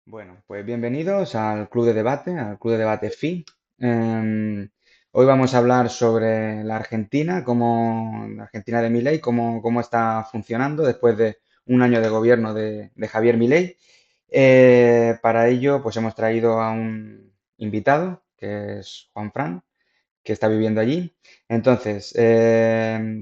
Bueno, pues bienvenidos al Club de Debate, al Club de Debate FI. Hoy vamos a hablar sobre la Argentina, la Argentina de Milei, cómo está funcionando después de un año de gobierno de Javier Milei. Para ello, pues hemos traído a un invitado, que es Juan Fran, que está viviendo allí. Entonces,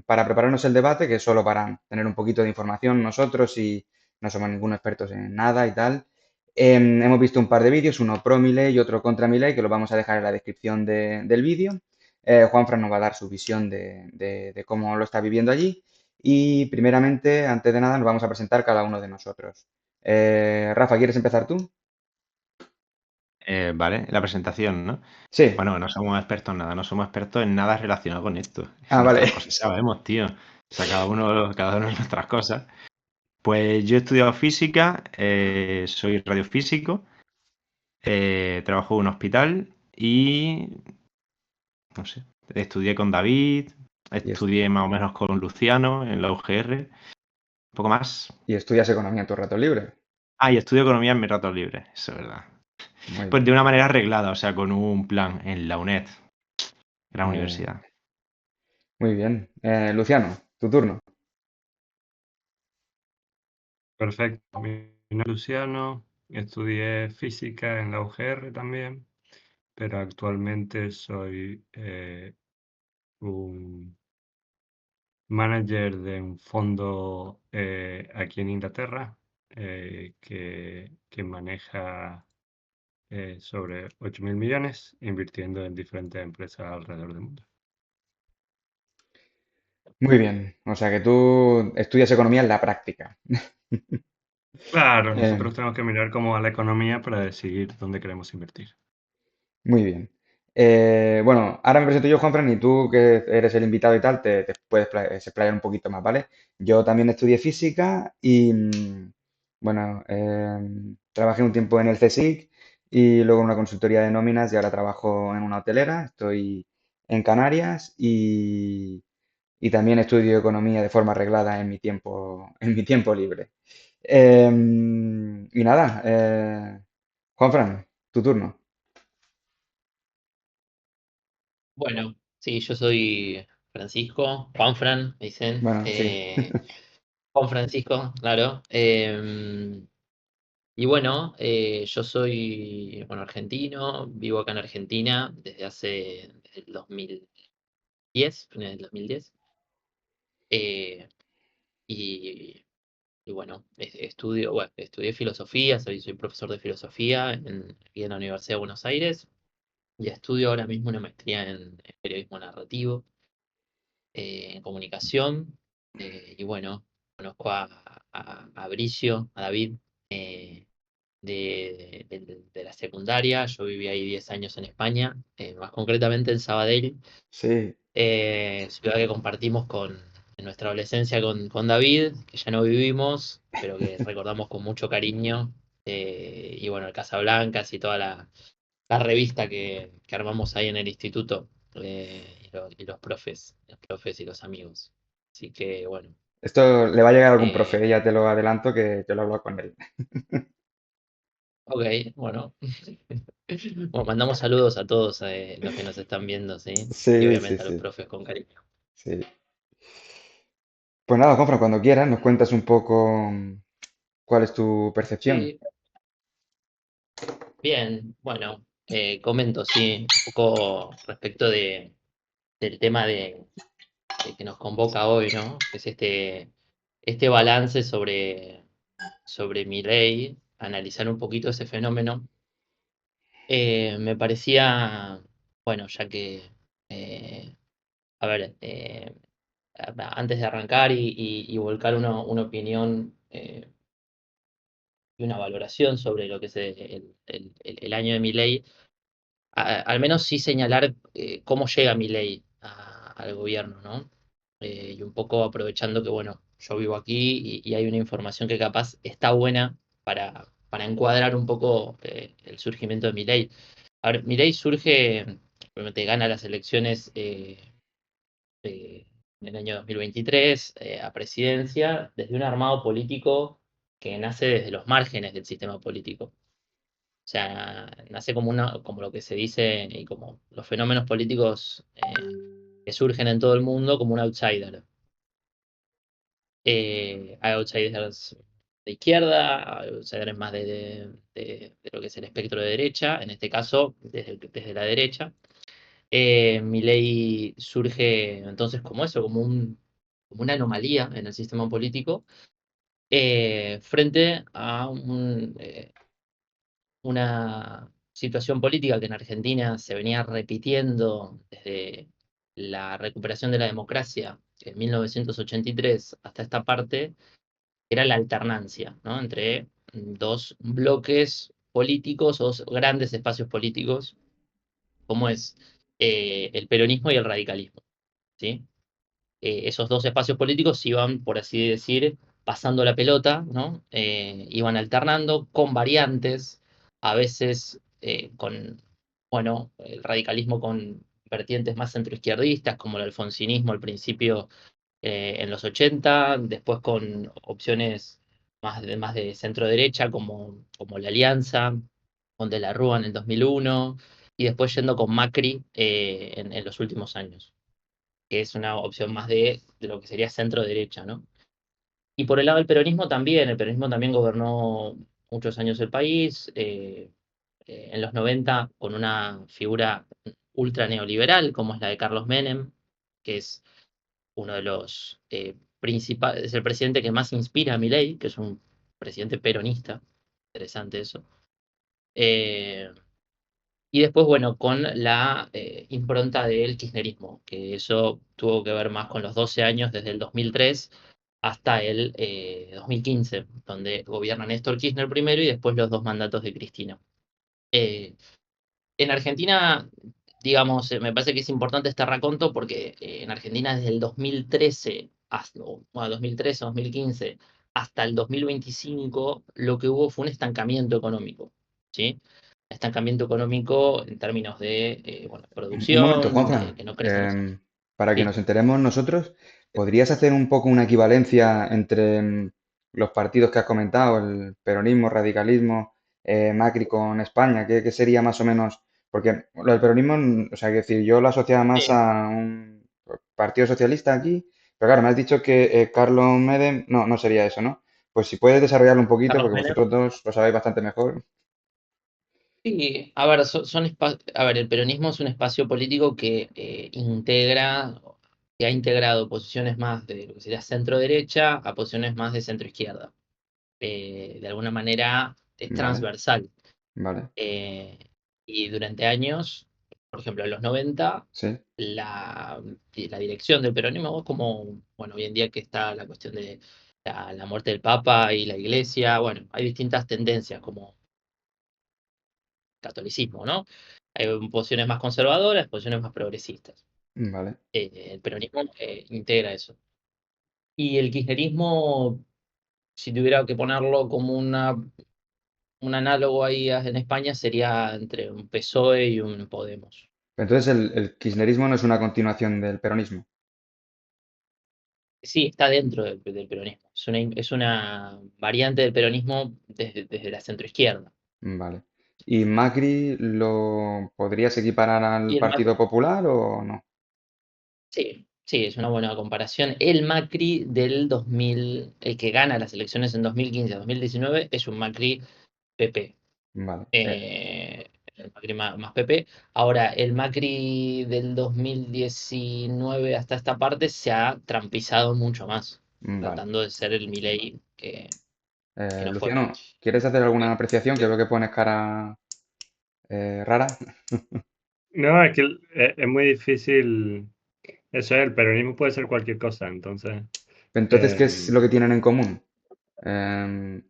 para prepararnos el debate, que es solo para tener un poquito de información nosotros y no somos ninguno expertos en nada y tal, hemos visto un par de vídeos, uno pro Milei y otro contra Milei, que los vamos a dejar en la descripción del vídeo. Juanfran nos va a dar su visión de cómo lo está viviendo allí. Y primeramente, antes de nada, nos vamos a presentar cada uno de nosotros. Rafa, ¿quieres empezar tú? Vale, la presentación, ¿no? Sí. Bueno, no somos expertos en nada, no somos expertos en nada relacionado con esto. Ah, vale. Nuestras cosas sabemos, tío. O sea, cada uno de nuestras cosas. Pues yo he estudiado física, soy radiofísico, trabajo en un hospital y, no sé, estudié con David, Y, es- estudié más o menos con Luciano en la UGR, un poco más. y estudias economía en tu rato libre. Ah, y estudio economía en mis ratos libres, eso es verdad. Muy Pues bien. de una manera arreglada, o sea, con un plan en la UNED, gran Eh, universidad. Muy bien. Luciano, tu turno. Perfecto. Mi nombre es Luciano, estudié física en la UGR también, pero actualmente soy un manager de un fondo aquí en Inglaterra que maneja sobre 8.000 millones invirtiendo en diferentes empresas alrededor del mundo. Muy bien. O sea que tú estudias economía en la práctica. Claro, Eh, nosotros tenemos que mirar cómo va la economía para decidir dónde queremos invertir. Muy bien. Bueno, ahora me presento yo, Juanfran, y tú, que eres el invitado y tal, te puedes explayar un poquito más, ¿vale? Yo también estudié física y, bueno, trabajé un tiempo en el CSIC y luego en una consultoría de nóminas y ahora trabajo en una hotelera. Estoy en Canarias y también estudio economía de forma reglada en mi tiempo libre. Y nada, Juanfran, tu turno. Bueno, sí, yo soy Francisco, Juanfran, me dicen. Bueno, sí. Juan Francisco, claro. Y bueno, yo soy, bueno, argentino, vivo acá en Argentina desde el 2010, finales del 2010. eh, y, y bueno, estudié filosofía, soy profesor de filosofía aquí en la Universidad de Buenos Aires y estudio ahora mismo una maestría en periodismo narrativo. En comunicación. Y bueno, conozco a Bricio, a David, eh, de la secundaria. Yo viví ahí 10 años en España, más concretamente en Sabadell, Sí, ciudad que compartimos en nuestra adolescencia con David, que ya no vivimos, pero que recordamos con mucho cariño. Y bueno, el Casablancas y toda la revista que armamos ahí en el instituto, y los profes y los amigos. Así que bueno, esto le va a llegar a algún eh, profe, ya te lo adelanto que lo he hablado con él. ok, bueno. Bueno, mandamos saludos a todos los que nos están viendo, ¿sí? Y Sí, sí, obviamente a los sí, profes con cariño. sí. Pues nada, Juanfran, cuando quieras nos cuentas un poco cuál es tu percepción. Sí, bien, bueno, comento, sí, un poco respecto del tema de que nos convoca hoy, ¿no? Que es este balance sobre mi ley, analizar un poquito ese fenómeno. Me parecía, bueno, ya que, eh, a ver, antes de arrancar y volcar una opinión y una valoración sobre lo que es el año de mi ley, al menos sí señalar cómo llega mi ley al gobierno, ¿no? Y un poco aprovechando que, bueno, yo vivo aquí y hay una información que capaz está buena para encuadrar un poco el surgimiento de mi ley. A ver, Milei surge, obviamente gana las elecciones en el año 2023 a presidencia desde un armado político que nace desde los márgenes del sistema político. O sea, nace como lo que se dice y como los fenómenos políticos que surgen en todo el mundo como un outsider. Hay outsiders de izquierda, hay outsiders más de lo que es el espectro de derecha, en este caso desde la derecha. Milei surge entonces como eso, como una anomalía en el sistema político, frente a una situación política que en Argentina se venía repitiendo desde la recuperación de la democracia en 1983 hasta esta parte, era la alternancia, ¿no? Entre dos bloques políticos o dos grandes espacios políticos, como es el peronismo y el radicalismo, ¿sí? Esos dos espacios políticos iban, por así decir, pasando la pelota, ¿no? Iban alternando con variantes, a veces bueno, el radicalismo con vertientes más centroizquierdistas, como el alfonsinismo al principio en los 80, después con opciones más de centro derecha, como la Alianza, con De la Rúa en el 2001, y después yendo con Macri en los últimos años, que es una opción más de lo que sería centro derecha, ¿no? Y por el lado del peronismo también, el peronismo también gobernó muchos años el país, en los 90 con una figura ultra neoliberal como es la de Carlos Menem, que es uno de los principales, es el presidente que más inspira a Milei, que es un presidente peronista, interesante eso. Eh, y después, bueno, con la impronta del kirchnerismo, que eso tuvo que ver más con los 12 años desde el 2003 hasta el 2015, donde gobierna Néstor Kirchner primero y después los dos mandatos de Cristina. Eh, en Argentina, digamos, me parece que es importante este raconto porque en Argentina desde el 2013 bueno, 2013, 2015 hasta el 2025 lo que hubo fue un estancamiento económico, ¿sí? Estancamiento económico en términos de bueno, Un momento, producción, Juanfran. que no crecen los... Para que Sí, nos enteremos nosotros, ¿podrías hacer un poco una equivalencia entre los partidos que has comentado, el peronismo, radicalismo, Macri con España? ¿Qué sería más o menos? Porque lo del peronismo, o sea, que decir, yo lo asociaba más sí, a un partido socialista aquí, pero claro, me has dicho que Carlos Medem, no, no sería eso, ¿no? Pues si puedes desarrollarlo un poquito, Carlos porque Menem. vosotros dos lo sabéis bastante mejor. Sí, a ver, a ver, el peronismo es un espacio político que integra, que ha integrado posiciones más de lo que sería centro-derecha a posiciones más de centro-izquierda. De alguna manera es Vale, transversal. vale, Eh, y durante años, por ejemplo, en los 90 sí, la dirección del peronismo, como, bueno, hoy en día que está la cuestión de la muerte del Papa y la Iglesia, bueno, hay distintas tendencias como catolicismo, ¿no? Hay posiciones más conservadoras, posiciones más progresistas. vale. El peronismo integra eso. Y el kirchnerismo, si tuviera que ponerlo como un análogo ahí en España, sería entre un PSOE y un Podemos. Entonces el kirchnerismo no es una continuación del peronismo. Sí, está dentro del peronismo. Es una variante del peronismo desde la centroizquierda. Vale. ¿Y Macri lo podrías equiparar al Y el Partido Popular o no? Sí, sí, es una buena comparación. El Macri del 2000, el que gana las elecciones en 2015-2019, es un Macri PP. Vale, El Macri más PP. Ahora, el Macri del 2019 hasta esta parte se ha trampizado mucho más, vale. tratando de ser el Milei que no fue. Luciano, ¿quieres hacer alguna Eh, apreciación? Que que- veo que pones cara rara. No, es que es muy difícil. Eso es, el peronismo puede ser cualquier cosa, entonces. Entonces, ¿qué es em, lo que tienen en común? Em,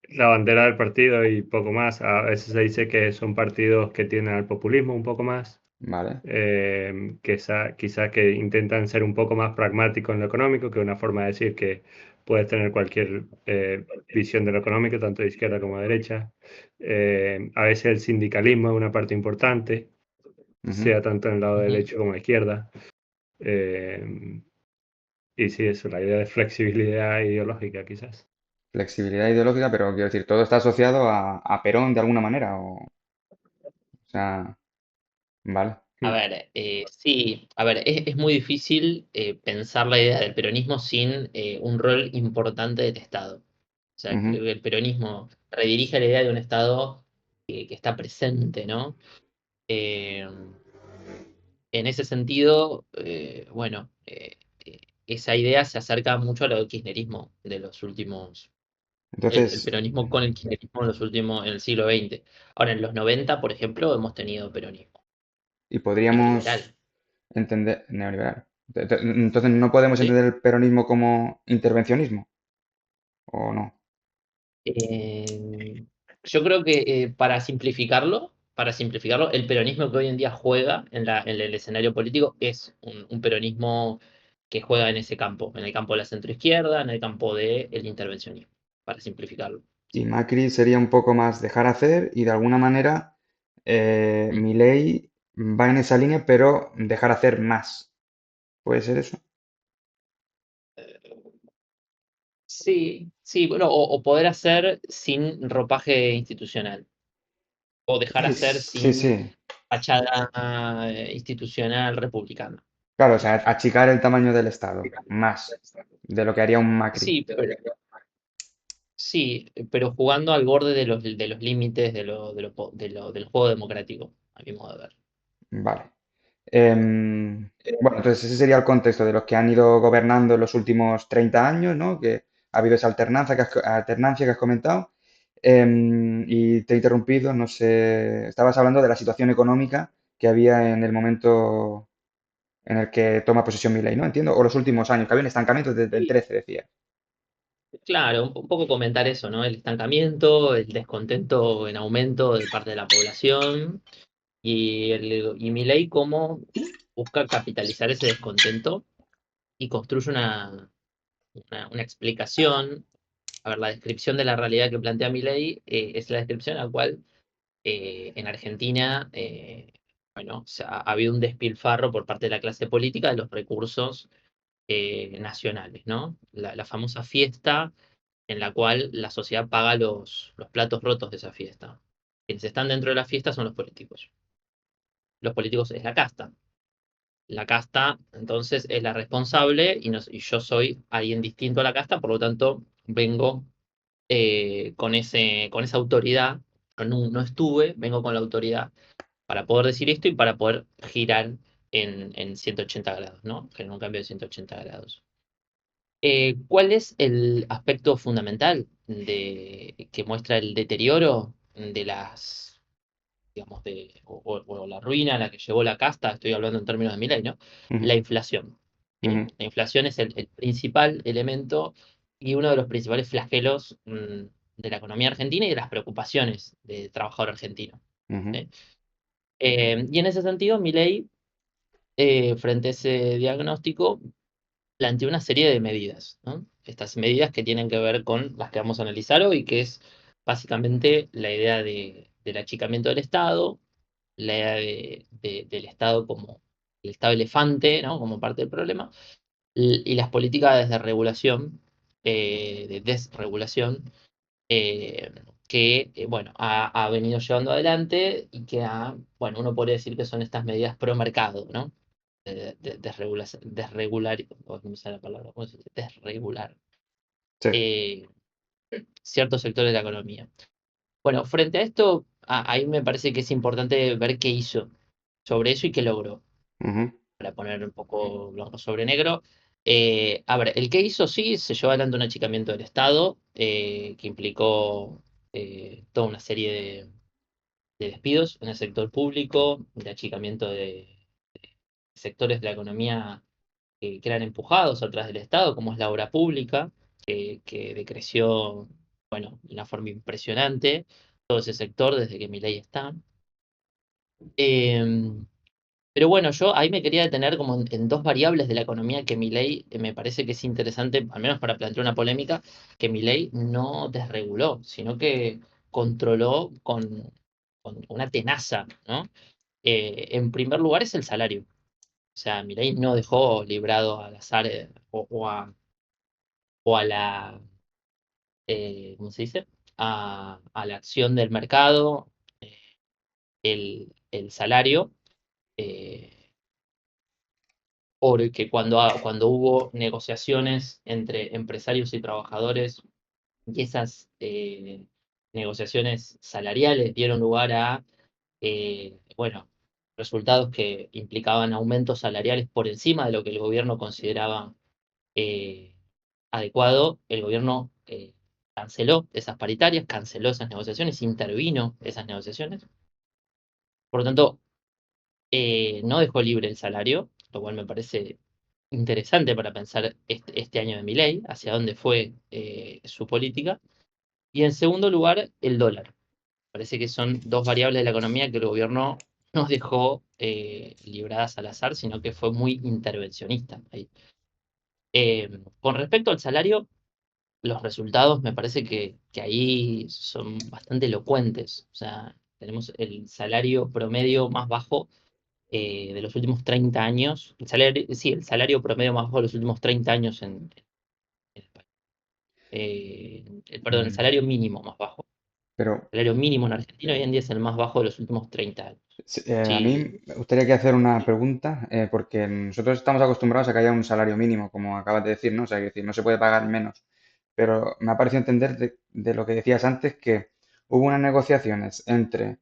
la bandera del partido y poco más. A veces se dice que son partidos que tienen al populismo un poco más. vale. Quizás que intentan ser un poco más pragmáticos en lo económico, que es una forma de decir que puedes tener cualquier visión de lo económico, tanto de izquierda como de derecha. A veces el sindicalismo es una parte importante, Ujú. sea tanto en el lado Ujú. derecho como de izquierda. Eh, y sí, eso, la idea de flexibilidad ideológica, quizás. Flexibilidad ideológica, pero quiero decir, todo está asociado a Perón de alguna manera, o sea, vale. A ver, sí, a ver, es muy difícil pensar la idea del peronismo sin un rol importante del Estado. O sea, Ujú. creo que el peronismo redirige la idea de un Estado que está presente, ¿no? Eh, en ese sentido, bueno, esa idea se acerca mucho a lo del kirchnerismo de los últimos, el Entonces, peronismo con el kirchnerismo en los últimos, en el siglo XX. Ahora, en los 90, por ejemplo, hemos tenido peronismo y y neoliberal. podríamos entender, neoliberal. Entonces, ¿no podemos ¿Sí? entender el peronismo como intervencionismo? ¿O no? Eh, yo creo que para simplificarlo, el peronismo que hoy en día juega en el escenario político es un peronismo que juega en ese campo, en el campo de la centroizquierda, en el campo del intervencionismo, para simplificarlo. Y Sí. Macri sería un poco más dejar hacer y de alguna manera Mm. Milei va en esa línea, pero dejar hacer más. ¿Puede ser eso? Sí, sí, bueno, o poder hacer sin ropaje institucional, o dejar Sí, hacer sí, sin sí. fachada institucional republicana. Claro, o sea, achicar el tamaño del Estado, más de lo que haría un Macri. Sí, sí, pero jugando al borde de los límites del juego democrático, a mi modo de ver. Vale. Bueno, entonces ese sería el contexto de los que han ido gobernando en los últimos 30 años, ¿no? Que ha habido esa alternancia que has comentado. Y te he interrumpido, no sé, estabas hablando de la situación económica que había en el momento en el que toma posesión Milei, ¿no? Entiendo, o los últimos años, que había un estancamiento desde el Sí. 13, decía. Claro, un poco comentar eso, ¿no? El estancamiento, el descontento en aumento de parte de la población y Milei cómo busca capitalizar ese descontento y construye una explicación. A ver, la descripción de la realidad que plantea Milei es la descripción a la cual en Argentina, bueno, o sea, ha habido un despilfarro por parte de la clase política de los recursos nacionales, ¿no? La famosa fiesta en la cual la sociedad paga los platos rotos de esa fiesta. Quienes están dentro de la fiesta son los políticos. Los políticos es la casta. La casta, entonces, es la responsable y yo soy alguien distinto a la casta, por lo tanto, vengo con esa autoridad. No estuve, vengo con la autoridad para poder decir esto y para poder girar en 180 grados, ¿no? Generar un cambio de 180 grados. ¿Cuál es el aspecto fundamental que muestra el deterioro de las, digamos, o la ruina a la que llevó la casta? Estoy hablando en términos de Milei, ¿no? Ujú, La inflación. ¿Sí? ujú, La inflación es el principal elemento y uno de los principales flagelos de la economía argentina y de las preocupaciones del trabajador argentino. ujú, ¿Sí? Y en ese sentido, Milei, frente a ese diagnóstico, planteó una serie de medidas, ¿no? Estas medidas que tienen que ver con las que vamos a analizar hoy, que es básicamente la idea del achicamiento del Estado, la idea del Estado como el Estado elefante, ¿no? Como parte del problema, y las políticas de regulación, de desregulación, eh, que, bueno, ha venido llevando adelante y que bueno, uno podría decir que son estas medidas pro mercado, ¿no? Desregular, o no me sale la palabra, ¿cómo se dice? Desregular sí, eh, ciertos sectores de la economía. Bueno, frente a esto, ahí me parece que es importante ver qué hizo sobre eso y qué logró, ujú, para poner un poco blanco sobre negro. A ver, el que hizo sí, se llevó adelante un achicamiento del Estado que implicó toda una serie de despidos en el sector público, de achicamiento de sectores de la economía que eran empujados atrás del Estado, como es la obra pública, que decreció, bueno, de una forma impresionante todo ese sector desde que Milei está. Eh, pero bueno, yo ahí me quería detener como en dos variables de la economía que Milei me parece que es interesante, al menos para plantear una polémica, que Milei no desreguló, sino que controló con una tenaza, ¿no? En primer lugar es el salario. O sea, Milei no dejó librado al azar o a la ¿cómo se dice? A la acción del mercado, el salario, eh, porque cuando hubo negociaciones entre empresarios y trabajadores, y esas negociaciones salariales dieron lugar a, bueno, resultados que implicaban aumentos salariales por encima de lo que el gobierno consideraba eh, adecuado. El gobierno canceló esas paritarias, canceló esas negociaciones, intervino esas negociaciones. Por lo tanto, no dejó libre el salario, lo cual me parece interesante para pensar este año de Milei, hacia dónde fue su política. Y en segundo lugar, el dólar. Parece que son dos variables de la economía que el gobierno no dejó libradas al azar, sino que fue muy intervencionista ahí. Con respecto al salario, los resultados me parece que ahí son bastante elocuentes. O sea, tenemos el salario promedio más bajo de los últimos 30 años. Sí, el salario promedio más bajo de los últimos 30 años en el país. Perdón, el Mm, salario mínimo más bajo. Pero El salario mínimo en Argentina hoy en día es el más bajo de los últimos 30 años. a mí Sí, me gustaría que hacer una sí, pregunta, porque nosotros estamos acostumbrados a que haya un salario mínimo, como acabas de decir, ¿no? O sea, que decir, no se puede pagar menos. Pero me ha parecido entender de lo que decías antes que hubo unas negociaciones entre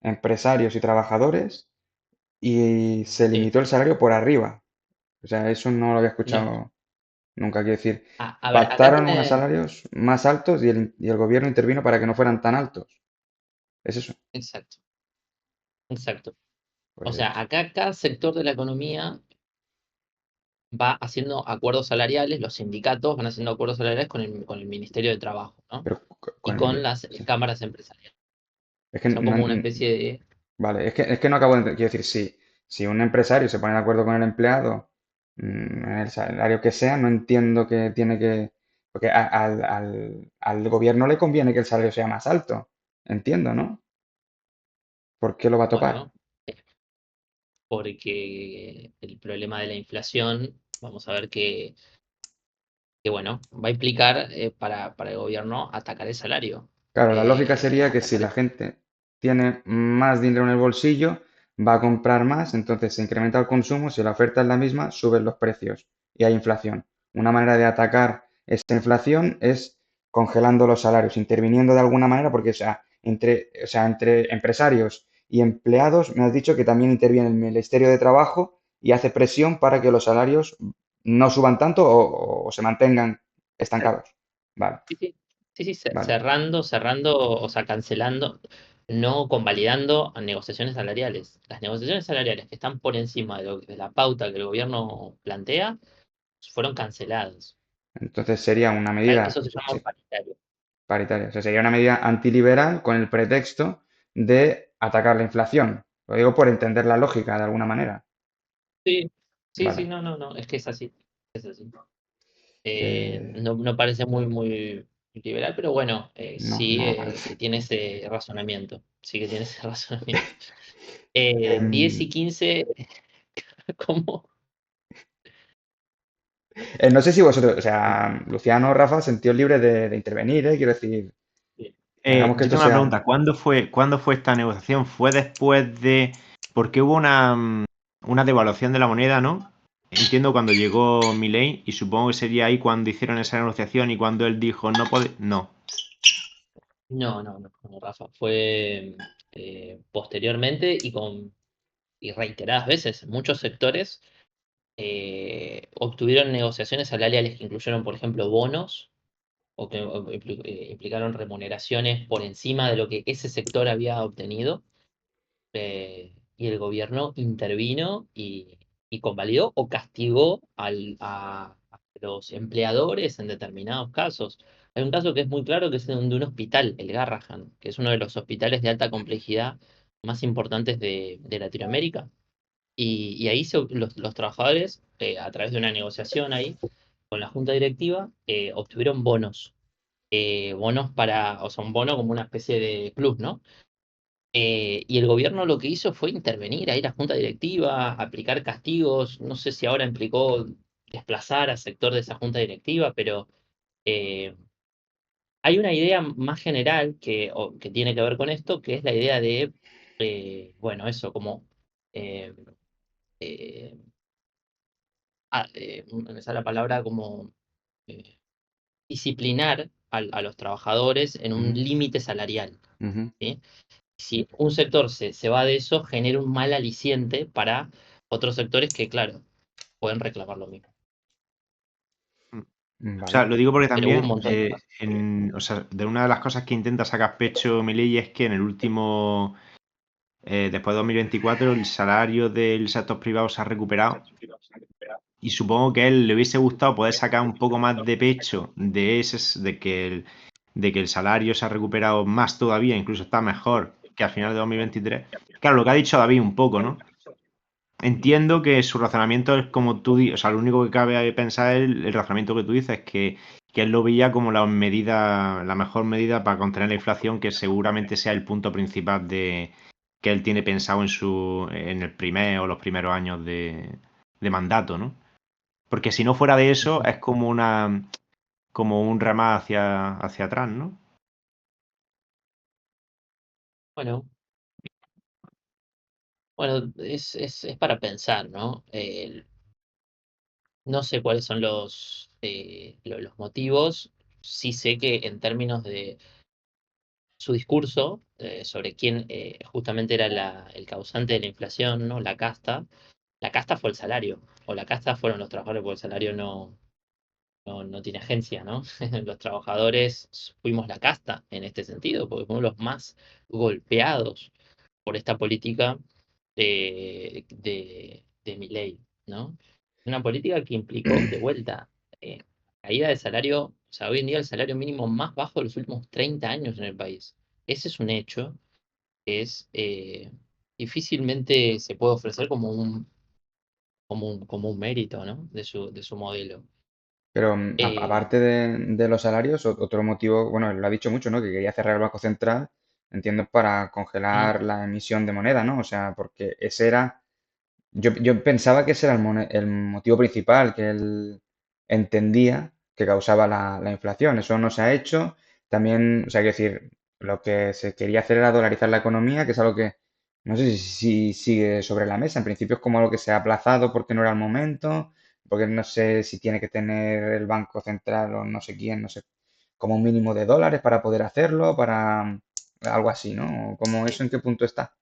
empresarios y trabajadores y se sí. limitó el salario por arriba. O sea, eso no lo había No, escuchado nunca. Quiero decir, a ver, acá pactaron unos tiene. salarios más altos y el gobierno intervino para que no fueran tan altos. ¿Es eso? Exacto, exacto. O sea, Pues, acá cada sector de la economía va haciendo acuerdos salariales, los sindicatos van haciendo acuerdos salariales con el Ministerio de Trabajo, ¿no? pero Y con con las sí. cámaras empresariales. Es que Son como una especie de. vale, es que no acabo de entender. Quiero decir, si un empresario se pone de acuerdo con el empleado, en el salario que sea, no entiendo que tiene que. Porque al gobierno le conviene que el salario sea más alto. Entiendo, ¿no? ¿Por qué lo va a topar? Bueno, porque el problema de la inflación, vamos a ver que bueno, va a implicar para el gobierno atacar el salario. Claro, la lógica sería que si Atacar la gente tiene más dinero en el bolsillo, va a comprar más, entonces se incrementa el consumo, si la oferta es la misma, suben los precios y hay inflación. Una manera de atacar esa inflación es congelando los salarios, interviniendo de alguna manera, porque o sea, entre empresarios y empleados, me has dicho que también interviene el Ministerio de Trabajo y hace presión para que los salarios no suban tanto o se mantengan estancados. Vale, sí, sí, sí, sí, vale. cerrando, o sea, cancelando, no convalidando a negociaciones salariales. Las negociaciones salariales que están por encima de la pauta que el gobierno plantea fueron canceladas. Entonces sería una medida, Eso se llama sí, paritario. paritaria. O sea, sería una medida antiliberal con el pretexto de atacar la inflación. Lo digo por entender la lógica de alguna manera. Sí, sí, sí, Vale. no, no, no, es que es así, es así. Eh, No, no parece muy, muy liberal, pero bueno, no, sí no lo que parece. tiene ese razonamiento, sí que tiene ese razonamiento. 10 y Em, 15, ¿cómo? no sé si vosotros, o sea, Luciano o Rafa, sentido libre de intervenir, ¿eh? Quiero decir, hagamos que Yo esto tengo una sea. pregunta. ¿Cuándo fue esta negociación? ¿Fue después de...? Porque hubo una devaluación de la moneda, ¿no? Entiendo cuando llegó Milei y supongo que sería ahí cuando hicieron esa negociación y cuando él dijo no puede... No. No, no, no, no, Rafa, fue posteriormente y reiteradas veces. Muchos sectores obtuvieron negociaciones salariales que incluyeron, por ejemplo, bonos o que implicaron remuneraciones por encima de lo que ese sector había obtenido, y el gobierno intervino y convalidó o castigó a los empleadores en determinados casos. Hay un caso que es muy claro, que es de un hospital, el Garrahan, que es uno de los hospitales de alta complejidad más importantes de Latinoamérica. Y ahí los trabajadores, a través de una negociación ahí con la junta directiva, obtuvieron bonos. Bonos o sea, un bono como una especie de plus, ¿no? Y el gobierno lo que hizo fue intervenir ahí la junta directiva, aplicar castigos. No sé si ahora implicó desplazar al sector de esa junta directiva, pero eh, Hay una idea más general que tiene que ver con esto, que es la idea de, bueno, eso, como eh, eh, me sale la palabra como eh, disciplinar a los trabajadores en un Ujú, límite salarial, ujú. ¿sí? Si un sector se va de eso, genera un mal aliciente para otros sectores que, claro, pueden reclamar lo mismo. O sea, Vale. lo digo porque Pero hubo un también, montón. o sea, de una de las cosas que intenta sacar pecho Milei es que en el último, después de 2024, el salario del sector privado se ha recuperado y supongo que a él le hubiese gustado poder sacar un poco más de pecho de que el salario se ha recuperado más todavía, incluso está mejor que al final de 2023. Claro, lo que ha dicho David un poco, ¿no? Entiendo que su razonamiento es como tú dices, o sea, lo único que cabe pensar es el razonamiento que tú dices, que él lo veía como la mejor medida para contener la inflación, que seguramente sea el punto principal que él tiene pensado en el primer o los primeros años de mandato, ¿no? Porque si no fuera de eso, es como un remar hacia atrás, ¿no? Bueno, bueno, es para pensar, ¿no? No sé cuáles son los motivos. Sí sé que en términos de su discurso sobre quién justamente era el causante de la inflación, ¿no? La casta fue el salario, o la casta fueron los trabajadores, porque el salario no tiene agencia, ¿no? Los trabajadores fuimos la casta en este sentido, porque fuimos los más golpeados por esta política de Milei, ¿no? Una política que implicó, de vuelta, eh, caída de salario, o sea, hoy en día el salario mínimo más bajo de los últimos 30 años en el país. Ese es un hecho que difícilmente se puede ofrecer como un mérito, ¿no? De su modelo. Pero Eh, aparte de los salarios, otro motivo, bueno, él lo ha dicho mucho, ¿no? Que quería cerrar el Banco Central, entiendo, para mm, congelar la emisión de moneda, ¿no? O sea, porque ese era, yo pensaba que ese era el motivo principal que él entendía que causaba la inflación. Eso no se ha hecho. También, o sea, quiero decir, lo que se quería hacer era dolarizar la economía, que es algo que no sé si sigue sobre la mesa. En principio es como algo que se ha aplazado porque no era el momento, porque no sé si tiene que tener el Banco Central o no sé quién, no sé, como un mínimo de dólares para poder hacerlo, para algo así, ¿no? ¿Cómo eso sí, en qué punto está?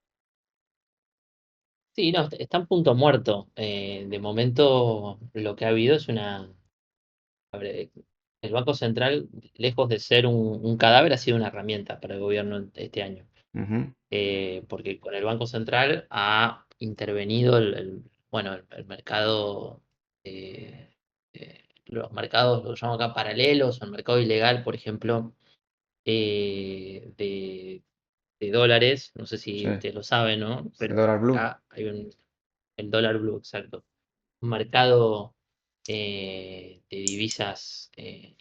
sí, no, está en punto muerto. De momento lo que ha habido es a ver, el Banco Central, lejos de ser un cadáver, ha sido una herramienta para el gobierno este año. Ujú, Porque con el Banco Central ha intervenido bueno, el mercado, los mercados, lo llamo acá paralelos, o el mercado ilegal, por ejemplo, de dólares, no sé sí, si ustedes lo saben, ¿no? el Pero dólar blue. acá hay el dólar blue, exacto. Un mercado de divisas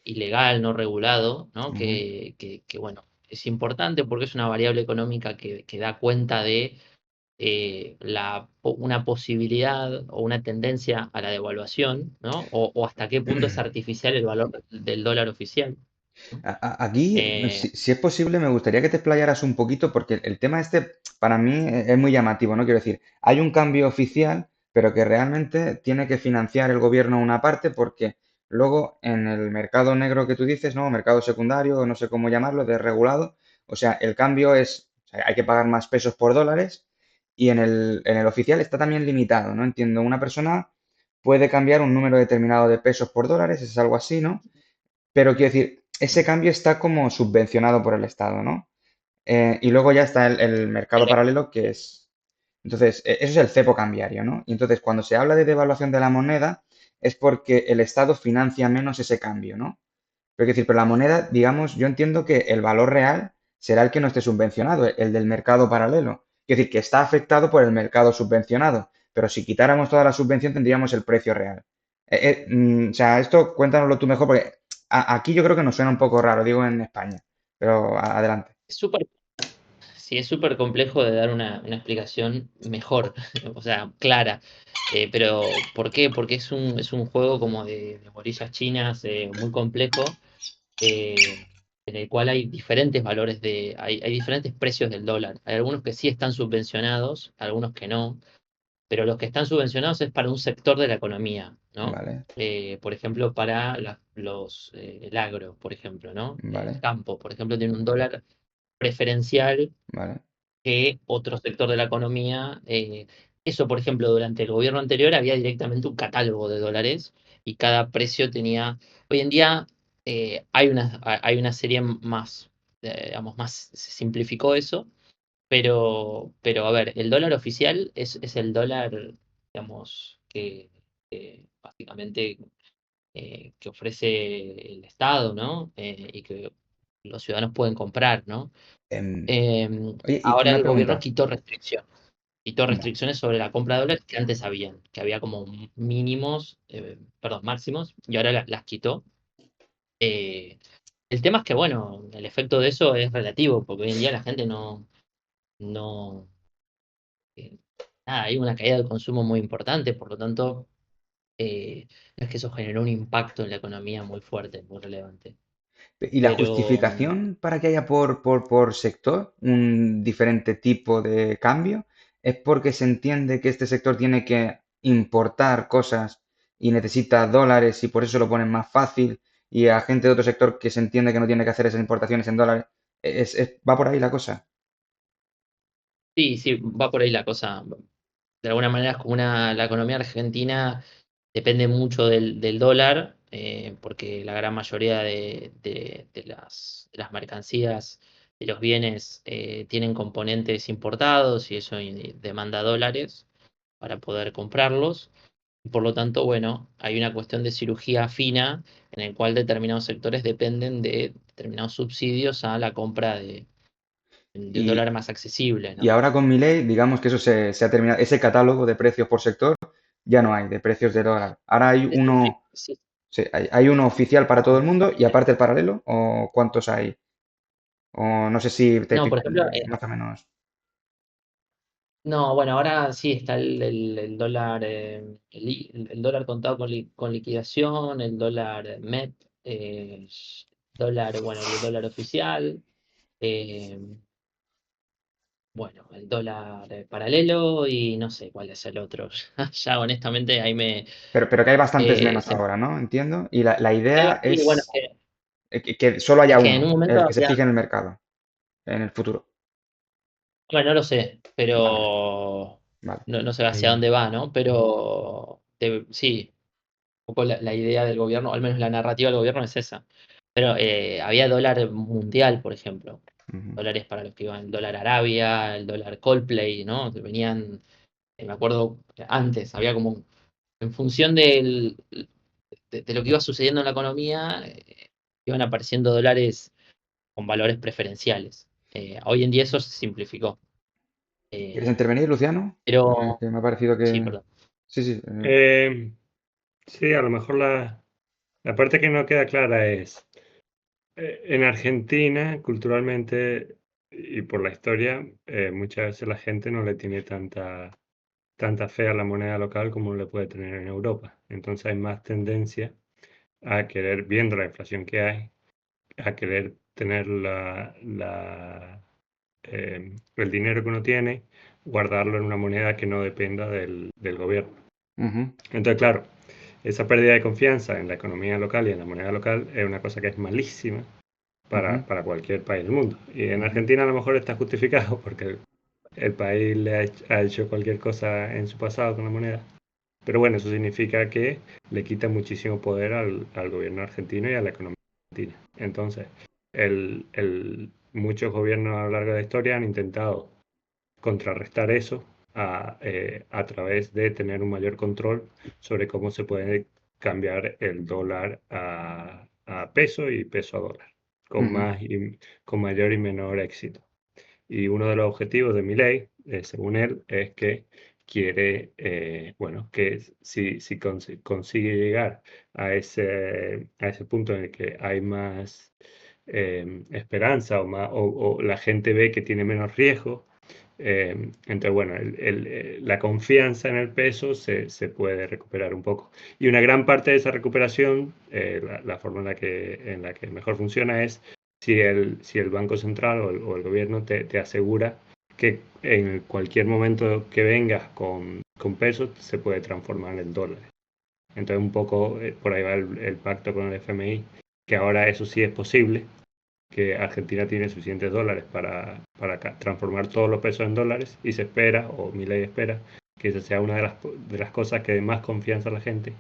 ilegal, no regulado, ¿no? Ujú. Bueno, es importante porque es una variable económica que da cuenta de una posibilidad o una tendencia a la devaluación, ¿no? O hasta qué punto es artificial el valor del dólar oficial, ¿no? Aquí, Eh, si es posible, me gustaría que te explayaras un poquito, porque el tema este para mí es muy llamativo, ¿no? Quiero decir, hay un cambio oficial, pero que realmente tiene que financiar el gobierno una parte, porque luego en el mercado negro que tú dices, ¿no? Mercado secundario, no sé cómo llamarlo, desregulado, o sea, el cambio es, o sea, hay que pagar más pesos por dólares, y en el oficial está también limitado, ¿no? Entiendo, una persona puede cambiar un número determinado de pesos por dólares, es algo así, ¿no? Pero quiero decir, ese cambio está como subvencionado por el Estado, ¿no? Y luego ya está el mercado paralelo que es... Entonces, eso es el cepo cambiario, ¿no? Y entonces, cuando se habla de devaluación de la moneda, es porque el Estado financia menos ese cambio, ¿no? Pero es decir, pero la moneda, digamos, yo entiendo que el valor real será el que no esté subvencionado, el del mercado paralelo. Es decir, que está afectado por el mercado subvencionado. Pero si quitáramos toda la subvención, tendríamos el precio real. O sea, esto cuéntanoslo tú mejor, porque aquí yo creo que nos suena un poco raro, digo en España. Pero adelante. es súper, sí, es súper complejo de dar una explicación mejor, o sea, clara. Pero, ¿por qué? Porque es un juego como de borillas chinas muy complejo. eh, en el cual hay diferentes valores hay diferentes precios del dólar. Hay algunos que sí están subvencionados, algunos que no, pero los que están subvencionados es para un sector de la economía, ¿no? Vale, Por ejemplo, para el agro, por ejemplo, ¿no? El vale, campo, por ejemplo, tiene un dólar preferencial vale. que otro sector de la economía. Eso, por ejemplo, durante el gobierno anterior había directamente un catálogo de dólares y cada precio tenía. Hoy en día hay una serie más, digamos, se simplificó eso, pero a ver, el dólar oficial es el dólar, digamos, que básicamente que ofrece el Estado, ¿no? Y que los ciudadanos pueden comprar, ¿no? Em, oye, y Ahora una el gobierno pregunta. quitó restricciones. Quitó Vale. restricciones sobre la compra de dólares que antes habían, que había como mínimos, perdón, máximos, y ahora las quitó. Eh, el tema es que, bueno, el efecto de eso es relativo, porque hoy en día la gente no, eh, nada, hay una caída del consumo muy importante, por lo tanto, no es que eso generó un impacto en la economía muy fuerte, muy relevante. ¿Y la Pero justificación para que haya por sector un diferente tipo de cambio es porque se entiende que este sector tiene que importar cosas y necesita dólares y por eso lo ponen más fácil y a gente de otro sector que se entiende que no tiene que hacer esas importaciones en dólares, ¿va por ahí la cosa? sí, sí, va por ahí la cosa. De alguna manera es como la economía argentina depende mucho del dólar, porque la gran mayoría de las mercancías, de los bienes, tienen componentes importados y eso demanda dólares para poder comprarlos. Y por lo tanto, bueno, hay una cuestión de cirugía fina en el cual determinados sectores dependen de determinados subsidios a la compra de un dólar Y, más accesible, y ¿no? ahora con mi ley, digamos que eso se ha terminado, ese catálogo de precios por sector ya no hay, de precios de dólar. Ahora hay uno, Sí. sí, hay uno oficial para todo el mundo y aparte el paralelo, ¿o cuántos hay? O no sé si No, por ejemplo, más o menos. no, bueno, ahora sí está el dólar, el dólar contado con liquidación, el dólar MEP, dólar, bueno, el dólar oficial, eh, bueno, el dólar paralelo y no sé cuál es el otro. Ya honestamente ahí Pero que hay bastantes menos se ahora, ¿no? Entiendo. Y la idea sí, bueno, es que solo es haya que en un uno, momento el que se había, fije en el mercado, en el futuro. bueno, no lo sé, Vale, pero vale. no sé hacia Mm. dónde va, ¿no? Pero sí. Poco la idea del gobierno, al menos la narrativa del gobierno es esa. Pero había dólar mundial, por ejemplo. Ujú. Dólares para los que iban, el dólar Arabia, el dólar Coldplay, ¿no? Que venían, me acuerdo que antes, había como, en función de lo que iba sucediendo en la economía, iban apareciendo dólares con valores preferenciales. Hoy en día eso se simplificó. ¿Quieres Eh, intervenir, Luciano? pero, Que me ha parecido sí, que... perdón. Sí, sí. Eh, sí, a lo mejor la parte que no queda clara es, en Argentina, culturalmente y por la historia, muchas veces la gente no le tiene tanta fe a la moneda local como le puede tener en Europa. Entonces hay más tendencia a querer, viendo la inflación que hay, a querer tener el dinero que uno tiene, guardarlo en una moneda que no dependa del gobierno. Ujú, Entonces, claro, esa pérdida de confianza en la economía local y en la moneda local es una cosa que es malísima ujú, para cualquier país del mundo. Y en ujú. Argentina a lo mejor está justificado porque el país ha hecho cualquier cosa en su pasado con la moneda. Pero bueno, eso significa que le quita muchísimo poder al gobierno argentino y a la economía argentina. Entonces, muchos gobiernos a lo largo de la historia han intentado contrarrestar eso a través de tener un mayor control sobre cómo se puede cambiar el dólar a peso y peso a dólar, con, Ujú. más con mayor y menor éxito. Y uno de los objetivos de Milei, según él, es que quiere, bueno, que si consigue llegar a ese punto en el que hay más esperanza o la gente ve que tiene menos riesgo, entonces, bueno, la confianza en el peso se puede recuperar un poco. Y una gran parte de esa recuperación, la forma en la que mejor funciona es si el Banco Central o el gobierno te asegura que en cualquier momento que vengas con pesos se puede transformar en dólares. Entonces un poco por ahí va el pacto con el FMI, que ahora eso sí es posible, que Argentina tiene suficientes dólares para transformar todos los pesos en dólares y se espera, o Milei espera, que esa sea una de las cosas que dé más confianza a la gente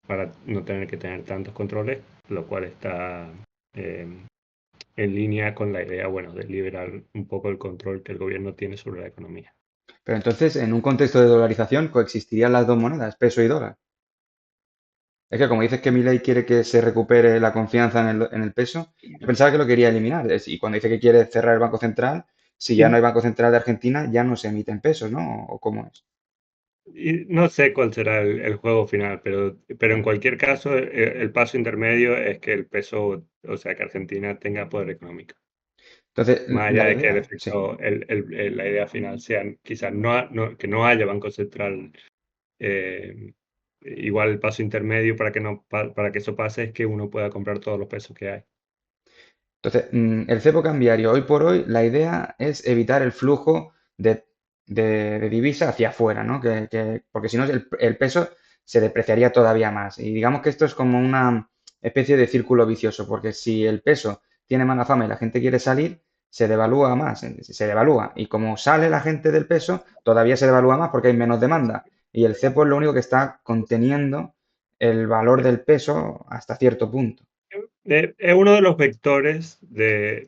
para no tener que tener tantos controles, lo cual está eh, en línea con la idea, bueno, de liberar un poco el control que el gobierno tiene sobre la economía. Pero entonces, en un contexto de dolarización, coexistirían las dos monedas, peso y dólar. Es que como dices que Milei quiere que se recupere la confianza en el peso, yo pensaba que lo quería eliminar. Y cuando dice que quiere cerrar el Banco Central, si ya no hay Banco Central de Argentina, ya no se emiten pesos, ¿no? ¿O cómo es? Y no sé cuál será el juego final, pero en cualquier caso, el paso intermedio es que el peso, o sea, que Argentina tenga poder económico. Entonces, Más allá la de que el idea, sí. efecto, la idea final sea quizás que no haya Banco Central. Igual el paso intermedio para que, no, para que eso pase es que uno pueda comprar todos los pesos que hay. Entonces, el cepo cambiario, hoy por hoy, la idea es evitar el flujo de divisa hacia afuera, ¿no? Porque si no, el peso se depreciaría todavía más. Y digamos que esto es como una especie de círculo vicioso, porque si el peso tiene mala fama y la gente quiere salir, se devalúa más, se devalúa. Y como sale la gente del peso, todavía se devalúa más porque hay menos demanda. Y el cepo es lo único que está conteniendo el valor del peso hasta cierto punto. Es uno de los vectores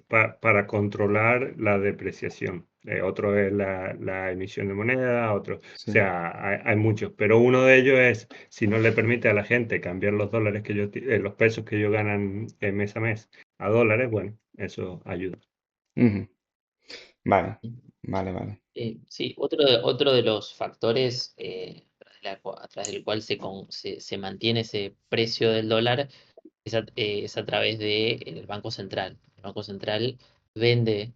para controlar la depreciación. Otro es la emisión de moneda, otro, o Sí. sea, hay muchos, pero uno de ellos es si no le permite a la gente cambiar los dólares que los pesos que ellos ganan mes a mes a dólares, bueno, eso ayuda. Ujú. Vale, vale, vale. Sí, otro de los factores a través del cual se mantiene ese precio del dólar es a través del Banco Central. El Banco Central vende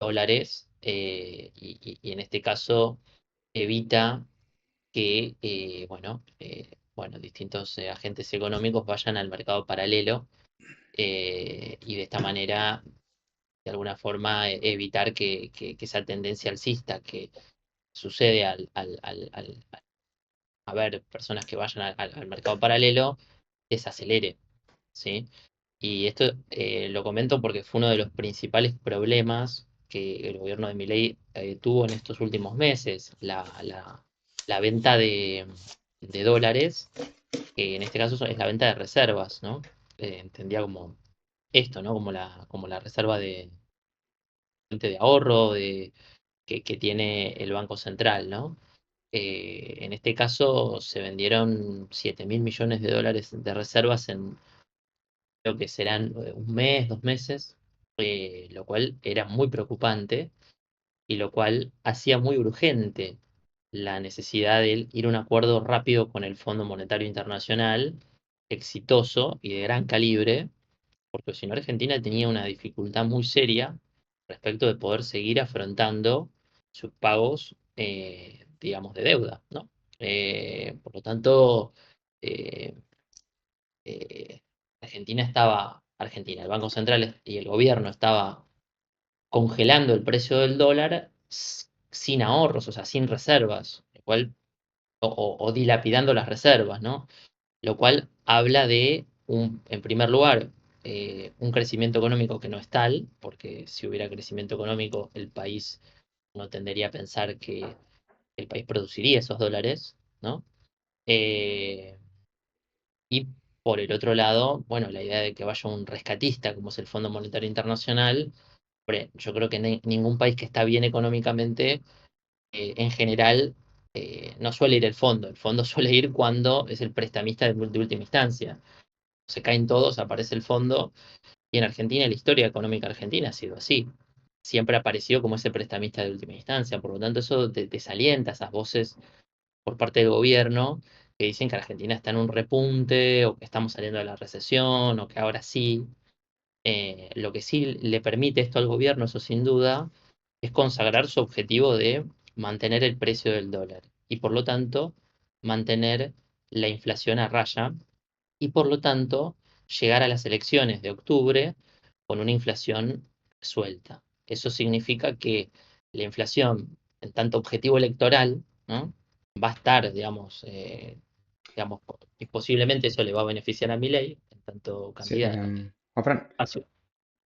dólares y en este caso evita que bueno, distintos agentes económicos vayan al mercado paralelo y de esta manera, de alguna forma, evitar que esa tendencia alcista que sucede al haber personas que vayan al mercado paralelo, desacelere, ¿sí? Y esto lo comento porque fue uno de los principales problemas que el gobierno de Milei tuvo en estos últimos meses, la venta de dólares, que en este caso es la venta de reservas, ¿no? Entendía como esto, ¿no? Como la reserva de ahorro que tiene el Banco Central, ¿no? En este caso se vendieron 7.000 millones de dólares de reservas en lo que serán un mes, 2 meses, lo cual era muy preocupante y lo cual hacía muy urgente la necesidad de ir a un acuerdo rápido con el Fondo Monetario Internacional, exitoso y de gran calibre, porque si no Argentina tenía una dificultad muy seria respecto de poder seguir afrontando sus pagos, digamos, de deuda, ¿no? Por lo tanto, eh, eh, Argentina, el Banco Central y el gobierno estaba congelando el precio del dólar sin ahorros, o sea, sin reservas, lo cual, o dilapidando las reservas, ¿no? Lo cual habla de, en primer lugar, un crecimiento económico que no es tal, porque si hubiera crecimiento económico, el país no tendería a pensar que el país produciría esos dólares, ¿no? Eh, y por el otro lado, bueno, la idea de que vaya un rescatista, como es el Fondo Monetario Internacional, hombre, yo creo que ningún país que está bien económicamente, en general, no suele ir el fondo. El fondo suele ir cuando es el prestamista de última instancia. Se caen todos, aparece el fondo. Y en Argentina, la historia económica argentina ha sido así. Siempre ha aparecido como ese prestamista de última instancia. Por lo tanto, eso desalienta esas voces por parte del gobierno que dicen que Argentina está en un repunte o que estamos saliendo de la recesión o que ahora sí. Lo que sí le permite esto al gobierno, eso sin duda, es consagrar su objetivo de mantener el precio del dólar y por lo tanto mantener la inflación a raya y por lo tanto llegar a las elecciones de octubre con una inflación suelta. Eso significa que la inflación, en tanto objetivo electoral, ¿no? Va a estar, digamos, y posiblemente eso le va a beneficiar a Milei, en tanto Sí, candidato. Juanfran, Ah, sí,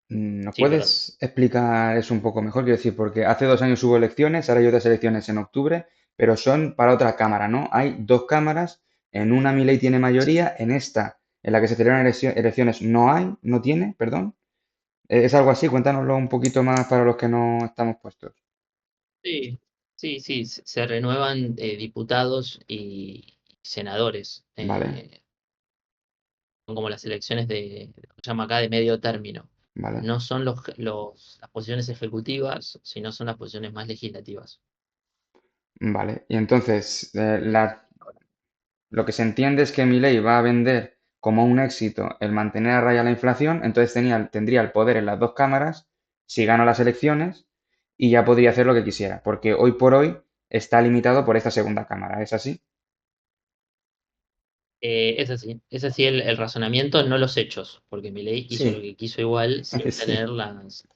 ¿nos sí, perdón. puedes explicar eso un poco mejor? Quiero decir, porque hace 2 años hubo elecciones, ahora hay otras elecciones en octubre, pero son para otra cámara, ¿no? Hay dos cámaras, en una Milei tiene mayoría, en esta, en la que se celebran elecciones, no hay, no tiene, perdón. ¿Es algo así? Cuéntanoslo un poquito más para los que no estamos puestos. Sí, sí, sí, se renuevan diputados y senadores. Vale, Son como las elecciones se llama acá, de medio término. vale, No son las posiciones ejecutivas, sino son las posiciones más legislativas. vale. Y entonces, lo que se entiende es que Milei va a vender como un éxito el mantener a raya la inflación, entonces tendría el poder en las dos cámaras si gana las elecciones y ya podría hacer lo que quisiera, porque hoy por hoy está limitado por esta segunda cámara, ¿es así? Es así el razonamiento, no los hechos, porque Milei hizo lo Sí, que quiso igual sin tener sí. las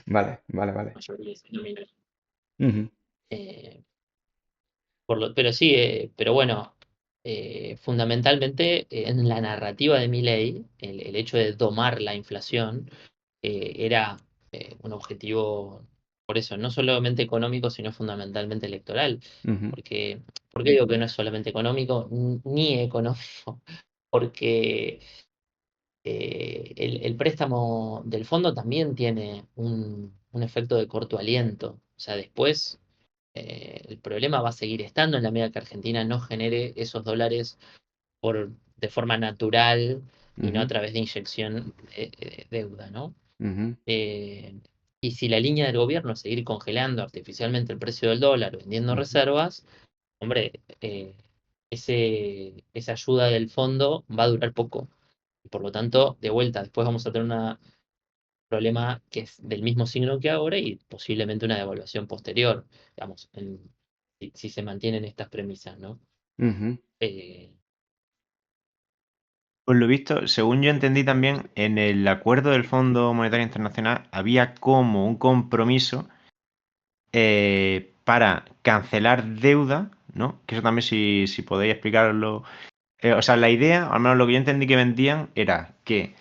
Vale, vale, vale. mayorías nominales. Ujú, Eh, pero sí, pero bueno, fundamentalmente en la narrativa de Milei, el hecho de domar la inflación era un objetivo, por eso, no solamente económico, sino fundamentalmente electoral. ujú, Porque, ¿por qué digo que no es solamente económico, ni económico? Porque el préstamo del fondo también tiene un efecto de corto aliento. O sea, después el problema va a seguir estando en la medida que Argentina no genere esos dólares de forma natural y no a ujú, través de inyección de deuda, ¿no? ujú, Eh, y si la línea del gobierno es seguir congelando artificialmente el precio del dólar o vendiendo ujú, reservas, hombre, esa ayuda del fondo va a durar poco. Y por lo tanto, de vuelta, después vamos a tener un problema que es del mismo signo que ahora y posiblemente una devaluación posterior, digamos, si se mantienen estas premisas, ¿no? ujú, Eh, Por lo visto, según yo entendí también, en el acuerdo del Fondo Monetario Internacional había como un compromiso para cancelar deuda, ¿no? Que eso también si podéis explicarlo. O sea, la idea, al menos lo que yo entendí que vendían, era que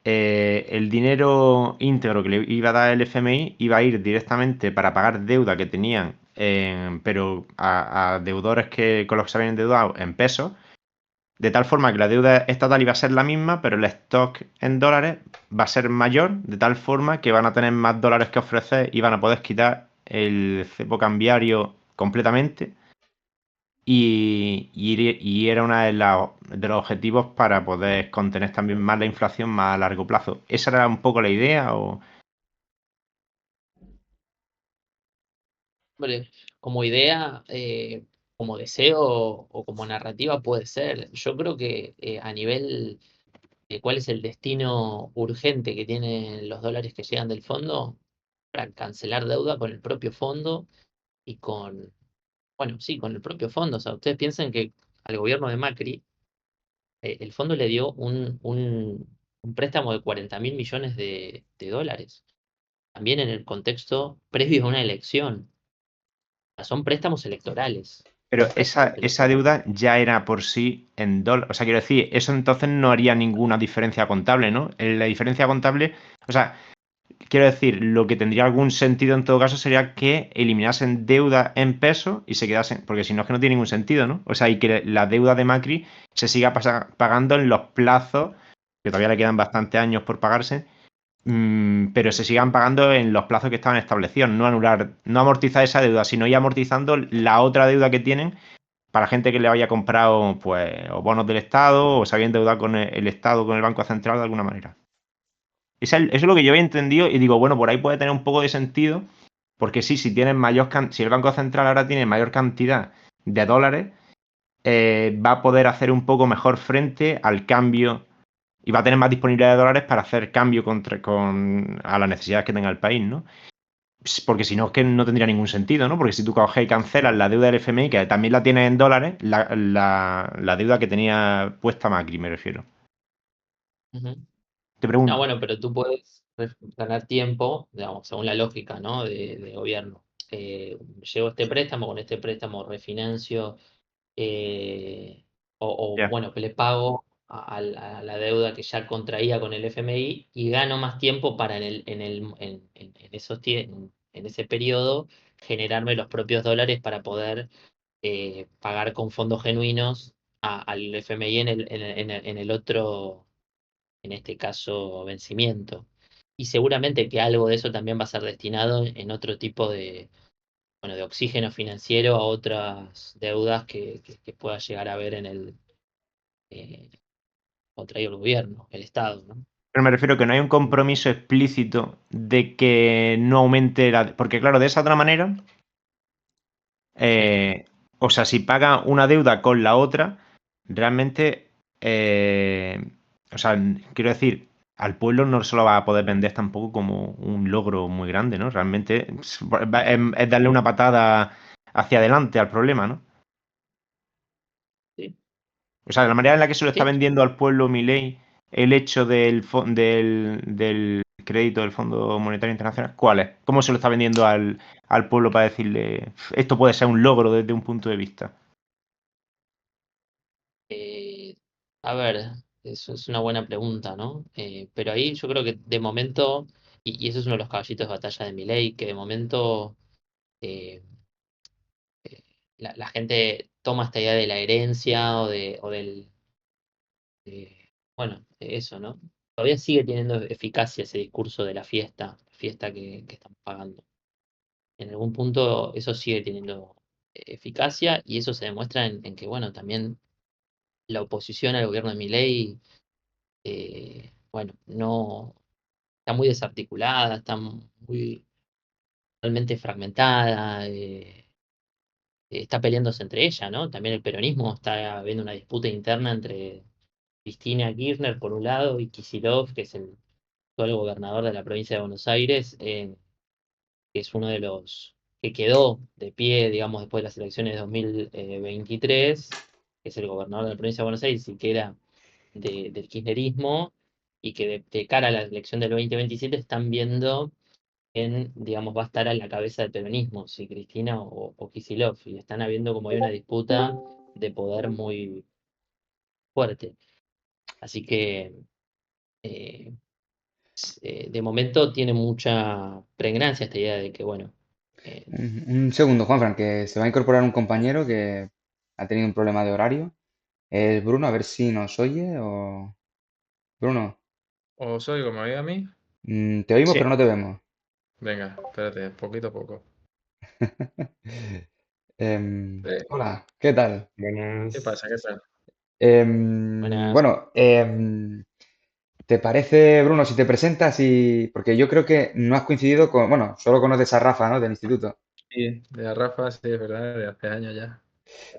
el dinero íntegro que le iba a dar el FMI iba a ir directamente para pagar deuda que tenían, pero a deudores con los que se habían endeudado en pesos, de tal forma que la deuda estatal iba a ser la misma, pero el stock en dólares va a ser mayor, de tal forma que van a tener más dólares que ofrecer y van a poder quitar el cepo cambiario completamente. Y era uno de los objetivos para poder contener también más la inflación más a largo plazo. ¿Esa era un poco la idea? Hombre, como idea, como deseo o como narrativa puede ser. Yo creo que a nivel de cuál es el destino urgente que tienen los dólares que llegan del fondo, para cancelar deuda con el propio fondo y bueno, sí, con el propio fondo. O sea, ustedes piensen que al gobierno de Macri, el fondo le dio un préstamo de 40.000 millones de dólares, también en el contexto previo a una elección. O sea, son préstamos electorales. Pero Son préstamos esa electorales. deuda ya era por sí en dólares. O sea, quiero decir, eso entonces no haría ninguna diferencia contable, ¿no? La diferencia contable, o sea, quiero decir, lo que tendría algún sentido en todo caso sería que eliminasen deuda en pesos y se quedasen, porque si no es que no tiene ningún sentido, ¿no? O sea, y que la deuda de Macri se siga pagando en los plazos, que todavía le quedan bastantes años por pagarse, pero se sigan pagando en los plazos que estaban establecidos, no anular, no amortizar esa deuda, sino ir amortizando la otra deuda que tienen para gente que le haya comprado pues o bonos del Estado o se había endeudado con el Estado, con el Banco Central de alguna manera. Eso es lo que yo había entendido y digo, bueno, por ahí puede tener un poco de sentido, porque sí, si tienen si el Banco Central ahora tiene mayor cantidad de dólares, va a poder hacer un poco mejor frente al cambio y va a tener más disponibilidad de dólares para hacer cambio a las necesidades que tenga el país, ¿no? Porque si no, es que no tendría ningún sentido, ¿no? Porque si tú coges y cancelas la deuda del FMI, que también la tienes en dólares, la deuda que tenía puesta Macri, me refiero. Ujú. Te No, pregunto. bueno, pero tú puedes ganar tiempo, digamos, según la lógica, ¿no? De gobierno. Llevo este préstamo, con este préstamo refinancio, eh, Ya. bueno, que le pago a la deuda que ya contraía con el FMI y gano más tiempo para en esos en ese periodo generarme los propios dólares para poder pagar con fondos genuinos al FMI en el otro, en este caso, vencimiento. Y seguramente que algo de eso también va a ser destinado en otro tipo bueno, de oxígeno financiero a otras deudas que pueda llegar a haber eh, contraído el gobierno, el Estado, ¿no? Pero me refiero que no hay un compromiso explícito de que no aumente la... Porque claro, de esa otra manera, Sí. o sea, si paga una deuda con la otra, realmente, o sea, quiero decir, al pueblo no se lo va a poder vender tampoco como un logro muy grande, ¿no? Realmente es darle una patada hacia adelante al problema, ¿no? Sí, O sea, de la manera en la que se lo está sí. vendiendo al pueblo Milei el hecho del crédito del Fondo Monetario Internacional, ¿cuál es? ¿Cómo se lo está vendiendo al pueblo para decirle esto puede ser un logro desde un punto de vista? Eh, a ver, eso es una buena pregunta, ¿no? Pero ahí yo creo que de momento, y eso es uno de los caballitos de batalla de Milei, que de momento eh, eh, la gente toma esta idea de la herencia o del, bueno, de eso, ¿no? Todavía sigue teniendo eficacia ese discurso de la fiesta que están pagando. En algún punto eso sigue teniendo eficacia y eso se demuestra en que, bueno, también la oposición al gobierno de Milei, bueno, no está muy desarticulada, está muy realmente fragmentada, está peleándose entre ella, ¿no? También el peronismo está habiendo una disputa interna entre Cristina Kirchner por un lado y Kicillof, que es el actual gobernador de la provincia de Buenos Aires, que es uno de los que quedó de pie, digamos, después de las elecciones de 2023, que es el gobernador de la provincia de Buenos Aires y que era del kirchnerismo, y que de cara a la elección del 2027 están viendo digamos, va a estar a la cabeza del peronismo, si Cristina o Kicillof, y están habiendo como hay una disputa de poder muy fuerte. Así que eh, de momento tiene mucha pregnancia esta idea de que, bueno, eh, Un segundo, Juanfran, que se va a incorporar un compañero que ha tenido un problema de horario. Es Bruno, a ver si nos oye o... Bruno, ¿Os oigo? ¿Me oís a mí? te oímos Sí. pero no te vemos. Venga, espérate, poquito a poco. Hola, ¿qué tal? ¿Qué Buenas. pasa? ¿Qué tal? buenas. Bueno, ¿te parece, Bruno, si te presentas y... Porque yo creo que no has coincidido con... Bueno, solo conoces a Rafa, ¿no? Del instituto. Sí, de la Rafa, sí, es verdad, de hace años ya.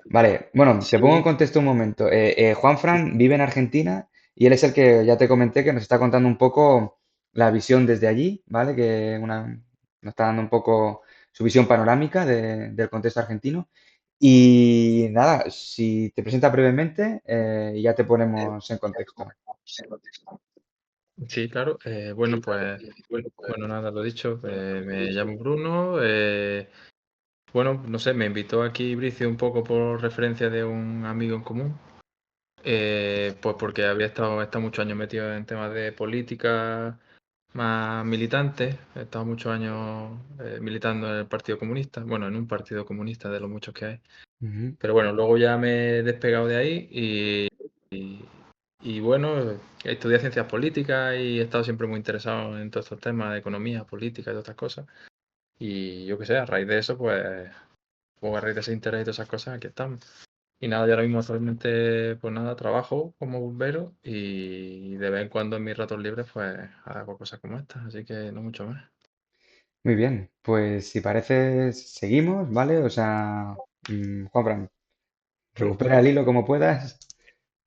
Vale, bueno, te pongo en Sí, contexto un momento. Juanfran vive en Argentina y él es el que ya te comenté que nos está contando un poco la visión desde allí, ¿vale? Nos está dando un poco su visión panorámica del contexto argentino. Y nada, si te presenta brevemente, y ya te ponemos en contexto. sí, claro. Bueno, pues, bueno, nada, lo dicho, me llamo Bruno. Bueno, no sé, me invitó aquí Bricio un poco por referencia de un amigo en común. Pues porque había estado muchos años metido en temas de política más militantes. He estado muchos años militando en el Partido Comunista, bueno, en un partido comunista de los muchos que hay. Ujú. Pero bueno, luego ya me he despegado de ahí y bueno, estudié ciencias políticas y he estado siempre muy interesado en todos estos temas de economía, política y todas estas cosas. Y yo qué sé, a raíz de eso, pues a raíz de ese interés y todas esas cosas, aquí estamos. Y nada, yo ahora mismo actualmente, pues nada, trabajo como bombero y de vez en cuando en mis ratos libres, pues hago cosas como estas, así que no mucho más. Muy bien, pues si parece, seguimos, ¿vale? O sea, Juanfran, recupera el hilo como puedas.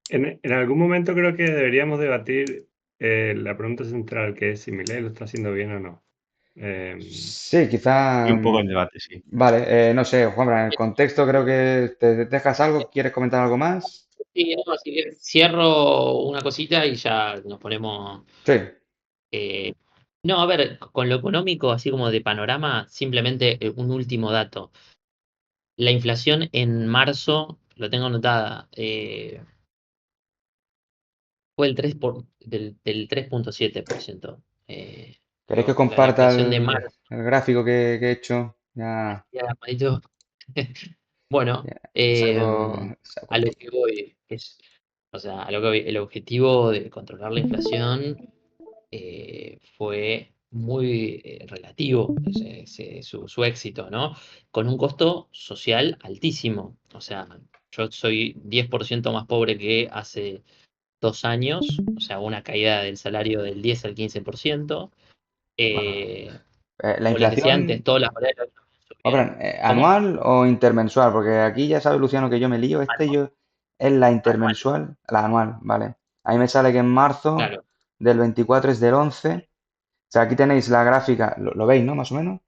En algún momento creo que deberíamos debatir la pregunta central, que es si Milei lo está haciendo bien o no. Sí, Y quizá. un poco el debate, sí. Vale, no sé, Juanfran, en el contexto creo que te dejas algo, ¿quieres comentar algo más? Sí, no, así que cierro una cosita y ya nos ponemos. Sí, No, a ver, con lo económico, así como de panorama, simplemente un último dato. La inflación en marzo, lo tengo anotada, fue del 3,7%. ¿queréis que La comparta inflación de marzo, el gráfico que he hecho? Ya, ya, Juanito. Bueno, ya, saco a lo aquí. que voy es, o sea, a lo que voy, el objetivo de controlar la inflación fue muy relativo, su éxito, ¿no? Con un costo social altísimo. O sea, yo soy 10% más pobre que hace 2 años, o sea, una caída del salario del 10 al 15%. Bueno, Eh, la o les decía antes, inflación, todas las variables subieron. Fran, ¿Cómo? ¿anual o intermensual? Porque aquí ya sabe Luciano que yo me lío. Es la Anual, intermensual, la anual, ¿vale? Ahí me sale que en marzo claro. del 24 es del 11. O sea, aquí tenéis la gráfica, lo veis, ¿no? Más o menos.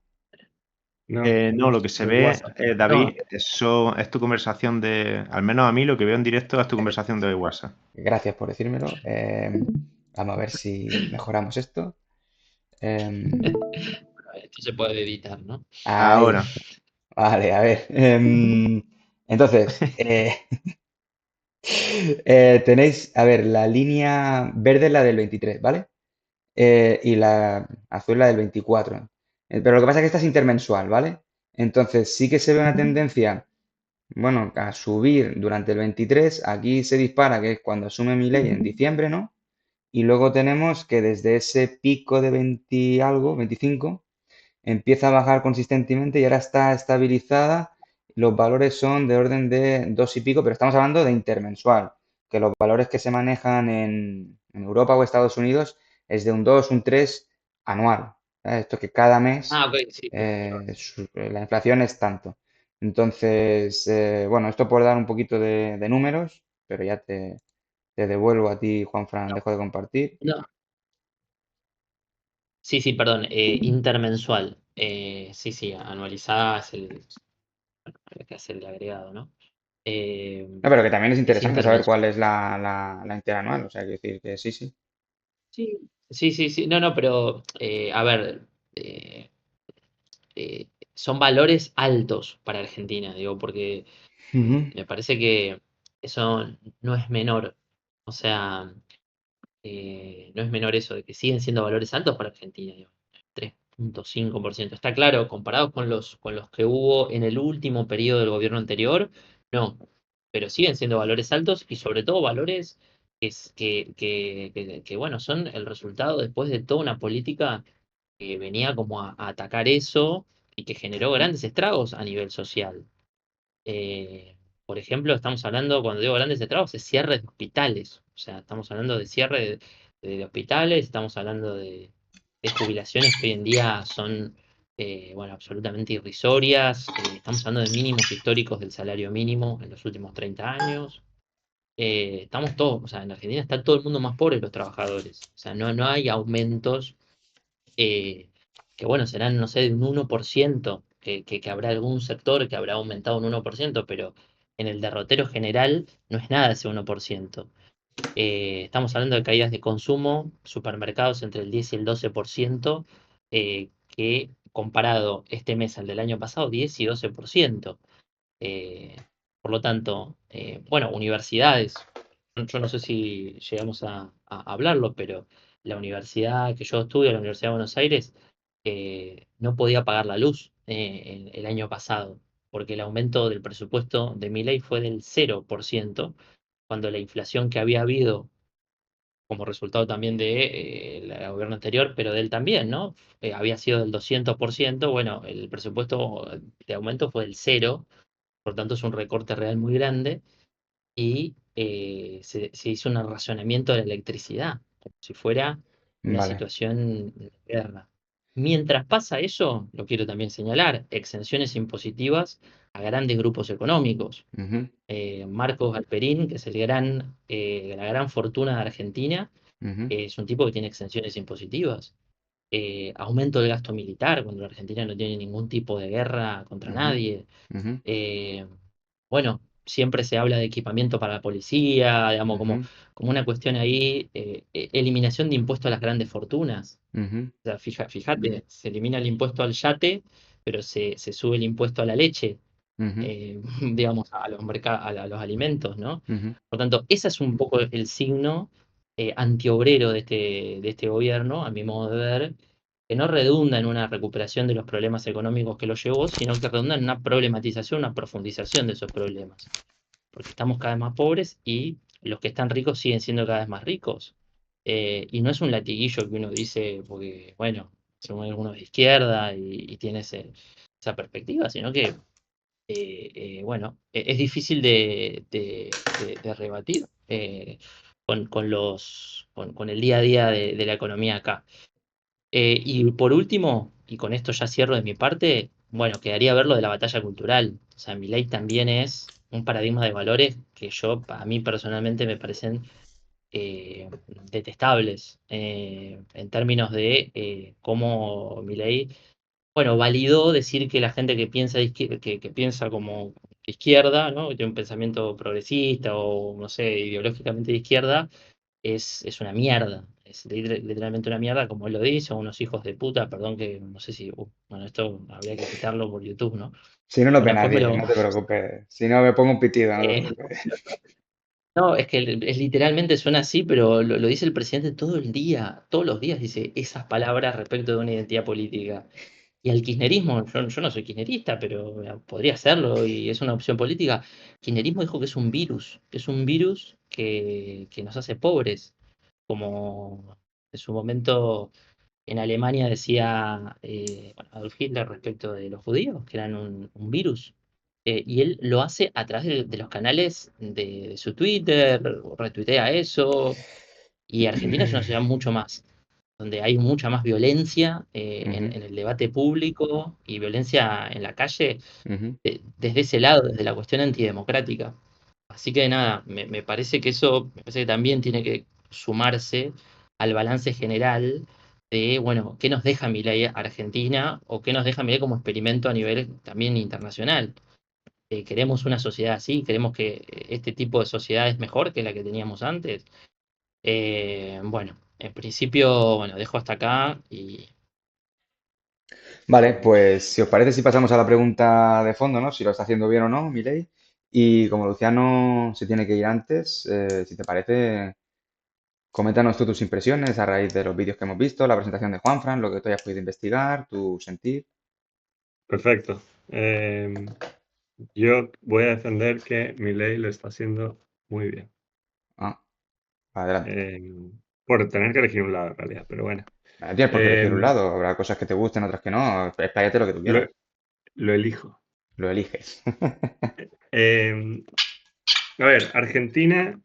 No, No, lo que se el ve, WhatsApp. No, David, eso es tu conversación al menos a mí lo que veo en directo es tu conversación de WhatsApp. Gracias por decírmelo. Vamos a ver si mejoramos esto. esto se puede editar, ¿no? Ahí, Ahora, vale, a ver. Entonces, tenéis, a ver, la línea verde es la del 23, ¿vale? Y la azul es la del 24. Pero lo que pasa es que esta es intermensual, ¿vale? Entonces sí que se ve una tendencia, bueno, a subir durante el 23. Aquí se dispara, que es cuando asume mi ley en diciembre, ¿no? Y luego tenemos que desde ese pico de 20 y algo, 25, empieza a bajar consistentemente y ahora está estabilizada. Los valores son de orden de 2 y pico, pero estamos hablando de intermensual, que los valores que se manejan en Europa o Estados Unidos es de un 2 un 3 anual. Esto que cada mes Ah, ok, sí. la inflación es tanto. Entonces, bueno, esto por dar un poquito de números, pero ya te devuelvo a ti, Juanfran, dejo de compartir. No, sí, sí, perdón, intermensual. Sí, sí, anualizada es el que hace el agregado, ¿no? Eh, No, pero que también es es interesante saber intermensual. cuál es la interanual, o sea, quiero decir que sí, sí. Sí, sí, sí, sí. No, no, pero a ver, eh, son valores altos para Argentina, digo, porque Ujú. me parece que eso no es menor. O sea, no es menor eso, de que siguen siendo valores altos para Argentina, digo, 3,5%. Está claro, comparados con los que hubo en el último periodo del gobierno anterior, no, pero siguen siendo valores altos y sobre todo valores que, bueno, son el resultado después de toda una política que venía como a atacar eso y que generó grandes estragos a nivel social. Eh, por ejemplo, estamos hablando, cuando digo grandes estragos, es cierre de hospitales. O sea, estamos hablando de cierre de hospitales, estamos hablando de jubilaciones que hoy en día son, bueno, absolutamente irrisorias. Estamos hablando de mínimos históricos del salario mínimo en los últimos 30 años. Estamos todos, o sea, en Argentina está todo el mundo más pobre, los trabajadores. O sea, no hay aumentos eh, que bueno, serán, no sé, de un 1%, que habrá algún sector que habrá aumentado un 1%, pero en el derrotero general no es nada ese 1%. Estamos hablando de caídas de consumo, supermercados entre el 10 y el 12%, que comparado este mes al del año pasado, 10 y 12%. Eh, por lo tanto, bueno, universidades. Yo no sé si llegamos a hablarlo, pero la universidad que yo estudio, la Universidad de Buenos Aires, no podía pagar la luz el año pasado, porque el aumento del presupuesto de mi ley fue del 0%, cuando la inflación que había habido como resultado también de el gobierno anterior, pero de él también, ¿no? Había sido del 200%. Bueno, el presupuesto de aumento fue del 0%, por tanto es un recorte real muy grande y se hizo un racionamiento de la electricidad, como si fuera una Vale. situación de guerra. Mientras pasa eso, lo quiero también señalar, exenciones impositivas a grandes grupos económicos. Ujú, Marcos Galperín, que es la gran fortuna de Argentina, ujú, es un tipo que tiene exenciones impositivas. Aumento del gasto militar, cuando la Argentina no tiene ningún tipo de guerra contra ujú, nadie. ujú, Eh, bueno, siempre se habla de equipamiento para la policía, digamos, Ujú, como una cuestión ahí, eliminación de impuestos a las grandes fortunas. ujú, O sea, fíjate, se elimina el impuesto al yate, pero se sube el impuesto a la leche, ujú, digamos, a los a los alimentos, ¿no? ujú, Por tanto, ese es un poco el signo antiobrero de este gobierno, a mi modo de ver, que no redunda en una recuperación de los problemas económicos que lo llevó, sino que redunda en una problematización, una profundización de esos problemas. Porque estamos cada vez más pobres y los que están ricos siguen siendo cada vez más ricos. Y no es un latiguillo que uno dice porque, bueno, son algunos de izquierda y tiene esa perspectiva, sino que bueno, es difícil de rebatir con el día a día de la economía acá. Y por último, y con esto ya cierro de mi parte, bueno, quedaría ver lo de la batalla cultural. O sea, Milei también es un paradigma de valores que a mí personalmente me parecen eh, detestables en términos de cómo Milei bueno, validó decir que la gente que piensa, que piensa como de izquierda, ¿no? Que tiene un pensamiento progresista o, no sé, ideológicamente de izquierda, es una mierda. Es literalmente una mierda, como él lo dice, o unos hijos de puta, perdón que no sé si, bueno, esto habría que quitarlo por YouTube, ¿no? Si no lo ve Bueno, después, nadie, pero no te preocupes. Si no, me pongo un pitido, no te eh, preocupes. no, es que es literalmente suena así, pero lo dice el presidente todo el día, todos los días dice esas palabras respecto de una identidad política. Y al kirchnerismo, yo no soy kirchnerista, pero podría serlo y es una opción política. Kirchnerismo dijo que es un virus que nos hace pobres, como en su momento en Alemania decía bueno, Adolf Hitler respecto de los judíos, que eran un virus. Y él lo hace a través de los canales de su Twitter, retuitea eso, y Argentina es una sociedad mucho más donde hay mucha más violencia Ujú, en el debate público y violencia en la calle, ujú. desde ese lado, desde la cuestión antidemocrática. Así que nada, me parece que eso me parece que también tiene que sumarse al balance general de, bueno, qué nos deja Milei a Argentina o qué nos deja Milei como experimento a nivel también internacional. ¿Queremos una sociedad así? ¿Queremos que este tipo de sociedad es mejor que la que teníamos antes? Bueno, en principio, bueno, dejo hasta acá y Vale, pues si os parece, si pasamos a la pregunta de fondo, ¿no? Si lo está haciendo bien o no, Milei. Y como Luciano se tiene que ir antes, si te parece, coméntanos tú tus impresiones a raíz de los vídeos que hemos visto, la presentación de Juanfran, lo que tú hayas podido investigar, tu sentir. Perfecto. Yo voy a defender que Milei lo está haciendo muy bien. Ah, adelante. Por tener que elegir un lado, en realidad, pero bueno. No tienes por qué elegir un Em, lado, habrá cosas que te gusten, otras que no. Expláyate lo que tú lo, quieras, lo elijo. lo eliges. Em, a ver, Argentina,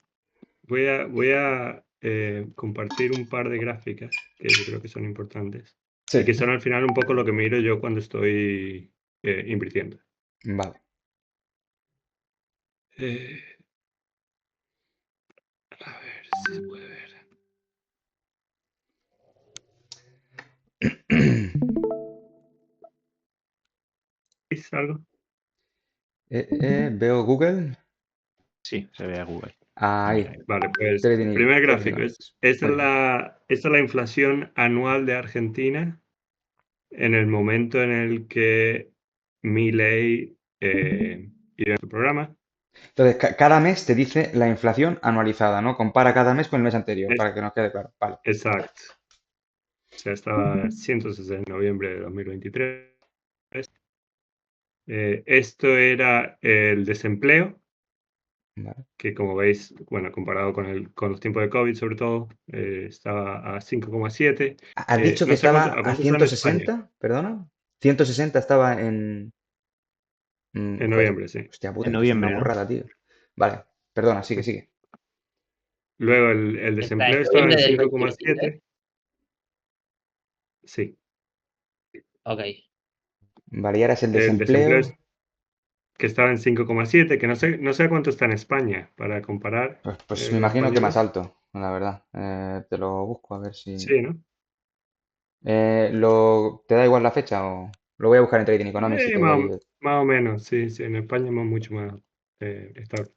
voy a compartir un par de gráficas que yo creo que son importantes y Sí, que son al final un poco lo que miro yo cuando estoy invirtiendo. vale. Eh, a ver si se puede ver. ¿Es algo? Veo Google. Sí, se ve a Google. Ahí, Mira, Vale, pues Trading, primer Trading gráfico. Economics. Esta Muy es bien. esta es la inflación anual de Argentina en el momento en el que Milei iba en su programa. Entonces, cada mes te dice la inflación anualizada, ¿no? Compara cada mes con el mes anterior, Es- para que nos quede claro. Vale. exacto. O sea, estaba 160 en noviembre de 2023. Esto era el desempleo, Vale. que como veis, bueno, comparado con los tiempos de COVID sobre todo, estaba a 5,7. ¿Has dicho que No sé estaba a a cuánto está en España 160? ¿Perdona? 160 estaba en... en joder, noviembre, sí. hostia puta, en entonces una noviembre, ¿no? burrada, tío. Vale, perdona, sigue, sigue. Luego el está desempleo en estaba en noviembre del 2023. 5,7. Sí, Ok. Vale, y ahora es el el desempleo desempleo. que estaba en 5,7, que no sé a cuánto está en España, para comparar Pues me los imagino que más españoles. alto, la verdad. Te lo busco a ver si... Sí, ¿no? ¿Te da igual la fecha o...? Lo voy a buscar en Trading Economics y te voy Más, ahí. más o menos, sí, sí, en España es mucho más. estable.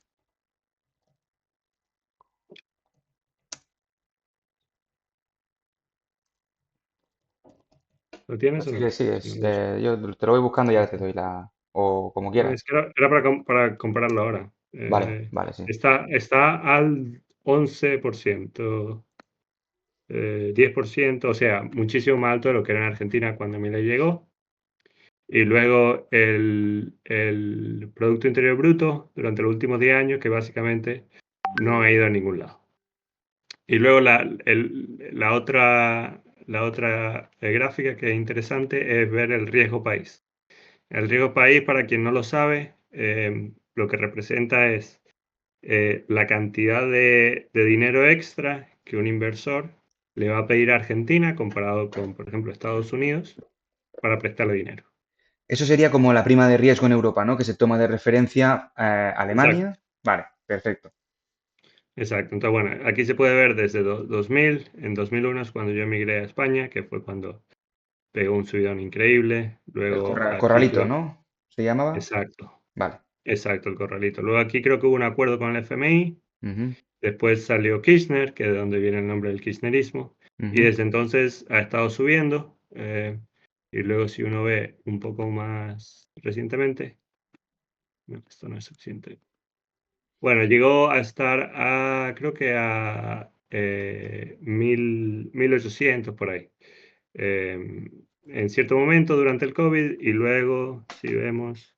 ¿Lo tienes o no? Sigue, Si no, yo te lo voy buscando y ya te doy la... O como no, quieras. es que era para compararlo ahora. Vale, sí. Está al 11%, 10%, o sea, muchísimo más alto de lo que era en Argentina cuando Milei llegó. Y luego el Producto Interior Bruto durante los últimos 10 años, que básicamente no ha ido a ningún lado. Y luego la otra gráfica que es interesante es ver el riesgo país. El riesgo país, para quien no lo sabe, lo que representa es la cantidad de dinero extra que un inversor le va a pedir a Argentina comparado con, por ejemplo, Estados Unidos para prestarle dinero. Eso sería como la prima de riesgo en Europa, ¿no? Que se toma de referencia Alemania. Exacto. Vale, perfecto. Exacto. Entonces, bueno, aquí se puede ver desde 2000. En 2001 es cuando yo emigré a España, que fue cuando pegó un subidón increíble. El Luego aquí corralito, creo... ¿no? ¿Se llamaba? Exacto. Vale. Exacto, el corralito. Luego aquí creo que hubo un acuerdo con el FMI. Ujú, Después salió Kirchner, que es de donde viene el nombre del kirchnerismo. Y ujú. desde entonces ha estado subiendo. Y luego si uno ve un poco más recientemente... No, esto no es suficiente. Bueno, llegó a estar creo que a 1800 por ahí. En cierto momento durante el COVID y luego, si vemos,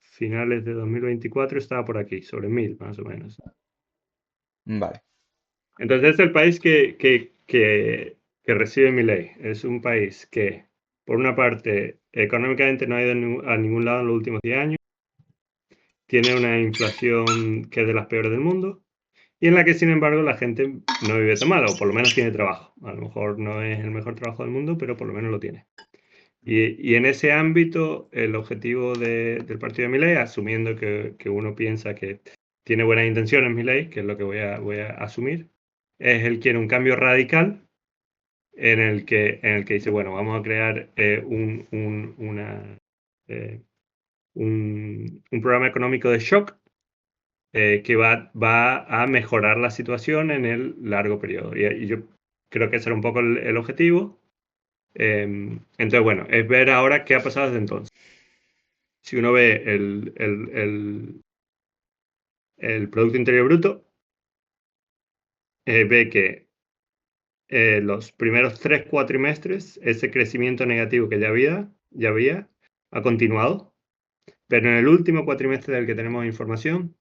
finales de 2024 estaba por aquí, sobre 1000 más o menos. Vale. Entonces es el país que recibe Milei. Es un país que, por una parte, económicamente no ha ido a ningún lado en los últimos 10 años. Tiene una inflación que es de las peores del mundo. Y en la que, sin embargo, la gente no vive tan mal, o por lo menos tiene trabajo. A lo mejor no es el mejor trabajo del mundo, pero por lo menos lo tiene. Y en ese ámbito, el objetivo del partido de Milei, asumiendo que uno piensa que tiene buenas intenciones Milei, que es lo que voy a asumir, es él quiere un cambio radical en el que dice, bueno, vamos a crear un programa económico de shock que va a mejorar la situación en el largo periodo. Y yo creo que ese era un poco el objetivo. Entonces, bueno, es ver ahora qué ha pasado desde entonces. Si uno ve el Producto Interior Bruto, ve que los primeros 3 cuatrimestres, ese crecimiento negativo que ya había, ha continuado. Pero en el último cuatrimestre del que tenemos información,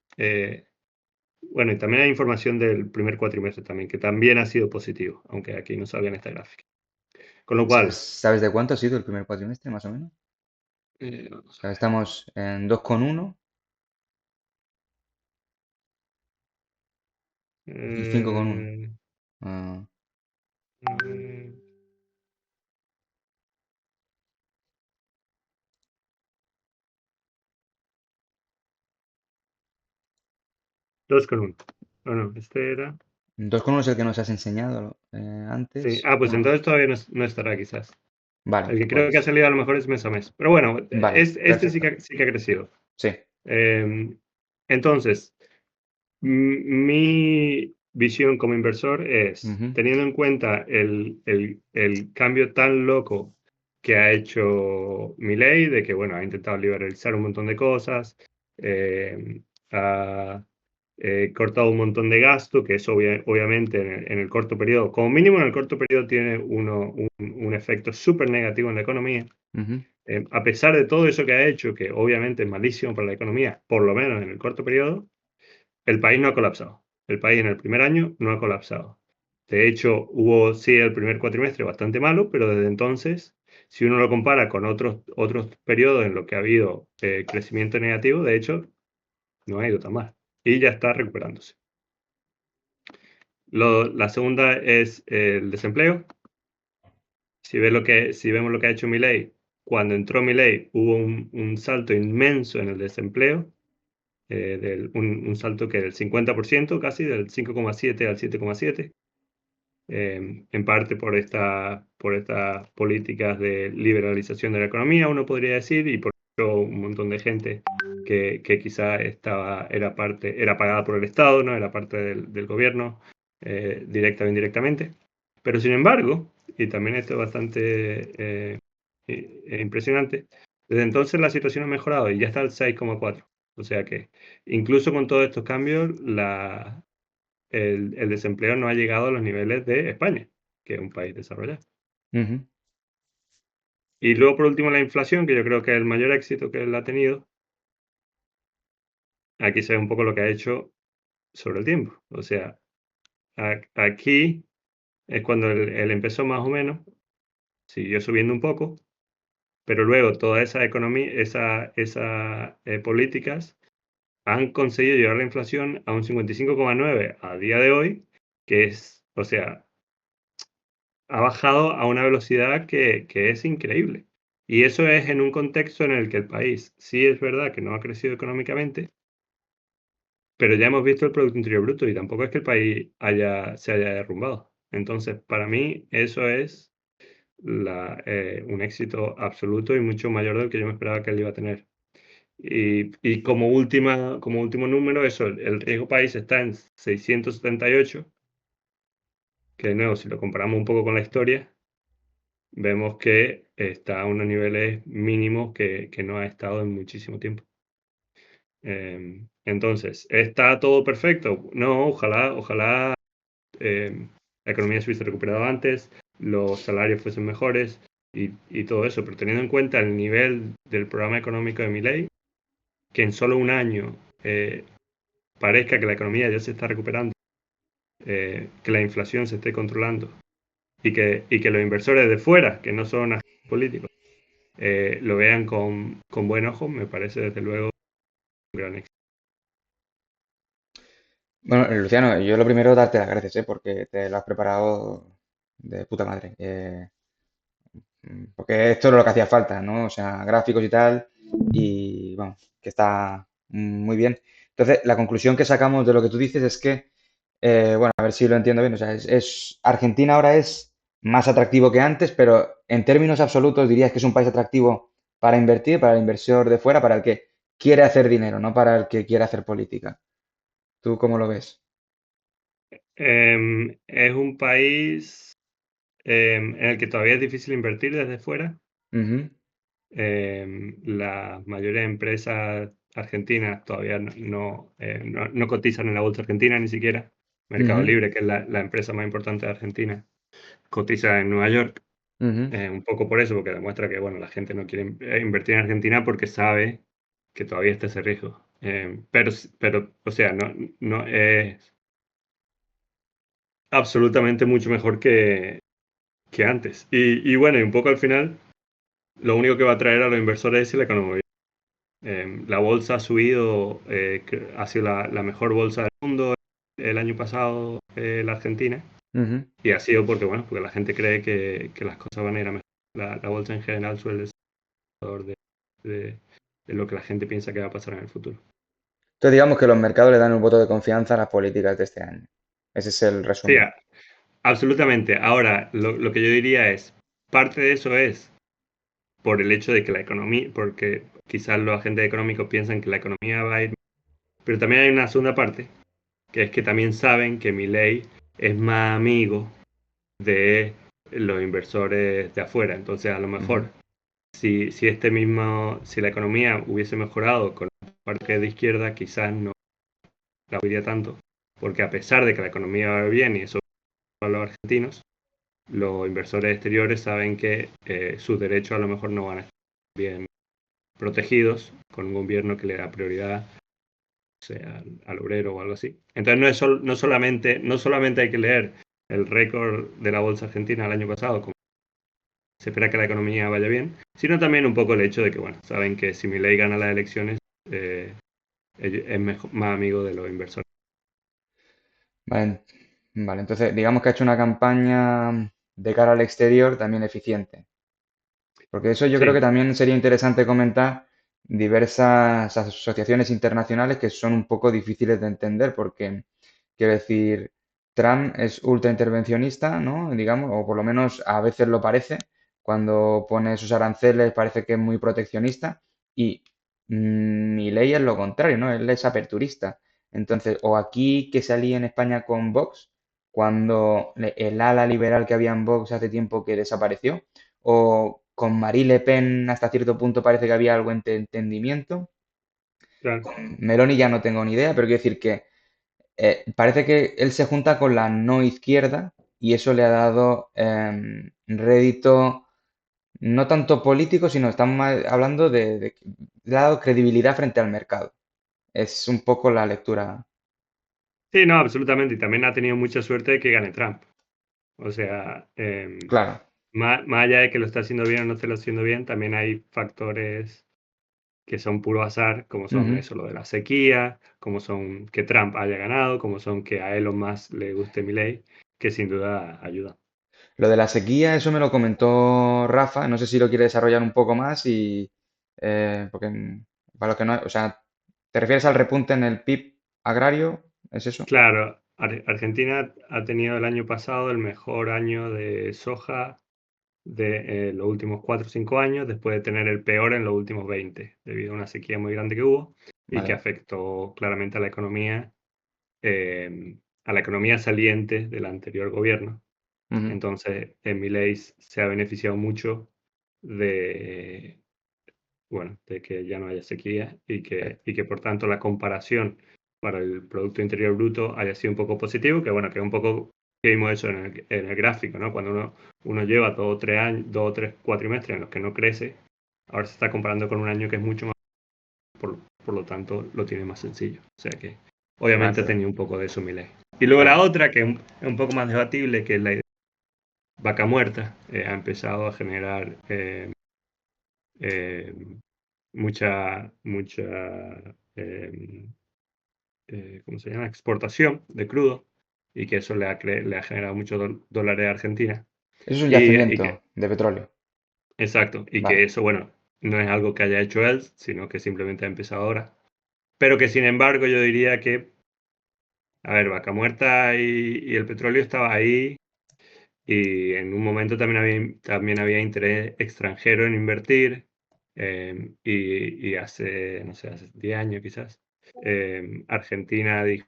bueno, y también hay información del primer cuatrimestre también, que también ha sido positivo, aunque aquí no salga en esta gráfica. Con lo cual, ¿Sabes de cuánto ha sido el primer cuatrimestre, más o menos? vamos O a sea, ver. estamos en 2,1 y 5,1. Eh, Ah, eh, 2,1. Bueno, este era... 2,1 es el que nos has enseñado Sí. antes. Pues entonces todavía no estará quizás. Vale, El que creo que ha pues salido a lo mejor es mes a mes. Pero bueno, vale, este sí perfecto. que ha crecido. Sí. Entonces, mi visión como inversor es, Ujú, teniendo en cuenta el cambio tan loco que ha hecho Milei, de que, bueno, ha intentado liberalizar un montón de cosas, ha cortado un montón de gasto, que eso obviamente en el corto periodo, como mínimo en el corto periodo, tiene un efecto súper negativo en la economía. ujú. A pesar de todo eso que ha hecho, que obviamente es malísimo para la economía, por lo menos en el corto periodo, el país no ha colapsado. El país en el primer año no ha colapsado. De hecho, hubo sí el primer cuatrimestre bastante malo, pero desde entonces, si uno lo compara con otros periodos en los que ha habido crecimiento negativo, de hecho, no ha ido tan mal. Y ya está recuperándose. La segunda es el desempleo. Si vemos lo que ha hecho Milei, cuando entró Milei hubo un salto inmenso en el desempleo, un salto que del 50% casi, del 5,7 al 7,7, en parte por estas políticas de liberalización de la economía, uno podría decir, y por eso un montón de gente que quizá era pagada por el Estado, ¿no? Era parte del gobierno, directa o indirectamente. Pero sin embargo, y también esto es bastante impresionante, desde entonces la situación ha mejorado y ya está al 6,4. O sea que incluso con todos estos cambios, el desempleo no ha llegado a los niveles de España, que es un país desarrollado. Ujú. Y luego, por último, la inflación, que yo creo que es el mayor éxito que él ha tenido. Aquí se ve un poco lo que ha hecho sobre el tiempo. O sea, aquí es cuando él empezó más o menos, siguió subiendo un poco, pero luego toda esa economía, esas políticas han conseguido llevar la inflación a un 55,9 a día de hoy, que es, o sea, ha bajado a una velocidad que es increíble. Y eso es en un contexto en el que el país sí es verdad que no ha crecido económicamente, pero ya hemos visto el Producto Interior Bruto y tampoco es que el país se haya derrumbado. Entonces, para mí, eso es un éxito absoluto y mucho mayor del que yo me esperaba que él iba a tener. Y como último número, eso, el riesgo país está en 678, que de nuevo, si lo comparamos un poco con la historia, vemos que está a unos niveles mínimos que no ha estado en muchísimo tiempo. Entonces, ¿está todo perfecto? No, ojalá la economía se hubiese recuperado antes, los salarios fuesen mejores y todo eso, pero teniendo en cuenta el nivel del programa económico de Milei, que en solo un año parezca que la economía ya se está recuperando, que la inflación se esté controlando y que los inversores de fuera, que no son agentes políticos, lo vean con buen ojo, me parece desde luego un gran éxito. Bueno, Luciano, yo lo primero darte las gracias, porque te lo has preparado de puta madre. Porque esto es lo que hacía falta, ¿no? O sea, gráficos y tal, y vamos, que está muy bien. Entonces, la conclusión que sacamos de lo que tú dices es que, bueno, a ver si lo entiendo bien, o sea, Argentina ahora es más atractivo que antes, pero en términos absolutos dirías que es un país atractivo para invertir, para el inversor de fuera, para el que quiere hacer dinero, no para el que quiere hacer política. ¿Tú cómo lo ves? Es un país en el que todavía es difícil invertir desde fuera. Ujú, Las mayores empresas argentinas todavía no cotizan en la bolsa argentina ni siquiera. Mercado ujú, Libre, que es la empresa más importante de Argentina, cotiza en Nueva York. ujú. Un poco por eso, porque demuestra que bueno, la gente no quiere invertir en Argentina porque sabe que todavía está ese riesgo. Pero, o sea, no es absolutamente mucho mejor que antes. Y bueno, y un poco al final, lo único que va a traer a los inversores es la economía. La bolsa ha subido, ha sido la mejor bolsa del mundo el año pasado, la Argentina, Ujú. y ha sido porque, bueno, porque la gente cree que las cosas van a ir a mejor. La bolsa en general suele ser alrededor de lo que la gente piensa que va a pasar en el futuro. Entonces digamos que los mercados le dan un voto de confianza a las políticas de este año. Ese es el Sí, resumen. absolutamente. Ahora, lo que yo diría es, parte de eso es por el hecho de que la economía, porque quizás los agentes económicos piensan que la economía va a ir, pero también hay una segunda parte, que es que también saben que Milei es más amigo de los inversores de afuera. Entonces, a lo Ujú, mejor, si la economía hubiese mejorado con la parte de izquierda, quizás no la hubiera tanto, porque a pesar de que la economía va bien y eso para los argentinos, los inversores exteriores saben que sus derechos a lo mejor no van a estar bien protegidos con un gobierno que le da prioridad, o sea, al obrero o algo así. Entonces no solamente hay que leer el récord de la bolsa argentina el año pasado, como se espera que la economía vaya bien, sino también un poco el hecho de que, bueno, saben que si Milei gana las elecciones, eh, es más amigo de los inversores. vale, vale, entonces digamos que ha hecho una campaña de cara al exterior también eficiente. Porque eso yo creo que Sí, también sería interesante comentar diversas asociaciones internacionales que son un poco difíciles de entender porque, quiero decir, Trump es ultra intervencionista, ¿no? Digamos, o por lo menos a veces lo parece. Cuando pone sus aranceles parece que es muy proteccionista y Milei es lo contrario, ¿no? Él es aperturista. Entonces, o aquí que salí en España con Vox, cuando el ala liberal que había en Vox hace tiempo que desapareció, o con Marie Le Pen hasta cierto punto parece que había algo entre entendimiento. Claro. Con Meloni ya no tengo ni idea, pero quiero decir que parece que él se junta con la no izquierda y eso le ha dado rédito no tanto político, sino estamos hablando de que le ha dado credibilidad frente al mercado. Es un poco la lectura. Sí, no, absolutamente. Y también ha tenido mucha suerte de que gane Trump. O sea, Claro. más allá de que lo está haciendo bien o no esté lo haciendo bien, también hay factores que son puro azar, como son Ujú. eso, lo de la sequía, como son que Trump haya ganado, como son que a Elon Musk le guste Milei, que sin duda ayuda. Lo de la sequía, eso me lo comentó Rafa. No sé si lo quiere desarrollar un poco más porque para los que no, o sea, ¿te refieres al repunte en el PIB agrario? ¿Es eso? Claro, Argentina ha tenido el año pasado el mejor año de soja de los últimos 4 o 5 años, después de tener el peor en los últimos 20, debido a una sequía muy grande que hubo y que Vale. afectó claramente a la economía saliente del anterior gobierno. Ujú. Entonces, Milei se ha beneficiado mucho de, bueno, de que ya no haya sequía y que por tanto la comparación para el Producto Interior Bruto haya sido un poco positivo, que bueno, que es un poco que vimos eso en el gráfico, ¿no? Cuando uno lleva 2 o 3 cuatrimestres en los que no crece, ahora se está comparando con un año que es mucho más, por lo tanto lo tiene más sencillo. O sea que Vale, obviamente ha pero, tenido un poco de eso Milei. Y luego la vale. otra, que es un poco más debatible, que es la idea de vaca muerta, ha empezado a generar eh, mucha ¿cómo se llama? Exportación de crudo y que eso le ha generado muchos dólares a Argentina. Eso es un Y que, yacimiento de petróleo. exacto, y que Vale. eso, bueno, no es algo que haya hecho él, sino que simplemente ha empezado ahora. Pero que sin embargo yo diría que, a ver, Vaca Muerta y el petróleo estaba ahí y en un momento también había interés extranjero en invertir y hace, no sé, hace 10 años quizás, Argentina dijo,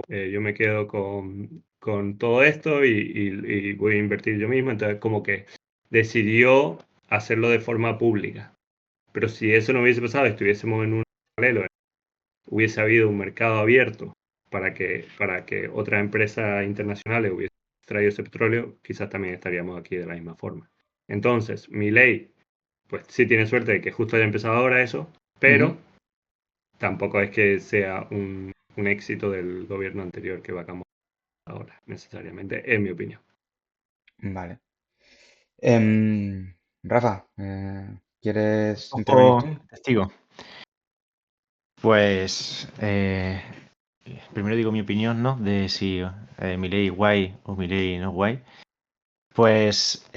yo me quedo con todo esto y voy a invertir yo mismo. Entonces, como que decidió hacerlo de forma pública. Pero si eso no hubiese pasado, estuviésemos en un paralelo, hubiese habido un mercado abierto para que otras empresas internacionales hubiesen traído ese petróleo, quizás también estaríamos aquí de la misma forma. Entonces, Milei, pues sí tiene suerte de que justo haya empezado ahora eso, Ujú. pero tampoco es que sea un éxito del gobierno anterior que va a cambiar ahora, necesariamente, en mi opinión. Vale. Rafa, ¿quieres intervenir Ojo, tú? testigo. Pues primero digo mi opinión, ¿no? De si Milei guay o Milei no guay. Pues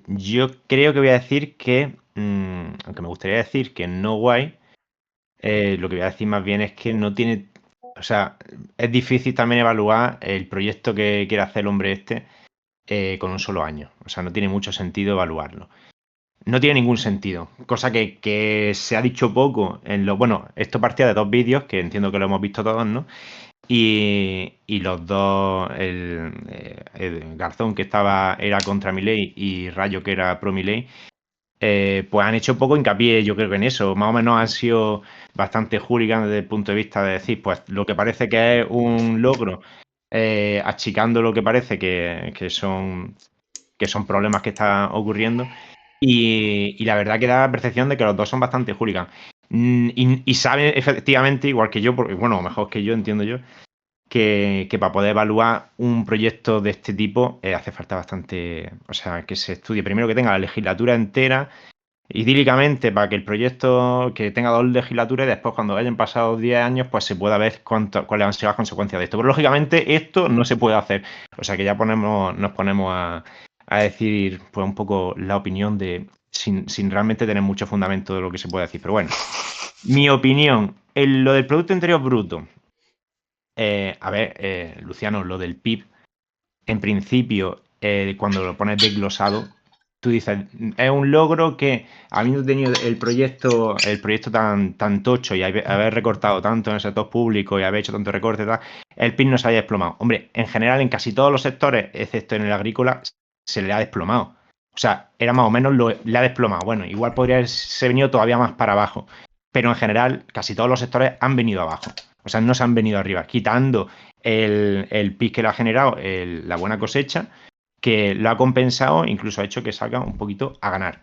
yo creo que voy a decir que, aunque me gustaría decir que no guay, lo que voy a decir más bien es que no tiene, o sea, es difícil también evaluar el proyecto que quiere hacer el hombre este con un solo año. O sea, no tiene mucho sentido evaluarlo. No tiene ningún sentido. Cosa que se ha dicho poco en lo. Bueno, esto partía de dos vídeos que entiendo que lo hemos visto todos, ¿no? Y los dos, el Garzón que era contra Milei y Rayo que era pro Milei, pues han hecho poco hincapié, yo creo que en eso. Más o menos han sido bastante hooligans desde el punto de vista de decir, pues lo que parece que es un logro, achicando lo que parece que son problemas que están ocurriendo. Y la verdad que da la percepción de que los dos son bastante hooligans. Y saben efectivamente, igual que yo, porque, bueno, mejor que yo, entiendo yo, que para poder evaluar un proyecto de este tipo hace falta bastante, o sea, que se estudie primero, que tenga la legislatura entera, idílicamente, para que el proyecto que tenga 2 legislaturas y después cuando hayan pasado 10 años, pues se pueda ver cuáles han sido las consecuencias de esto. Pero lógicamente esto no se puede hacer. O sea que ya nos ponemos a decir pues un poco la opinión sin realmente tener mucho fundamento de lo que se puede decir. Pero bueno, mi opinión, en lo del Producto Interior Bruto. A ver, Luciano, lo del PIB, en principio, cuando lo pones desglosado, tú dices, es un logro que, habiendo tenido el proyecto tan tocho y haber recortado tanto en el sector público y haber hecho tanto recorte, el PIB no se haya desplomado. Hombre, en general, en casi todos los sectores, excepto en el agrícola, se le ha desplomado. O sea, era más o menos le ha desplomado. Bueno, igual podría haberse venido todavía más para abajo. Pero en general, casi todos los sectores han venido abajo. O sea, no se han venido arriba, quitando el PIB que le ha generado la buena cosecha, que lo ha compensado, incluso ha hecho que salga un poquito a ganar.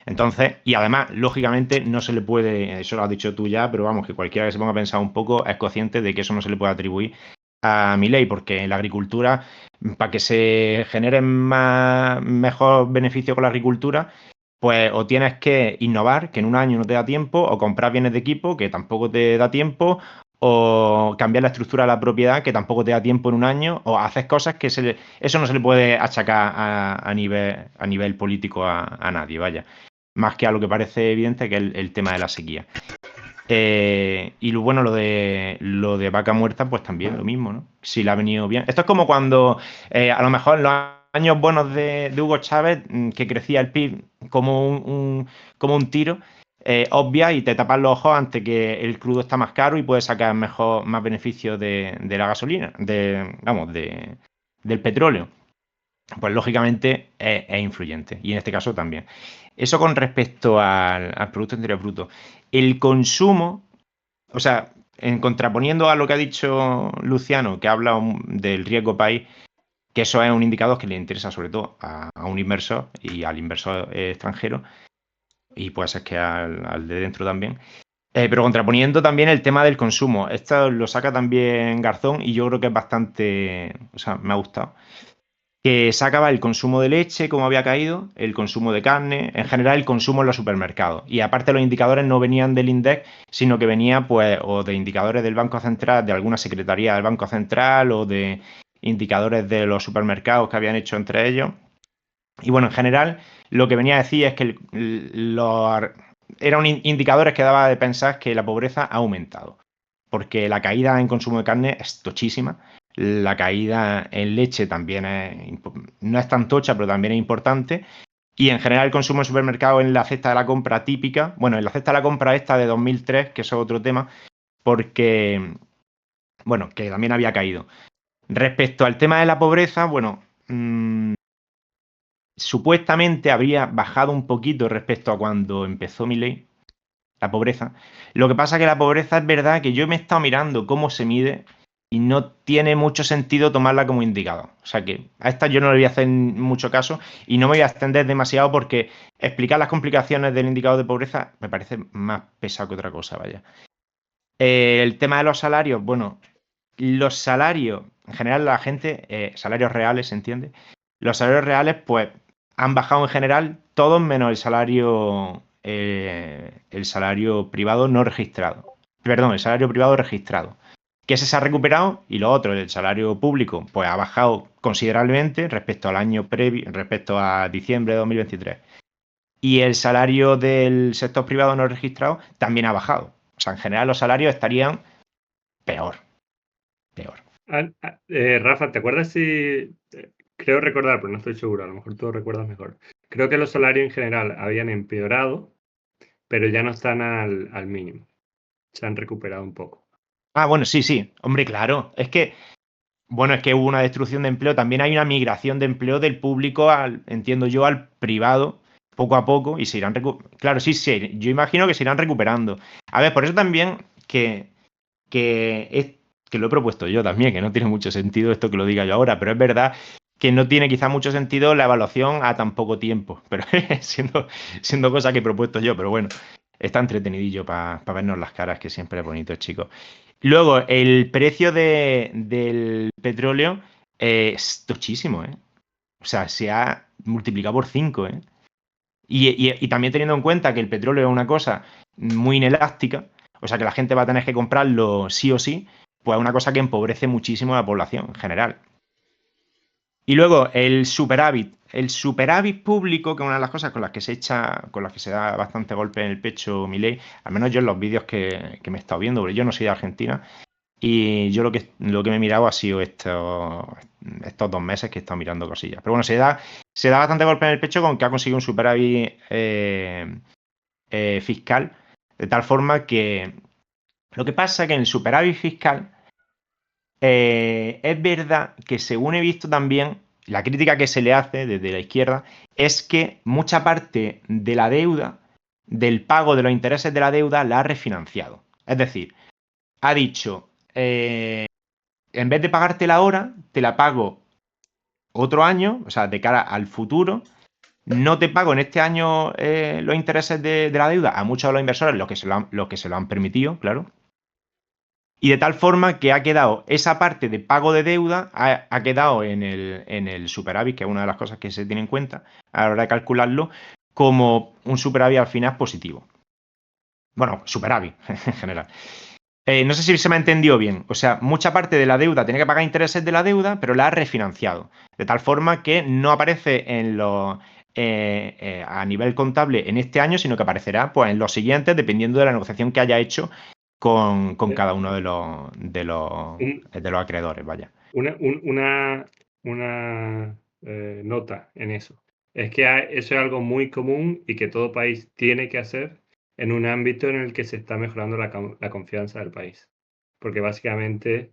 Entonces, y además, lógicamente, no se le puede, eso lo has dicho tú ya, pero vamos, que cualquiera que se ponga a pensar un poco es consciente de que eso no se le puede atribuir a Milei, porque en la agricultura, para que se genere mejor beneficio con la agricultura, pues o tienes que innovar, que en un año no te da tiempo, o comprar bienes de equipo, que tampoco te da tiempo, o cambiar la estructura de la propiedad, que tampoco te da tiempo en un año, o haces cosas que eso no se le puede achacar a nivel político a nadie, vaya. Más que a lo que parece evidente, que es el tema de la sequía. Y bueno, lo de vaca muerta, pues también lo mismo, ¿no? Si le ha venido bien. Esto es como cuando a lo mejor en los años buenos de Hugo Chávez, que crecía el PIB como un tiro, obvia y te tapas los ojos ante que el crudo está más caro y puedes sacar más beneficio de la gasolina, del petróleo. Pues lógicamente es influyente, y en este caso también. Eso con respecto al Producto Interior Bruto. El consumo, o sea, contraponiendo a lo que ha dicho Luciano, que habla del riesgo país, que eso es un indicador que le interesa sobre todo a un inversor y al inversor extranjero, y puede ser que al de dentro también. Pero contraponiendo también el tema del consumo. Esto lo saca también Garzón y yo creo que es bastante, o sea, me ha gustado. Que sacaba el consumo de leche, como había caído, el consumo de carne, en general el consumo en los supermercados. Y aparte los indicadores no venían del INDEC, sino que venían pues o de indicadores del Banco Central, de alguna secretaría del Banco Central, o de indicadores de los supermercados que habían hecho entre ellos. Y bueno, en general lo que venía a decir es que eran indicadores que daba de pensar que la pobreza ha aumentado, porque la caída en consumo de carne es tochísima. La caída en leche también no es tan tocha, pero también es importante. Y en general el consumo en supermercado en la cesta de la compra típica, bueno, en la cesta de la compra esta de 2003, que eso es otro tema, porque, bueno, que también había caído. Respecto al tema de la pobreza, bueno, supuestamente habría bajado un poquito respecto a cuando empezó Milei, la pobreza. Lo que pasa es que la pobreza es verdad que yo me he estado mirando cómo se mide y no tiene mucho sentido tomarla como indicador. O sea que a esta yo no le voy a hacer mucho caso y no me voy a extender demasiado porque explicar las complicaciones del indicador de pobreza me parece más pesado que otra cosa, vaya. El tema de los salarios, bueno, los salarios, en general la gente, salarios reales, ¿se entiende? Los salarios reales, pues, han bajado en general, todos menos el salario privado no registrado. Perdón, el salario privado registrado. Que ese se ha recuperado y lo otro, el salario público, pues ha bajado considerablemente respecto al año previo, respecto a diciembre de 2023. Y el salario del sector privado no registrado también ha bajado. O sea, en general los salarios estarían peor. Rafa, ¿te acuerdas si... Creo recordar, pero no estoy seguro, a lo mejor tú lo recuerdas mejor. Creo que los salarios en general habían empeorado, pero ya no están al mínimo. Se han recuperado un poco. Ah, bueno, sí. Hombre, claro. Es que hubo una destrucción de empleo. También hay una migración de empleo del público entiendo yo, al privado, poco a poco, y se irán claro, sí, yo imagino que se irán recuperando. A ver, por eso también que lo he propuesto yo también, que no tiene mucho sentido esto que lo diga yo ahora, pero es verdad que no tiene quizá mucho sentido la evaluación a tan poco tiempo, pero siendo cosa que he propuesto yo, pero bueno, está entretenidillo para vernos las caras, que siempre es bonito, chicos. Luego, el precio del petróleo es tochísimo, ¿eh? O sea, se ha multiplicado por 5, ¿eh? Y también teniendo en cuenta que el petróleo es una cosa muy inelástica, o sea que la gente va a tener que comprarlo sí o sí, pues es una cosa que empobrece muchísimo a la población en general. Y luego el superávit. El superávit público, que es una de las cosas con las que se da bastante golpe en el pecho Milei, al menos yo en los vídeos que me he estado viendo, porque yo no soy de Argentina, y yo lo que me he mirado ha sido estos 2 meses que he estado mirando cosillas. Pero bueno, se da se da bastante golpe en el pecho con que ha conseguido un superávit fiscal, de tal forma que lo que pasa es que en el superávit fiscal es verdad que, según he visto también, la crítica que se le hace desde la izquierda es que mucha parte de la deuda, del pago de los intereses de la deuda, la ha refinanciado. Es decir, ha dicho, en vez de pagártela ahora, te la pago otro año, o sea, de cara al futuro. No te pago en este año los intereses de la deuda a muchos de los inversores, los que se lo han permitido, claro. Y de tal forma que ha quedado esa parte de pago de deuda, ha quedado en el superávit, que es una de las cosas que se tiene en cuenta a la hora de calcularlo, como un superávit al final positivo. Bueno, superávit en general. No sé si se me ha entendido bien. O sea, mucha parte de la deuda tiene que pagar intereses de la deuda, pero la ha refinanciado. De tal forma que no aparece a nivel contable en este año, sino que aparecerá, pues, en los siguientes, dependiendo de la negociación que haya hecho con cada uno de Un- los acreedores, vaya. una nota en eso. Es que eso es algo muy común y que todo país tiene que hacer en un ámbito en el que se está mejorando la confianza del país. Porque básicamente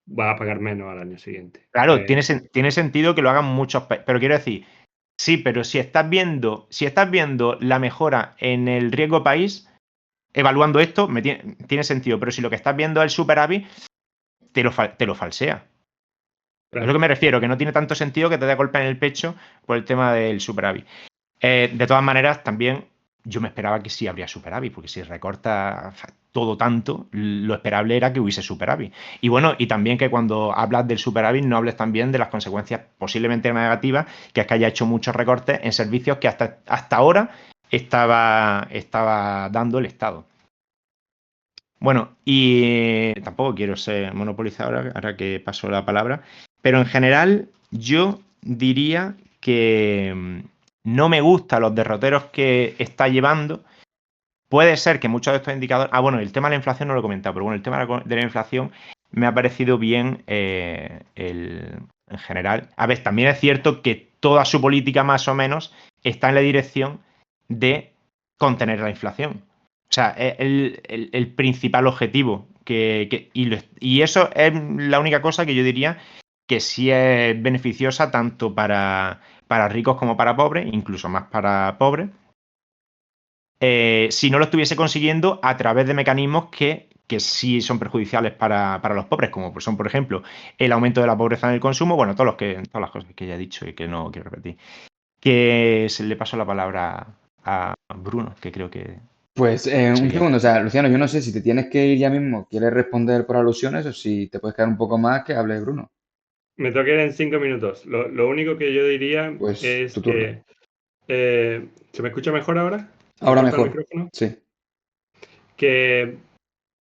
vas a pagar menos al año siguiente. Claro, tiene sentido que lo hagan muchos países, pero quiero decir, sí, pero si estás viendo la mejora en el riesgo país, evaluando esto, tiene sentido, pero si lo que estás viendo es el superávit, te lo falsea. Es lo que me refiero, que no tiene tanto sentido que te dé golpe en el pecho por el tema del superávit. De todas maneras, también yo me esperaba que sí habría superávit, porque si recorta todo tanto, lo esperable era que hubiese superávit. Y bueno, y también que cuando hablas del superávit no hables también de las consecuencias posiblemente negativas, que es que haya hecho muchos recortes en servicios que hasta ahora estaba dando el Estado. Bueno, y tampoco quiero ser monopolizador ahora que paso la palabra, pero en general yo diría que no me gustan los derroteros que está llevando. Puede ser que muchos de estos indicadores... bueno, el tema de la inflación no lo he comentado, pero bueno, el tema de la inflación me ha parecido bien en general. A ver, también es cierto que toda su política más o menos está en la dirección de contener la inflación. O sea, es el principal objetivo. Y eso es la única cosa que yo diría que sí es beneficiosa tanto para ricos como para pobres, incluso más para pobres, si no lo estuviese consiguiendo a través de mecanismos que sí son perjudiciales para los pobres, como son, por ejemplo, el aumento de la pobreza en el consumo, bueno, todas las cosas que ya he dicho y que no quiero repetir. Que se le paso la palabra a Bruno, que creo que Pues un seguía. segundo, o sea, Luciano, yo no sé si te tienes que ir ya mismo, quieres responder por alusiones o si te puedes quedar un poco más que hable Bruno. Me toca ir en 5 minutos. Lo único que yo diría Pues es tu turno. que... ¿se me escucha mejor ahora? ¿Se Ahora corta el mejor, micrófono? sí. Que,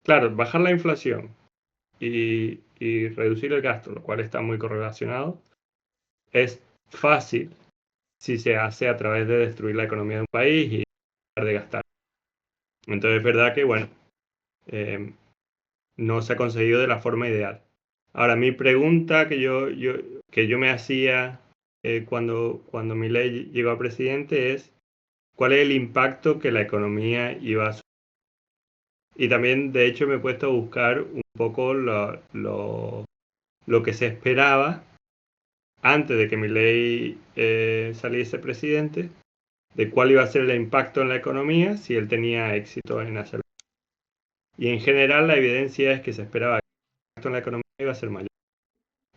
claro, bajar la inflación y reducir el gasto, lo cual está muy correlacionado, es fácil si se hace a través de destruir la economía de un país y dejar de gastar. Entonces es verdad que, bueno, no se ha conseguido de la forma ideal. Ahora, mi pregunta que yo me hacía cuando Milei llegó a presidente es, ¿cuál es el impacto que la economía iba a sufrir? Y también, de hecho, me he puesto a buscar un poco lo que se esperaba antes de que Milei saliese presidente, de cuál iba a ser el impacto en la economía si él tenía éxito en hacerlo. Y en general la evidencia es que se esperaba que el impacto en la economía iba a ser mayor.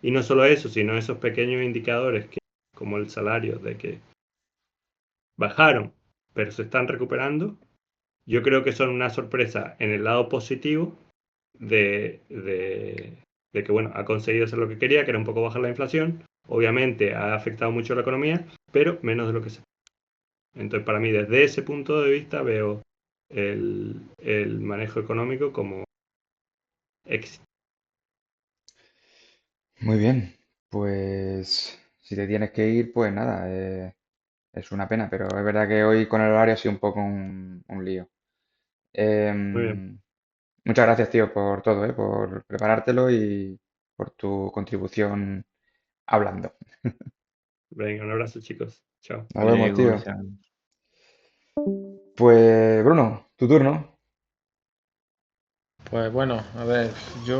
Y no solo eso, sino esos pequeños indicadores como el salario, de que bajaron, pero se están recuperando, yo creo que son una sorpresa en el lado positivo de que, bueno, ha conseguido hacer lo que quería, que era un poco bajar la inflación. Obviamente ha afectado mucho la economía, pero menos de lo que se... Entonces, para mí, desde ese punto de vista, veo el manejo económico como éxito. Muy bien, pues si te tienes que ir, pues nada, es una pena, pero es verdad que hoy con el horario ha sido un poco un lío. Muy bien. Muchas gracias, tío, por todo, por preparártelo y por tu contribución hablando. Venga, un abrazo, chicos. Chao. Nos vemos, Lego, tío. o sea, Pues Bruno, tu turno. Pues bueno, a ver,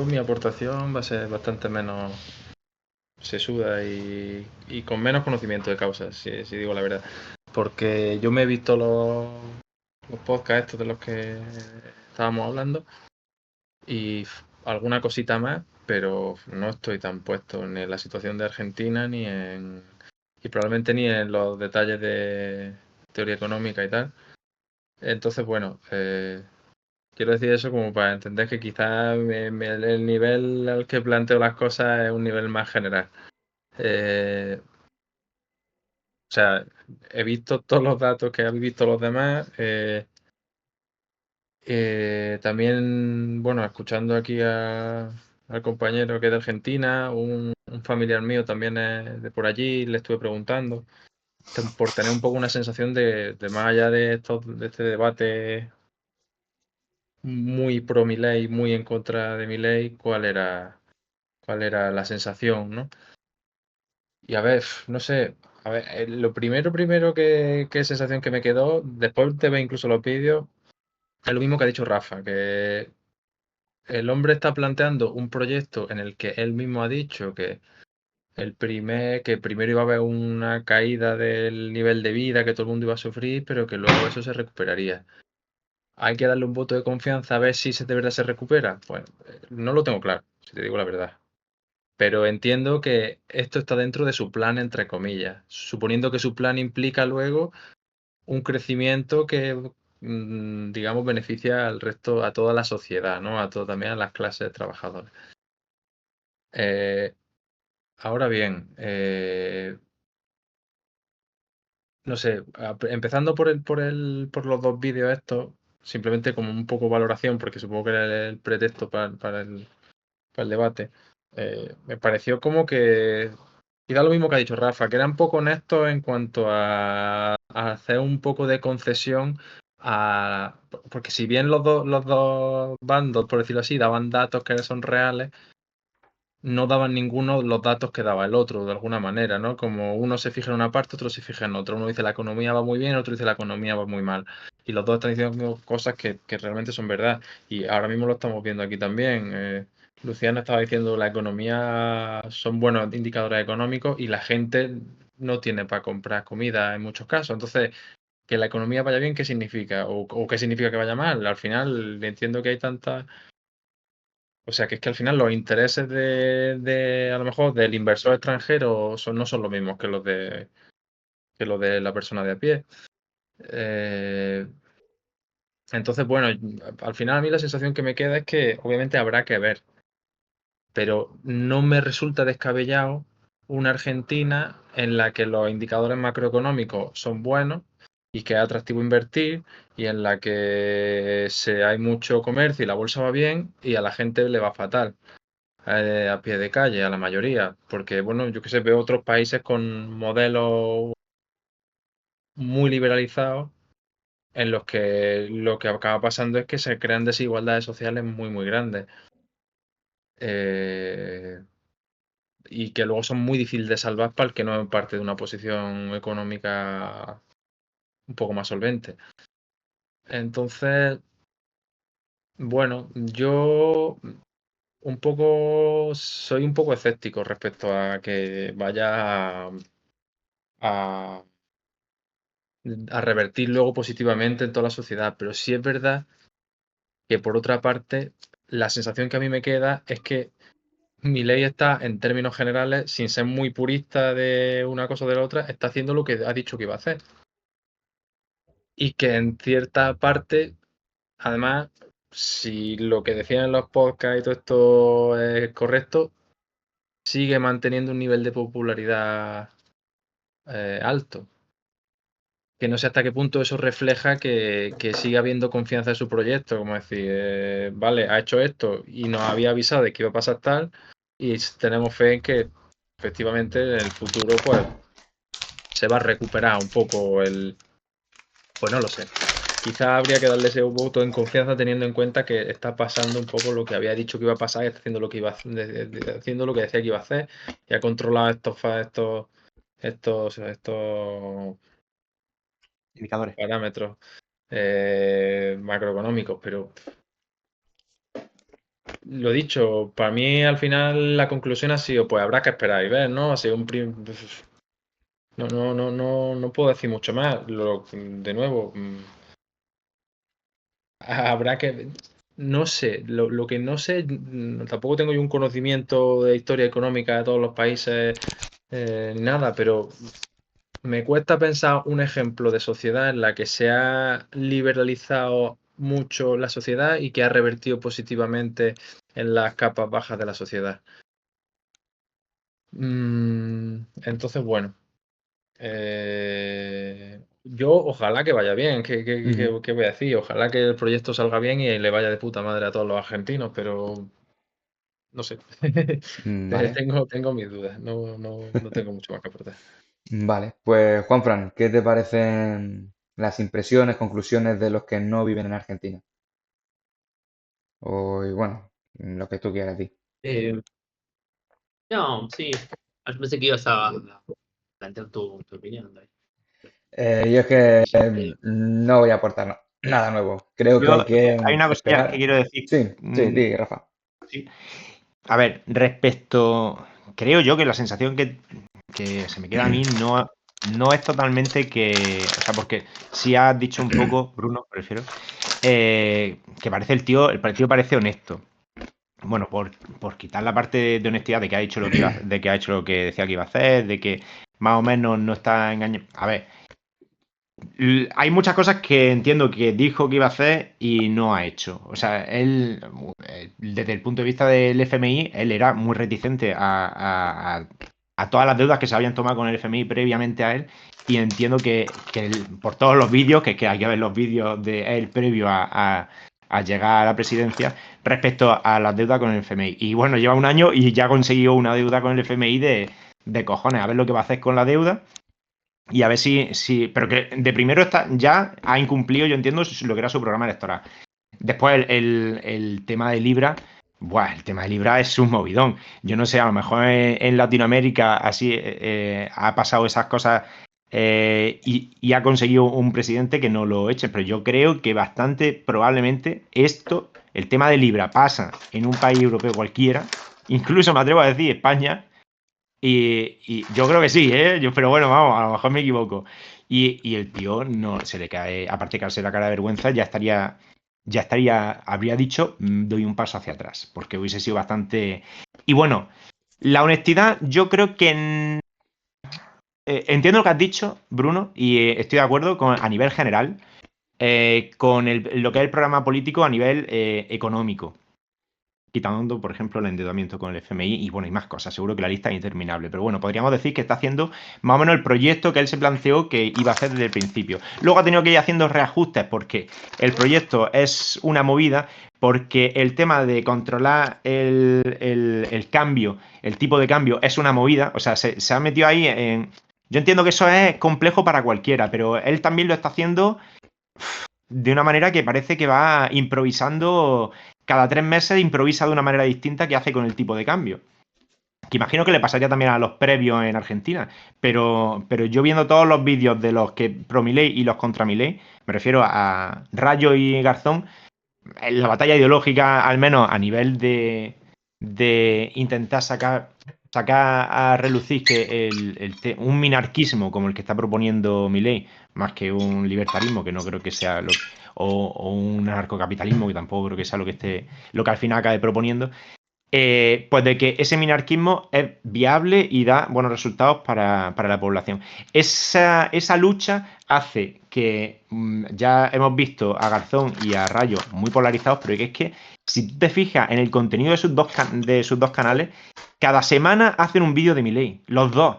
mi aportación va a ser bastante menos sesuda y con menos conocimiento de causa, si digo la verdad. Porque yo me he visto los podcasts estos de los que estábamos hablando y alguna cosita más, pero no estoy tan puesto ni en la situación de Argentina y probablemente ni en los detalles de teoría económica y tal. Entonces, bueno, quiero decir eso como para entender que quizás el nivel al que planteo las cosas es un nivel más general. O sea, he visto todos los datos que habéis visto los demás. También, bueno, escuchando aquí al compañero que es de Argentina, un familiar mío también es de por allí, le estuve preguntando, por tener un poco una sensación de más allá de este debate muy pro Milei, muy en contra de Milei, cuál era la sensación, ¿no? Y a ver, no sé, a ver, lo primero que sensación que me quedó, después de ver incluso los vídeos, es lo mismo que ha dicho Rafa, que el hombre está planteando un proyecto en el que él mismo ha dicho que que primero iba a haber una caída del nivel de vida, que todo el mundo iba a sufrir, pero que luego eso se recuperaría. Hay que darle un voto de confianza a ver si de verdad se recupera. Pues no lo tengo claro, si te digo la verdad. Pero entiendo que esto está dentro de su plan, entre comillas, suponiendo que su plan implica luego un crecimiento que, digamos, beneficia al resto, a toda la sociedad, ¿no? También a las clases trabajadoras. Eh, Ahora bien, no sé, empezando por los dos vídeos estos, simplemente como un poco valoración, porque supongo que era el pretexto para el debate, me pareció como que, quizá lo mismo que ha dicho Rafa, que eran poco honestos en cuanto a hacer un poco de concesión porque si bien los dos bandos, por decirlo así, daban datos que son reales, no daban ninguno los datos que daba el otro, de alguna manera, ¿no? Como uno se fija en una parte, otro se fija en otra. Uno dice la economía va muy bien, otro dice la economía va muy mal. Y los dos están diciendo cosas que realmente son verdad. Y ahora mismo lo estamos viendo aquí también. Luciana estaba diciendo la economía son buenos indicadores económicos y la gente no tiene para comprar comida en muchos casos. Entonces, que la economía vaya bien, ¿qué significa? ¿O qué significa que vaya mal? Al final entiendo que hay tantas. O sea, que es que al final los intereses a lo mejor del inversor extranjero no son los mismos que los de la persona de a pie. Eh, entonces, bueno, al final a mí la sensación que me queda es que obviamente habrá que ver, pero no me resulta descabellado una Argentina en la que los indicadores macroeconómicos son buenos y que es atractivo invertir y en la que hay mucho comercio y la bolsa va bien y a la gente le va fatal. A pie de calle, a la mayoría, porque bueno, yo que sé, veo otros países con modelos muy liberalizados en los que lo que acaba pasando es que se crean desigualdades sociales muy, muy grandes eh, y que luego son muy difíciles de salvar para el que no es parte de una posición económica un poco más solvente. Entonces, bueno, yo soy un poco escéptico respecto a que vaya a revertir luego positivamente en toda la sociedad. Pero sí es verdad que, por otra parte, la sensación que a mí me queda es que mi ley está, en términos generales, sin ser muy purista de una cosa o de la otra, está haciendo lo que ha dicho que iba a hacer. Y que en cierta parte, además, si lo que decían en los podcasts y todo esto es correcto, sigue manteniendo un nivel de popularidad alto. Que no sé hasta qué punto eso refleja que siga habiendo confianza en su proyecto, como decir, vale, ha hecho esto y nos había avisado de que iba a pasar tal, y tenemos fe en que efectivamente en el futuro pues se va a recuperar un poco pues no lo sé. Quizá habría que darle ese voto en confianza teniendo en cuenta que está pasando un poco lo que había dicho que iba a pasar y está haciendo lo que haciendo lo que decía que iba a hacer y ha controlado estos Indicadores. parámetros macroeconómicos, pero lo dicho, para mí al final la conclusión ha sido, pues habrá que esperar y ver, ¿no? Ha sido no puedo decir mucho más. De nuevo, habrá que... No sé, lo que no sé, tampoco tengo yo un conocimiento de historia económica de todos los países, ni nada, pero me cuesta pensar un ejemplo de sociedad en la que se ha liberalizado mucho la sociedad y que ha revertido positivamente en las capas bajas de la sociedad. Entonces, bueno, yo ojalá que vaya bien, Ujú. ¿qué voy a decir? Ojalá que el proyecto salga bien y le vaya de puta madre a todos los argentinos, pero no sé. Vale, Tengo mis dudas, no tengo mucho más que aportar. vale. Pues Juanfran, ¿qué te parecen las impresiones, conclusiones de los que no viven en Argentina? O, y bueno, lo que tú quieras decir. Eh, no, sí. Yo pensé que ibas a plantear tu opinión, David. Yo es que no voy a aportar nada nuevo. Creo que hay que Hay una cosilla que esperar. quiero decir. Sí, sí, di, Rafa. Sí. A ver, respecto, creo yo que la sensación que se me queda a mí no es totalmente o sea, porque si has dicho un poco, Bruno, prefiero, que parece el tío parece honesto. Bueno, por quitar la parte de honestidad de que ha hecho lo que de que ha hecho lo que decía que iba a hacer, de que más o menos no está engañando. A ver, hay muchas cosas que entiendo que dijo que iba a hacer y no ha hecho. O sea, él, desde el punto de vista del FMI, él era muy reticente a todas las deudas que se habían tomado con el FMI previamente a él. Y entiendo que por todos los vídeos, que hay que ver los vídeos de él previo a llegar a la presidencia, respecto a las deudas con el FMI. Y bueno, lleva un año y ya ha conseguido una deuda con el FMI de cojones. A ver lo que va a hacer con la deuda. Y a ver si. Pero que de primero ya ha incumplido, yo entiendo, lo que era su programa electoral. Después el tema de Libra. Buah, el tema de Libra es un movidón. Yo no sé, a lo mejor en Latinoamérica así ha pasado esas cosas y ha conseguido un presidente que no lo eche. Pero yo creo que bastante probablemente el tema de Libra pasa en un país europeo cualquiera. Incluso me atrevo a decir España. Y yo creo que sí, ¿eh? Pero bueno, vamos, a lo mejor me equivoco. Y el tío no se le cae, aparte de caerse la cara de vergüenza, habría dicho, doy un paso hacia atrás, porque hubiese sido bastante... Y bueno, la honestidad, yo creo que... entiendo lo que has dicho, Bruno, y estoy de acuerdo a nivel general, con lo que es el programa político a nivel económico. Quitando, por ejemplo, el endeudamiento con el FMI y bueno, y más cosas. Seguro que la lista es interminable. Pero bueno, podríamos decir que está haciendo más o menos el proyecto que él se planteó que iba a hacer desde el principio. Luego ha tenido que ir haciendo reajustes porque el proyecto es una movida, porque el tema de controlar el cambio, el tipo de cambio, es una movida. O sea, se ha metido ahí en... Yo entiendo que eso es complejo para cualquiera, pero él también lo está haciendo de una manera que parece que va improvisando. Cada 3 meses improvisa de una manera distinta que hace con el tipo de cambio. Que imagino que le pasaría también a los previos en Argentina. Pero yo viendo todos los vídeos de los que pro Milei y los contra Milei, me refiero a Rayo y Garzón, en la batalla ideológica, al menos a nivel de intentar sacar a relucir que un minarquismo como el que está proponiendo Milei, más que un libertarismo, que no creo que sea o un anarcocapitalismo, que tampoco creo que sea lo que al final acabe proponiendo, pues de que ese minarquismo es viable y da buenos resultados para la población. Esa lucha hace que ya hemos visto a Garzón y a Rayo muy polarizados, pero que es que si tú te fijas en el contenido de sus dos canales, cada semana hacen un vídeo de Milei, los dos.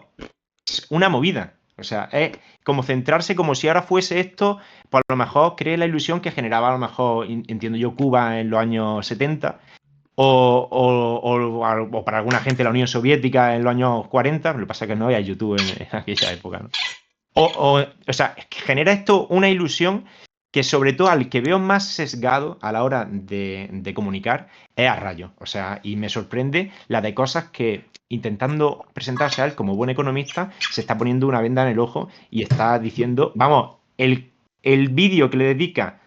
Es una movida. O sea, es como centrarse como si ahora fuese esto, pues a lo mejor cree la ilusión que generaba a lo mejor, entiendo yo, Cuba en los años 70, o para alguna gente la Unión Soviética en los años 40, lo que pasa es que no había YouTube en aquella época, ¿no? O sea, es que genera esto una ilusión que sobre todo al que veo más sesgado a la hora de comunicar es a Rayo. O sea, y me sorprende la de cosas que intentando presentarse a él como buen economista, se está poniendo una venda en el ojo y está diciendo, vamos, el vídeo que le dedica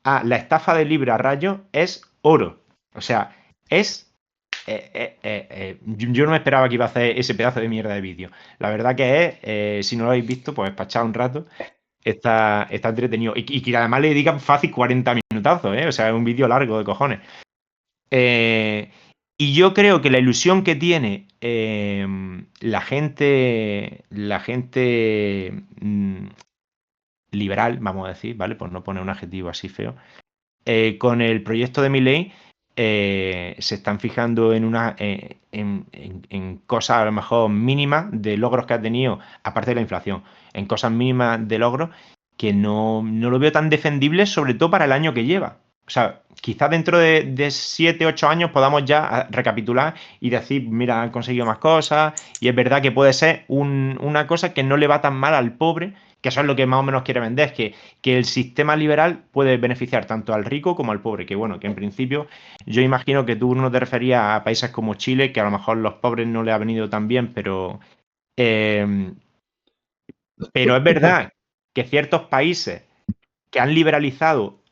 a la estafa de Libra a Rayo es oro. O sea, es... yo no me esperaba que iba a hacer ese pedazo de mierda de vídeo. La verdad que es, si no lo habéis visto, pues para echar un rato, está entretenido. Y que además le dedican fácil 40 minutazos, ¿eh? O sea, es un vídeo largo de cojones. Y yo creo que la ilusión que tiene la gente liberal, vamos a decir, ¿vale? Por no poner un adjetivo así feo, con el proyecto de Milei se están fijando en cosas a lo mejor mínimas de logros que ha tenido, aparte de la inflación, en cosas mínimas de logros que no lo veo tan defendible, sobre todo para el año que lleva. O sea, quizás dentro de 7, 8 años podamos ya recapitular y decir, mira, han conseguido más cosas y es verdad que puede ser una cosa que no le va tan mal al pobre, que eso es lo que más o menos quiere vender, que el sistema liberal puede beneficiar tanto al rico como al pobre, que bueno, que en principio yo imagino que tú no te referías a países como Chile, que a lo mejor los pobres no le ha venido tan bien, eh, pero es verdad que ciertos países que han liberalizado,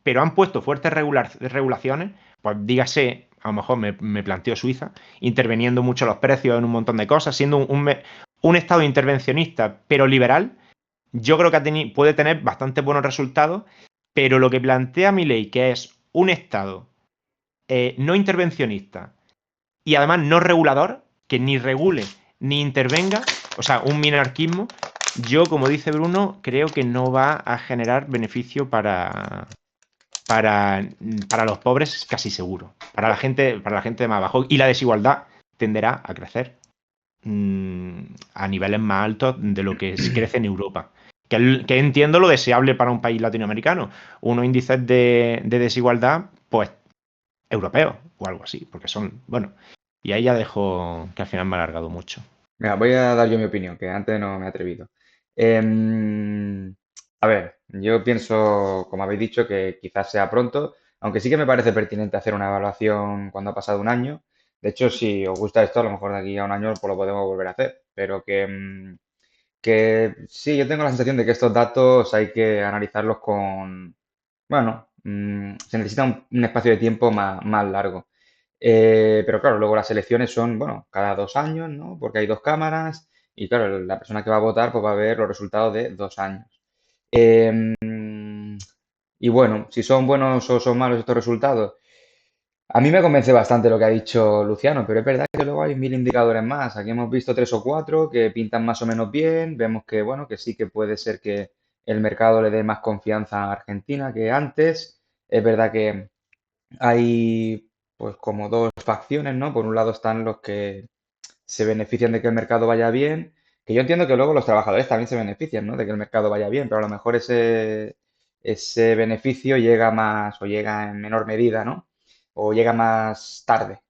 pero han puesto fuertes regulaciones, pues dígase, a lo mejor me planteo Suiza, interviniendo mucho los precios en un montón de cosas, siendo un estado intervencionista, pero liberal, yo creo que puede tener bastante buenos resultados, pero lo que plantea Milei, que es un Estado no intervencionista y además no regulador, que ni regule ni intervenga, o sea, un minarquismo, yo, como dice Bruno, creo que no va a generar beneficio para los pobres casi seguro, para la gente de más abajo. Y la desigualdad tenderá a crecer a niveles más altos de lo que crece en Europa. Que entiendo lo deseable para un país latinoamericano. Unos índices de desigualdad, pues, europeos o algo así, porque son, bueno, y ahí ya dejo que al final me ha alargado mucho. Mira, voy a dar yo mi opinión, que antes no me he atrevido. A ver, yo pienso, como habéis dicho, que quizás sea pronto, aunque sí que me parece pertinente hacer una evaluación cuando ha pasado un año. De hecho, si os gusta esto, a lo mejor de aquí a un año pues lo podemos volver a hacer. Pero que sí, yo tengo la sensación de que estos datos hay que analizarlos con, bueno, se necesita un espacio de tiempo más largo. Pero claro, luego las elecciones son, bueno, cada 2 años, ¿no? Porque hay dos cámaras y claro, la persona que va a votar pues va a ver los resultados de 2 años. Em, y bueno, si son buenos o son malos estos resultados, a mí me convence bastante lo que ha dicho Luciano, pero es verdad que luego hay 1000 indicadores más. Aquí hemos visto 3 o 4 que pintan más o menos bien. Vemos que, bueno, que sí que puede ser que el mercado le dé más confianza a Argentina que antes. Es verdad que hay pues como dos facciones, ¿no? Por un lado están los que se benefician de que el mercado vaya bien, que yo entiendo que luego los trabajadores también se benefician, ¿no? De que el mercado vaya bien, pero a lo mejor ese beneficio llega más o llega en menor medida, ¿no? O llega más tarde,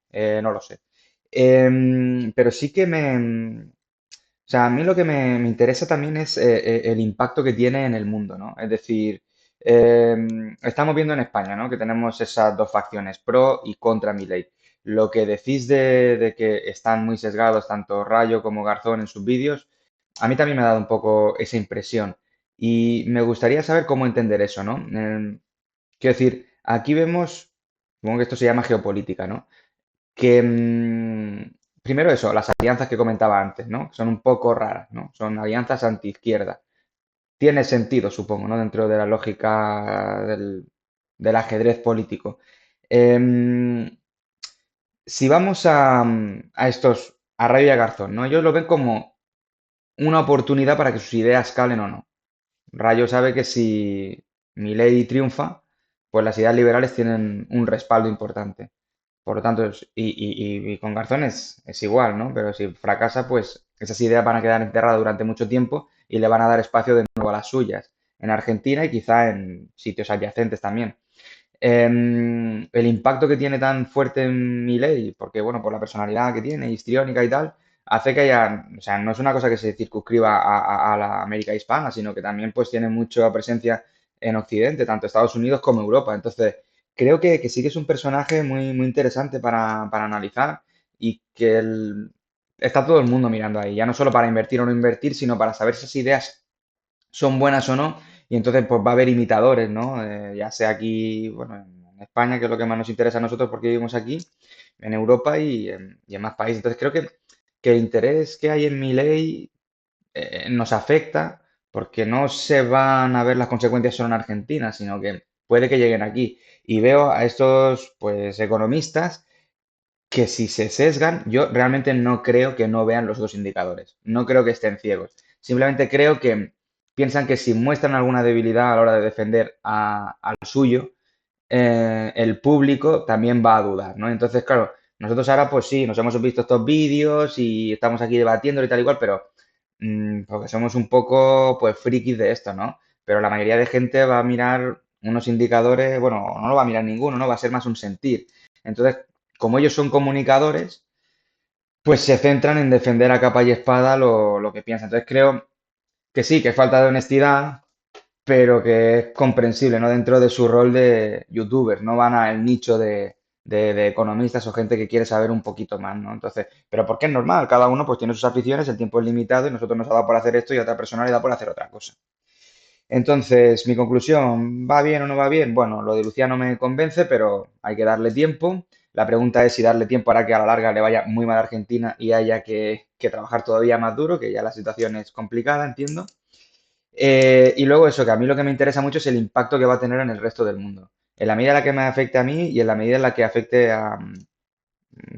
no lo sé. Pero sí que o sea, a mí lo que me interesa también es el impacto que tiene en el mundo, ¿no? Es decir, estamos viendo en España, ¿no? Que tenemos esas dos facciones, pro y contra Milei. Lo que decís de que están muy sesgados tanto Rayo como Garzón en sus vídeos, a mí también me ha dado un poco esa impresión. Y me gustaría saber cómo entender eso, ¿no? Quiero decir, aquí vemos, supongo que esto se llama geopolítica, ¿no? Que primero eso, las alianzas que comentaba antes, ¿no? Son un poco raras, ¿no? Son alianzas anti-izquierda. Tiene sentido, supongo, ¿no? Dentro de la lógica del ajedrez político. Em, si vamos a estos, a Rayo y a Garzón, ¿no? Ellos lo ven como una oportunidad para que sus ideas calen o no. Rayo sabe que si Milei triunfa, pues las ideas liberales tienen un respaldo importante. Por lo tanto, y con Garzón es igual, ¿no? Pero si fracasa, pues esas ideas van a quedar enterradas durante mucho tiempo y le van a dar espacio de nuevo a las suyas, en Argentina y quizá en sitios adyacentes también. El impacto que tiene tan fuerte en Milei, porque bueno, por la personalidad que tiene, histriónica y tal, hace que haya, o sea, no es una cosa que se circunscriba a la América hispana, sino que también pues tiene mucha presencia en Occidente, tanto Estados Unidos como Europa. Entonces, creo que sí que es un personaje muy interesante para analizar y que está todo el mundo mirando ahí, ya no solo para invertir o no invertir, sino para saber si esas ideas son buenas o no, y entonces pues va a haber imitadores, ¿no? Ya sea aquí, bueno, en España, que es lo que más nos interesa a nosotros porque vivimos aquí, en Europa y en más países. Entonces creo que el interés que hay en mi ley nos afecta porque no se van a ver las consecuencias solo en Argentina, sino que puede que lleguen aquí. Y veo a estos pues economistas que si se sesgan, yo realmente no creo que no vean los dos indicadores. No creo que estén ciegos. Simplemente creo que piensan que si muestran alguna debilidad a la hora de defender al suyo, el público también va a dudar, ¿no? Entonces, claro, nosotros ahora pues sí, nos hemos visto estos vídeos y estamos aquí debatiendo y tal igual, pero porque somos un poco pues frikis de esto, ¿no? Pero la mayoría de gente va a mirar unos indicadores, bueno, no lo va a mirar ninguno, ¿no? Va a ser más un sentir. Entonces, como ellos son comunicadores, pues se centran en defender a capa y espada lo que piensan. Entonces creo que sí, que es falta de honestidad, pero que es comprensible, ¿no? Dentro de su rol de youtuber, no van al nicho de economistas o gente que quiere saber un poquito más, ¿no? Entonces, pero porque es normal, cada uno pues tiene sus aficiones, el tiempo es limitado y nosotros nos ha dado por hacer esto y a otra persona le da por hacer otra cosa. Entonces, mi conclusión, ¿va bien o no va bien? Bueno, lo de Luciano me convence, pero hay que darle tiempo. La pregunta es si darle tiempo hará que a la larga le vaya muy mal a Argentina y haya que trabajar todavía más duro, que ya la situación es complicada, entiendo. Y luego eso, que a mí lo que me interesa mucho es el impacto que va a tener en el resto del mundo. En la medida en la que me afecte a mí y en la medida en la que afecte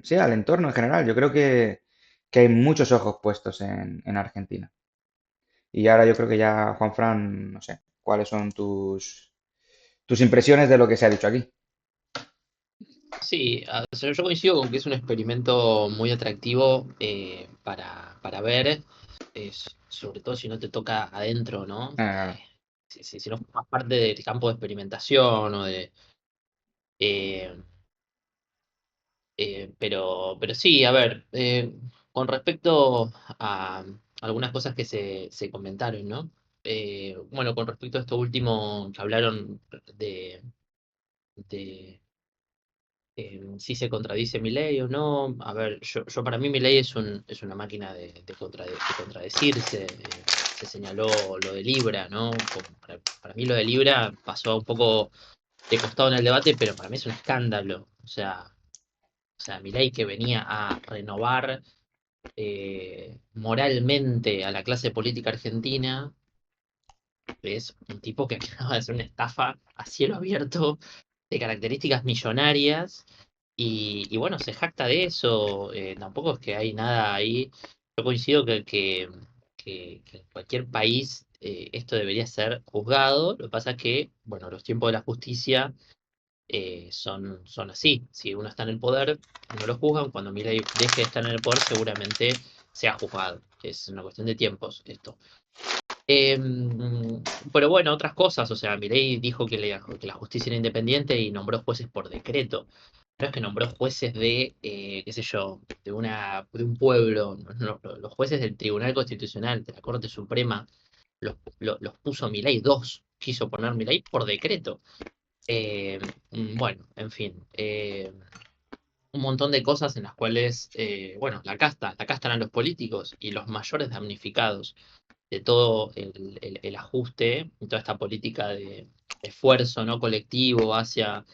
sí, al entorno en general. Yo creo que hay muchos ojos puestos en Argentina. Y ahora yo creo que ya, Juanfran, no sé, ¿cuáles son tus impresiones de lo que se ha dicho aquí? Sí, o sea, yo coincido con que es un experimento muy atractivo para ver, sobre todo si no te toca adentro, ¿no? Eh, Si no formas parte del campo de experimentación o de... eh, pero sí, a ver, con respecto a algunas cosas que se comentaron, ¿no? Bueno, con respecto a esto último que hablaron de si se contradice mi ley o no. A ver, yo para mí mi ley es una máquina de contradecirse. Se señaló lo de Libra, ¿no? Para mí lo de Libra pasó un poco de costado en el debate, pero para mí es un escándalo. O sea, mi ley que venía a renovar moralmente a la clase política argentina es un tipo que acaba de hacer una estafa a cielo abierto de características millonarias y bueno, se jacta de eso. Tampoco es que hay nada ahí. Yo coincido que en cualquier país esto debería ser juzgado. Lo que pasa es que, bueno, los tiempos de la justicia son así. Si uno está en el poder, no lo juzgan. Cuando Milei deje de estar en el poder, seguramente sea juzgado. Es una cuestión de tiempos esto. Pero bueno, otras cosas, o sea, Milei dijo que la justicia era independiente y nombró jueces por decreto. No es que nombró jueces de, qué sé yo, de un pueblo. Los jueces del Tribunal Constitucional, de la Corte Suprema, los puso Milei, dos quiso poner Milei por decreto. Bueno, en fin, un montón de cosas en las cuales, bueno, la casta eran los políticos y los mayores damnificados de todo el ajuste y toda esta política de esfuerzo no colectivo hacia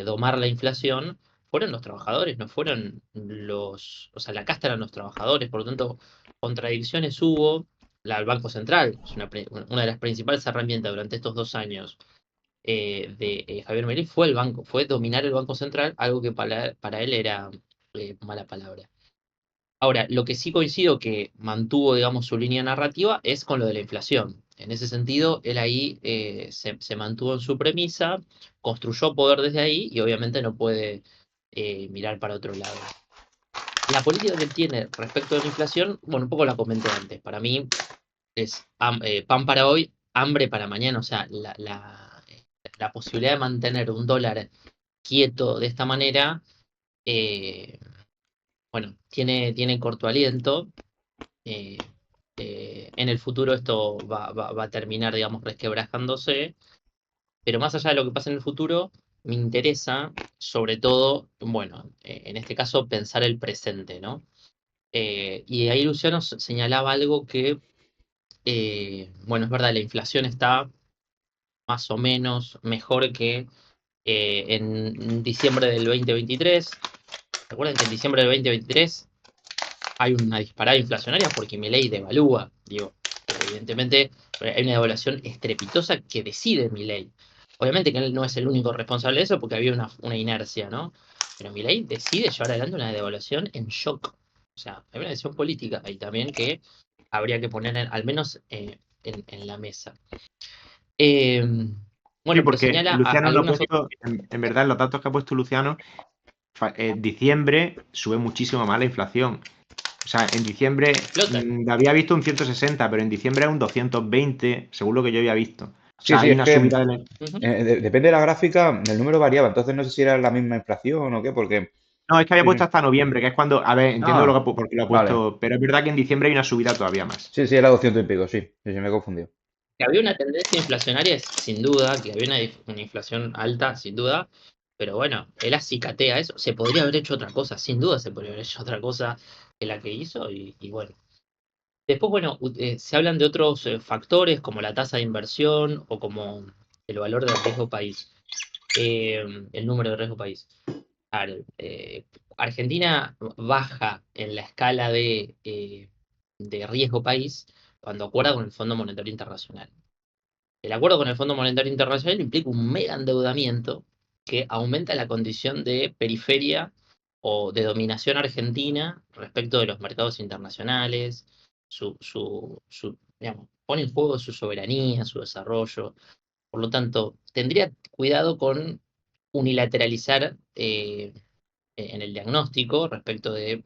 domar la inflación, fueron los trabajadores, no fueron o sea, la casta eran los trabajadores, por lo tanto, contradicciones hubo. El Banco Central es una de las principales herramientas durante estos 2 años de Javier Milei fue el banco, fue dominar el Banco Central, algo que para él era mala palabra. Ahora, lo que sí coincido que mantuvo, digamos, su línea narrativa es con lo de la inflación. En ese sentido, él ahí se mantuvo en su premisa, construyó poder desde ahí y obviamente no puede mirar para otro lado. La política que él tiene respecto de la inflación, bueno, un poco la comenté antes. Para mí es pan para hoy, hambre para mañana. O sea, la posibilidad de mantener un dólar quieto de esta manera, eh, bueno, tiene corto aliento. eh, en el futuro esto va a terminar, digamos, resquebrajándose, pero más allá de lo que pasa en el futuro, me interesa, sobre todo, bueno, en este caso, pensar el presente, ¿no? Y ahí Luciano señalaba algo que, bueno, es verdad, la inflación está más o menos mejor que en diciembre del 2023. Recuerden que en diciembre del 2023 hay una disparada inflacionaria porque Milei devalúa. Digo, evidentemente hay una devaluación estrepitosa que decide Milei. Obviamente que él no es el único responsable de eso porque había una inercia, ¿no? Pero Milei decide llevar adelante una devaluación en shock. O sea, hay una decisión política ahí también que habría que poner al menos en la mesa. Eh, Sí, bueno, pero porque señala Luciano lo ha algunas. puesto, en verdad, en los datos que ha puesto Luciano, diciembre sube muchísimo más la inflación. O sea, en diciembre Explotan. había visto un 160, pero en diciembre era un 220, según lo que yo había visto. O Sí, sea, sí, hay es una que subida de... Ujú. depende de la gráfica, el número variaba, entonces no sé si era la misma inflación o qué, porque... No, es que había Sí, puesto sí. hasta noviembre, que es cuando... A ver, entiendo Ah, porque lo ha vale. puesto, pero es verdad que en diciembre hay una subida todavía más. Sí, sí, era 200 y pico, sí. Sí, sí, me he confundido. Que había una tendencia inflacionaria, sin duda, que había una inflación alta, sin duda, pero bueno, él acicatea eso. Se podría haber hecho otra cosa, sin duda se podría haber hecho otra cosa que la que hizo, y bueno. Después, bueno, se hablan de otros factores como la tasa de inversión o como el valor del riesgo país, el número de riesgo país. A ver, Argentina baja en la escala de riesgo país cuando acuerda con el Fondo Monetario Internacional. El acuerdo con el Fondo Monetario Internacional implica un mega endeudamiento que aumenta la condición de periferia o de dominación argentina respecto de los mercados internacionales, digamos, pone en juego su soberanía, su desarrollo. Por lo tanto, tendría cuidado con unilateralizar en el diagnóstico respecto de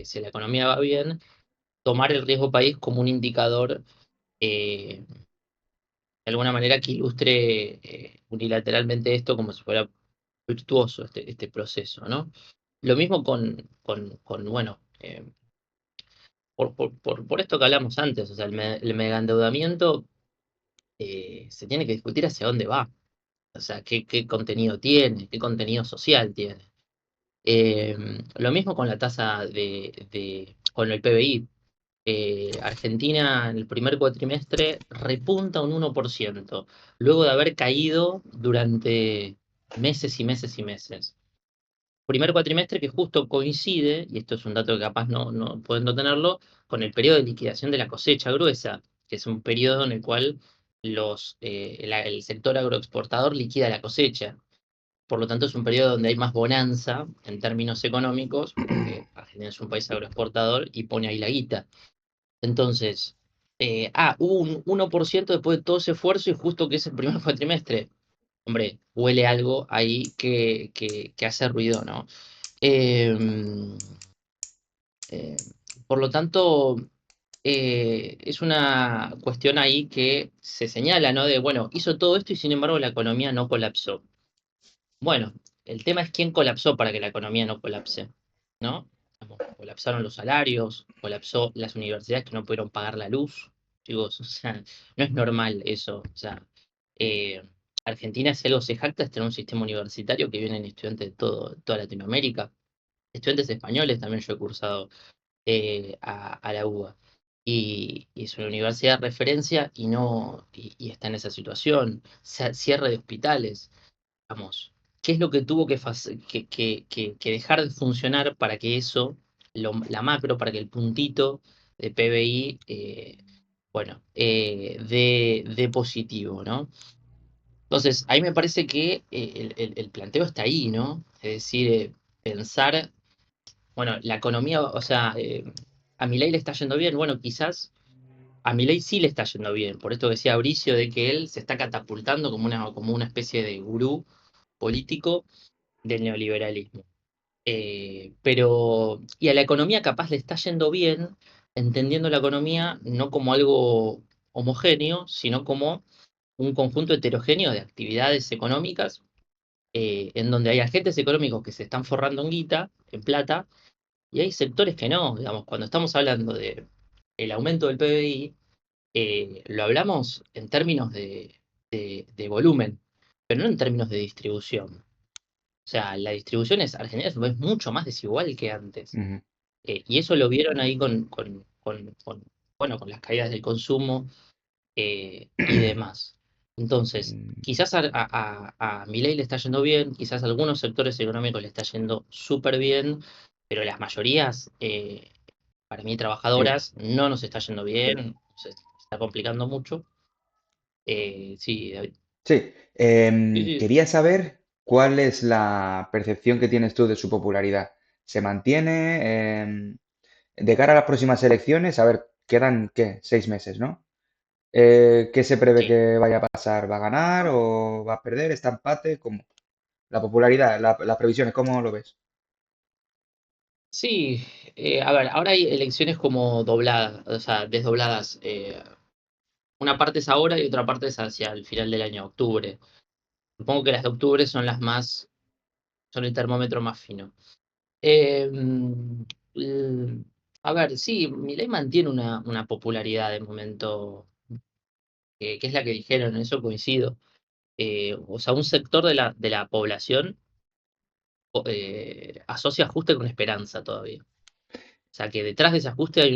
si la economía va bien, tomar el riesgo país como un indicador eh, de alguna manera que ilustre unilateralmente esto como si fuera virtuoso este proceso, ¿no? Lo mismo bueno, por esto que hablamos antes, o sea, el megaendeudamiento se tiene que discutir hacia dónde va, o sea, qué contenido tiene, qué contenido social tiene. Lo mismo con la tasa con el PBI. Argentina en el primer cuatrimestre repunta un 1%, luego de haber caído durante meses y meses y meses. Primer cuatrimestre que justo coincide, y esto es un dato que capaz no pueden no tenerlo, con el periodo de liquidación de la cosecha gruesa, que es un periodo en el cual el sector agroexportador liquida la cosecha. Por lo tanto, es un periodo donde hay más bonanza en términos económicos, porque Argentina es un país agroexportador y pone ahí la guita. Entonces, hubo un 1% después de todo ese esfuerzo y justo que es el primer cuatrimestre. Hombre, huele algo ahí que hace ruido, ¿no? Em, eh, por lo tanto, es una cuestión ahí que se señala, ¿no? De, bueno, hizo todo esto y sin embargo la economía no colapsó. Bueno, el tema es quién colapsó para que la economía no colapse, ¿no? Colapsaron los salarios, colapsó las universidades que no pudieron pagar la luz. Chicos, o sea, no es normal eso. O sea, eh, Argentina, si algo se jacta, es tener un sistema universitario que vienen estudiantes de toda Latinoamérica. Estudiantes españoles también yo he cursado a la UBA. Y es una universidad de referencia y no, y está en esa situación. Cierre de hospitales. Vamos, ¿qué es lo que tuvo que dejar de funcionar para que eso, la macro, para que el puntito de PBI, bueno, dé positivo, ¿no? Entonces, ahí me parece que el planteo está ahí, ¿no? Es decir, pensar, bueno, la economía, o sea, a Milei le está yendo bien, bueno, quizás a Milei sí le está yendo bien, por esto decía Mauricio de que él se está catapultando como una especie de gurú político del neoliberalismo. Y a la economía capaz le está yendo bien, entendiendo la economía no como algo homogéneo, sino como un conjunto heterogéneo de actividades económicas, en donde hay agentes económicos que se están forrando en guita, en plata, y hay sectores que no. Digamos, cuando estamos hablando de el aumento del PBI, lo hablamos en términos de volumen, pero no en términos de distribución. O sea, la distribución Argentina es mucho más desigual que antes. Ujú. Y eso lo vieron ahí bueno, con las caídas del consumo y demás. Entonces, quizás a Milei le está yendo bien, quizás a algunos sectores económicos le está yendo súper bien, pero las mayorías, para mí, Eh, trabajadoras, no nos está yendo bien, se está complicando mucho. Sí, David. sí, Sí, sí. quería saber cuál es la percepción que tienes tú de su popularidad. ¿Se mantiene? De cara a las próximas elecciones, a ver, quedan, ¿qué? 6 meses, ¿no? ¿Qué se prevé Sí, que vaya a pasar? ¿Va a ganar o va a perder? ¿Está empate? ¿Cómo? La popularidad, las previsiones, ¿cómo lo ves? sí, a ver, ahora hay elecciones como dobladas, o sea, desdobladas. Una parte es ahora y otra parte es hacia el final del año, octubre. Supongo que las de octubre son las más, son el termómetro más fino. Eh, mm, l- a ver, sí, Milei mantiene una popularidad de momento, que es la que dijeron, en eso coincido. O sea, un sector de la población asocia ajuste con esperanza todavía. O sea, que detrás de ese ajuste o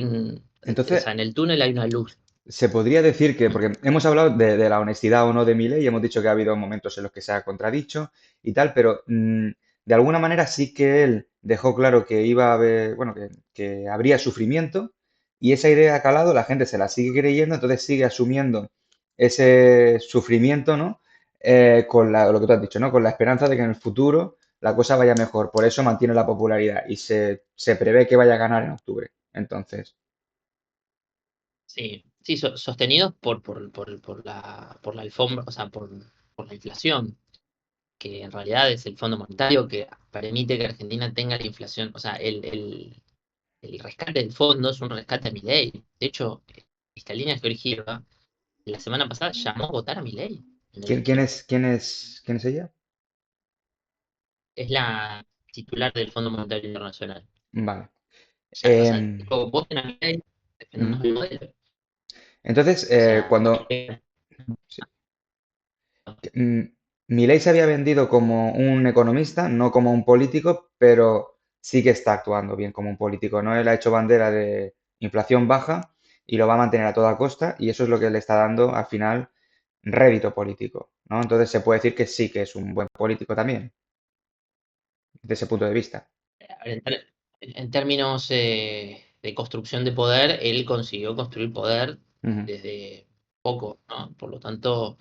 Entonces, sea, en el túnel hay una luz. se podría decir que, porque hemos hablado de la honestidad o no de Milei y hemos dicho que ha habido momentos en los que se ha contradicho y tal, pero de alguna manera sí que él dejó claro que iba a haber, bueno, que habría sufrimiento y esa idea ha calado, la gente se la sigue creyendo, entonces sigue asumiendo ese sufrimiento, ¿no? Con lo que tú has dicho, ¿no? Con la esperanza de que en el futuro la cosa vaya mejor. Por eso mantiene la popularidad y se prevé que vaya a ganar en octubre. Entonces, Sí, sí, sostenidos por la alfombra, o sea, por la inflación, que en realidad es el Fondo Monetario que permite que Argentina tenga la inflación, o sea, el rescate del fondo es un rescate a Milei. De hecho, Cristalina Georgieva la semana pasada llamó a votar a Milei en la ¿quién elección. es, quién es, quién es ella? Es la titular del Fondo Monetario Internacional. Vale. Ya, o sea, Em, dijo, voten a Milei, mm. defendamos el modelo. Entonces, O sea, cuando sí, Milei se había vendido como un economista, no como un político, pero sí que está actuando bien como un político, ¿no? Él ha hecho bandera de inflación baja y lo va a mantener a toda costa y eso es lo que le está dando al final rédito político, ¿no? Entonces se puede decir que sí que es un buen político también, desde ese punto de vista. a ver, en términos de construcción de poder, él consiguió construir poder Ujú. desde poco, ¿no? Por lo tanto,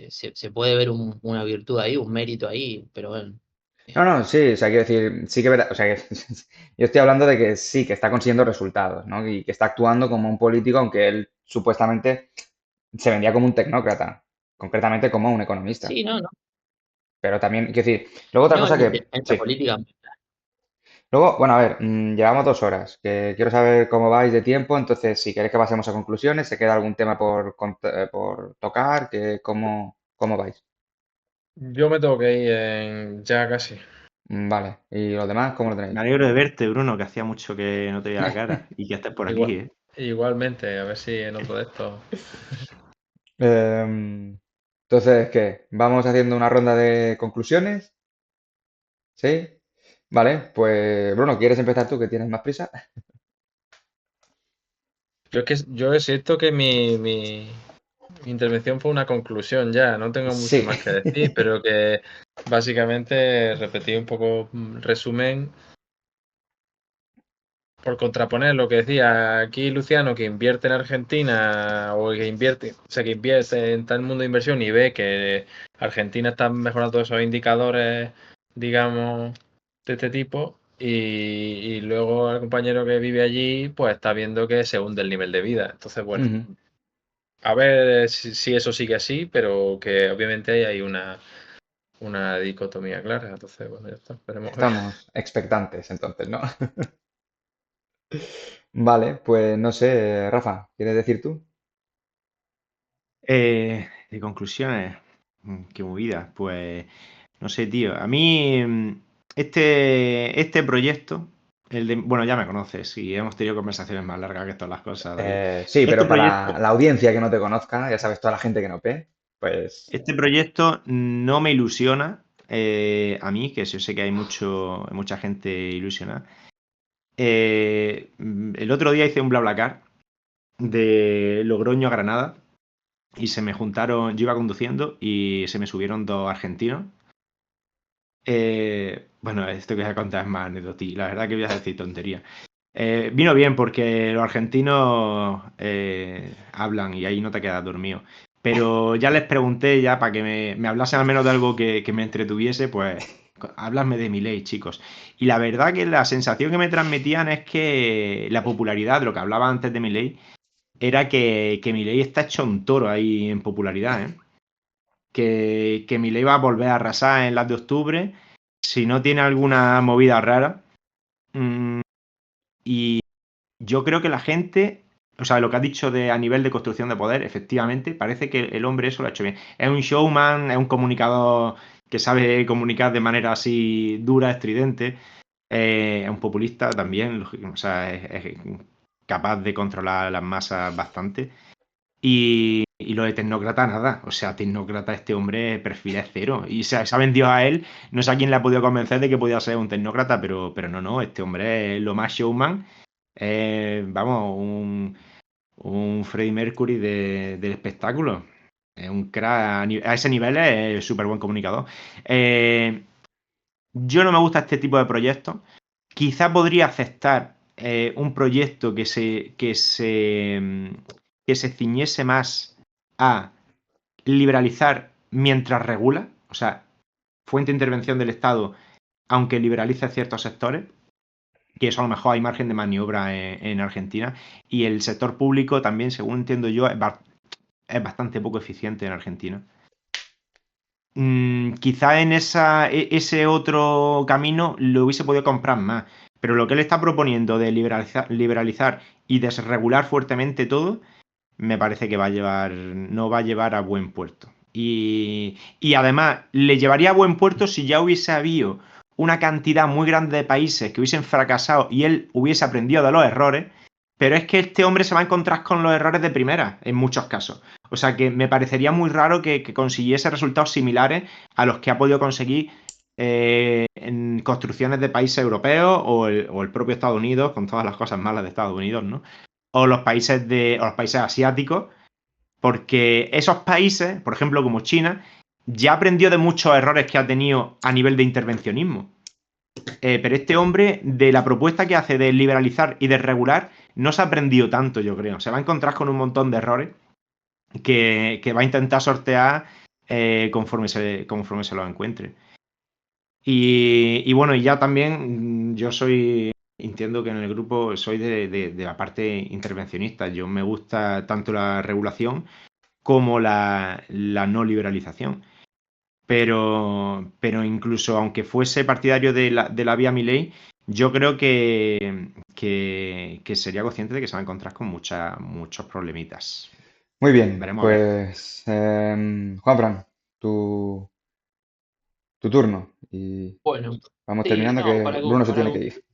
se puede ver una virtud ahí, un mérito ahí, pero bueno. No, eh, no, sí, o sea, quiero decir, sí que, o sea, que yo estoy hablando de que sí, que está consiguiendo resultados, ¿no? Y que está actuando como un político, aunque él supuestamente se vendía como un tecnócrata, concretamente como un economista. sí, no, no. Pero también, quiero decir, luego otra No, cosa que, en la sí. política. Luego, bueno, a ver, llevamos 2 horas, que quiero saber cómo vais de tiempo, entonces si queréis que pasemos a conclusiones, ¿se queda algún tema por tocar? ¿Cómo vais? Yo me tengo que ir ya casi. Vale, ¿y los demás cómo lo Me tenéis? alegro de verte, Bruno, que hacía mucho que no te veía la cara y que estés por aquí, Igual, ¿eh? igualmente, a ver si en otro de estos. Entonces, ¿qué? ¿Vamos haciendo una ronda de conclusiones? ¿Sí? Vale, pues Bruno, ¿quieres empezar tú que tienes más prisa? Yo siento que mi intervención fue una conclusión ya, no tengo mucho Sí. más que decir, pero que básicamente repetí un poco resumen por contraponer lo que decía aquí Luciano, que invierte en Argentina o que invierte, o sea, que invierte en tal mundo de inversión y ve que Argentina está mejorando todos esos indicadores, digamos, de este tipo. Y luego el compañero que vive allí, pues está viendo que se hunde el nivel de vida. Entonces, bueno, Ujú. a ver si eso sigue así, pero que obviamente hay una dicotomía clara. Entonces, bueno, ya está, esperemos a ver. Estamos expectantes entonces, ¿no? Vale, pues no sé, Rafa, ¿quieres decir tú? De conclusiones, qué movida. Pues no sé, tío. A mí este proyecto, bueno, ya me conoces y hemos tenido conversaciones más largas que todas las cosas, David. Sí, Este pero proyecto, para la audiencia que no te conozca, ya sabes, toda la gente que no ve, pues este proyecto no me ilusiona a mí, que yo sé que hay mucha gente ilusionada. el otro día hice un BlaBlaCar de Logroño a Granada y se me juntaron, yo iba conduciendo y se me subieron 2 argentinos. Bueno, esto que voy a contar es más anécdotí, la verdad que voy a decir tontería. Vino bien porque los argentinos hablan y ahí no te quedas dormido. Pero ya les pregunté ya para que me hablasen al menos de algo que me entretuviese, pues háblasme de Milei, chicos. Y la verdad que la sensación que me transmitían es que la popularidad, de lo que hablaba antes de Milei, era que Milei está hecho un toro ahí en popularidad, ¿eh? Que Milei va a volver a arrasar en las de octubre si no tiene alguna movida rara. Y yo creo que la gente, o sea, lo que has dicho de a nivel de construcción de poder, efectivamente, parece que el hombre eso lo ha hecho bien. Es un showman, es un comunicador que sabe comunicar de manera así dura, estridente. Es un populista también, o sea, es capaz de controlar las masas bastante. Y lo de tecnócrata, nada. O sea, tecnócrata, este hombre perfil es cero. Y se ha vendido a él. No sé a quién le ha podido convencer de que podía ser un tecnócrata, pero no, este hombre es lo más showman. Vamos, un Freddie Mercury del espectáculo. Es un crack. A ese nivel es súper buen comunicador. Yo no me gusta este tipo de proyectos. Quizá podría aceptar un proyecto que se ciñese más a liberalizar mientras regula, o sea, fuente de intervención del Estado, aunque liberalice ciertos sectores, que eso a lo mejor hay margen de maniobra en Argentina, y el sector público también, según entiendo yo, es bastante poco eficiente en Argentina. Quizá en ese otro camino lo hubiese podido comprar más, pero lo que él está proponiendo de liberalizar y desregular fuertemente todo, me parece que no va a llevar a buen puerto. Y además, le llevaría a buen puerto si ya hubiese habido una cantidad muy grande de países que hubiesen fracasado y él hubiese aprendido de los errores, pero es que este hombre se va a encontrar con los errores de primera, en muchos casos. O sea que me parecería muy raro que consiguiese resultados similares a los que ha podido conseguir en construcciones de países europeos o el propio Estados Unidos, con todas las cosas malas de Estados Unidos, ¿no? O los países asiáticos, porque esos países, por ejemplo, como China, ya aprendió de muchos errores que ha tenido a nivel de intervencionismo. Pero este hombre, de la propuesta que hace de liberalizar y de regular, no se ha aprendido tanto, yo creo. Se va a encontrar con un montón de errores que va a intentar sortear conforme se los encuentre. Y bueno, y ya también yo entiendo que en el grupo soy de la parte intervencionista. Yo me gusta tanto la regulación como la no liberalización. Pero incluso aunque fuese partidario de la vía Milei, yo creo que sería consciente de que se va a encontrar con muchos problemitas. Muy bien, Veremos a ver. pues Juanfran, tu turno. Y Bueno, vamos sí, terminando no, que para, Bruno se para tiene que ir.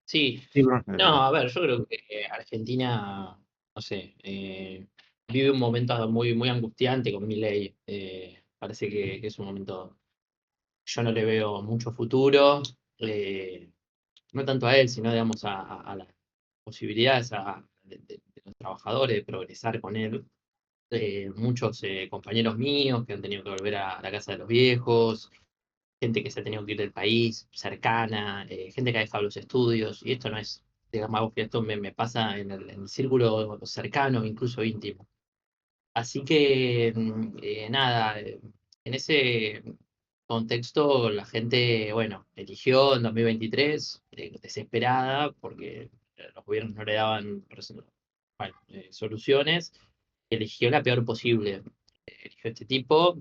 sí, Sí, Bruno. no, a ver, yo creo que Argentina, no sé, vive un momento muy, muy angustiante con Milei. Parece que es un momento, yo no le veo mucho futuro, no tanto a él, sino, digamos, a las posibilidades de los trabajadores de progresar con él. Muchos compañeros míos que han tenido que volver a la casa de los viejos, gente que se ha tenido que ir del país, cercana, gente que ha dejado los estudios, y esto no es, digamos, que esto me pasa en el círculo cercano, incluso íntimo. Así que, nada, en ese contexto la gente, bueno, eligió en 2023, desesperada, porque los gobiernos no le daban bueno, soluciones, eligió la peor posible. Eligió este tipo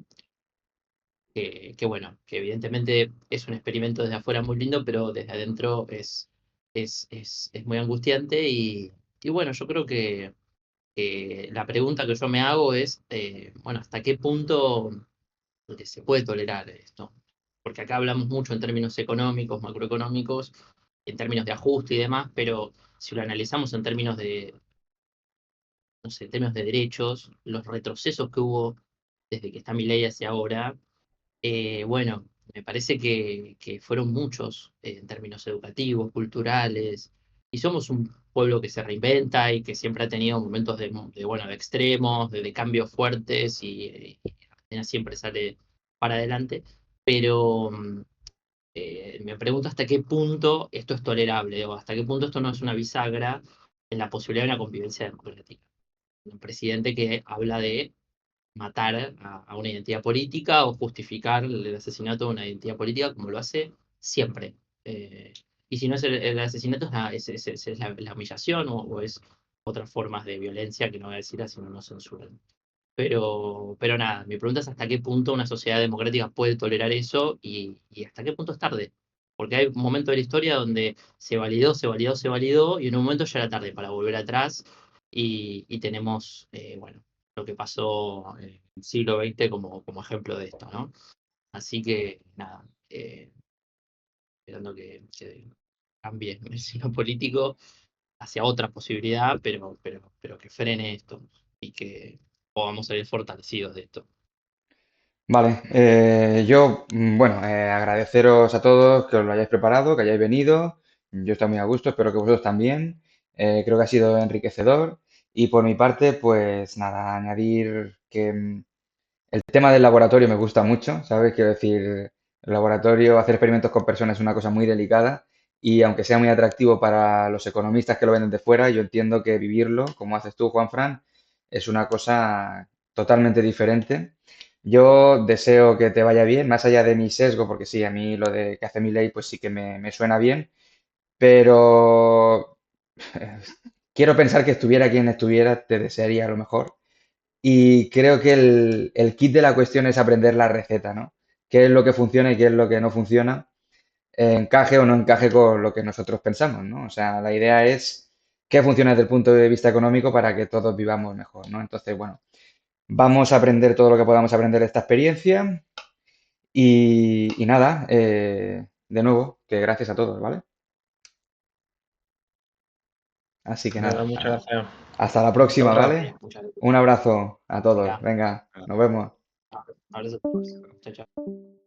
que bueno, que evidentemente es un experimento desde afuera muy lindo, pero desde adentro es muy angustiante y bueno, yo creo que la pregunta que yo me hago es, bueno, ¿hasta qué punto se puede tolerar esto? Porque acá hablamos mucho en términos económicos, macroeconómicos, en términos de ajuste y demás, pero si lo analizamos en términos no sé, en términos de derechos, los retrocesos que hubo desde que está mi ley hacia ahora, bueno, me parece que fueron muchos en términos educativos, culturales, y somos un pueblo que se reinventa y que siempre ha tenido momentos bueno, de extremos, de cambios fuertes, y Argentina siempre sale para adelante, pero me pregunto hasta qué punto esto es tolerable o hasta qué punto esto no es una bisagra en la posibilidad de una convivencia democrática. Un presidente que habla de matar a una identidad política o justificar el asesinato de una identidad política como lo hace siempre. Eh, y si no es el asesinato, es la humillación o es otras formas de violencia que no voy a decir así no nos censuran. Pero nada, mi pregunta es hasta qué punto una sociedad democrática puede tolerar eso y hasta qué punto es tarde. Porque hay un momento de la historia donde se validó, se validó, se validó y en un momento ya era tarde para volver atrás y tenemos, bueno, lo que pasó en el siglo XX como ejemplo de esto, ¿no? Así que nada, esperando que cambie el signo político hacia otra posibilidad, pero que frene esto y que podamos salir fortalecidos de esto. Vale, yo, bueno, agradeceros a todos que os lo hayáis preparado, que hayáis venido. Yo estoy muy a gusto, espero que vosotros también. Creo que ha sido enriquecedor. Y por mi parte, pues nada, añadir que el tema del laboratorio me gusta mucho, ¿sabes? Quiero decir, el laboratorio, hacer experimentos con personas es una cosa muy delicada y aunque sea muy atractivo para los economistas que lo ven desde fuera, yo entiendo que vivirlo, como haces tú, Juanfran, es una cosa totalmente diferente. Yo deseo que te vaya bien, más allá de mi sesgo, porque sí, a mí lo de que hace mi ley, pues sí que me suena bien, pero quiero pensar que estuviera quien estuviera, te desearía lo mejor. Y creo que el kit de la cuestión es aprender la receta, ¿no? ¿Qué es lo que funciona y qué es lo que no funciona? Encaje o no encaje con lo que nosotros pensamos, ¿no? O sea, la idea es qué funciona desde el punto de vista económico para que todos vivamos mejor, ¿no? Entonces, bueno, vamos a aprender todo lo que podamos aprender de esta experiencia y nada, de nuevo, que gracias a todos, ¿vale? Así que Nada, nada, muchas gracias. hasta la Chau, próxima, chau. ¿vale? Muchas gracias. Un abrazo a todos, Venga, venga, nos vemos. abrazo a todos. Chau, chau.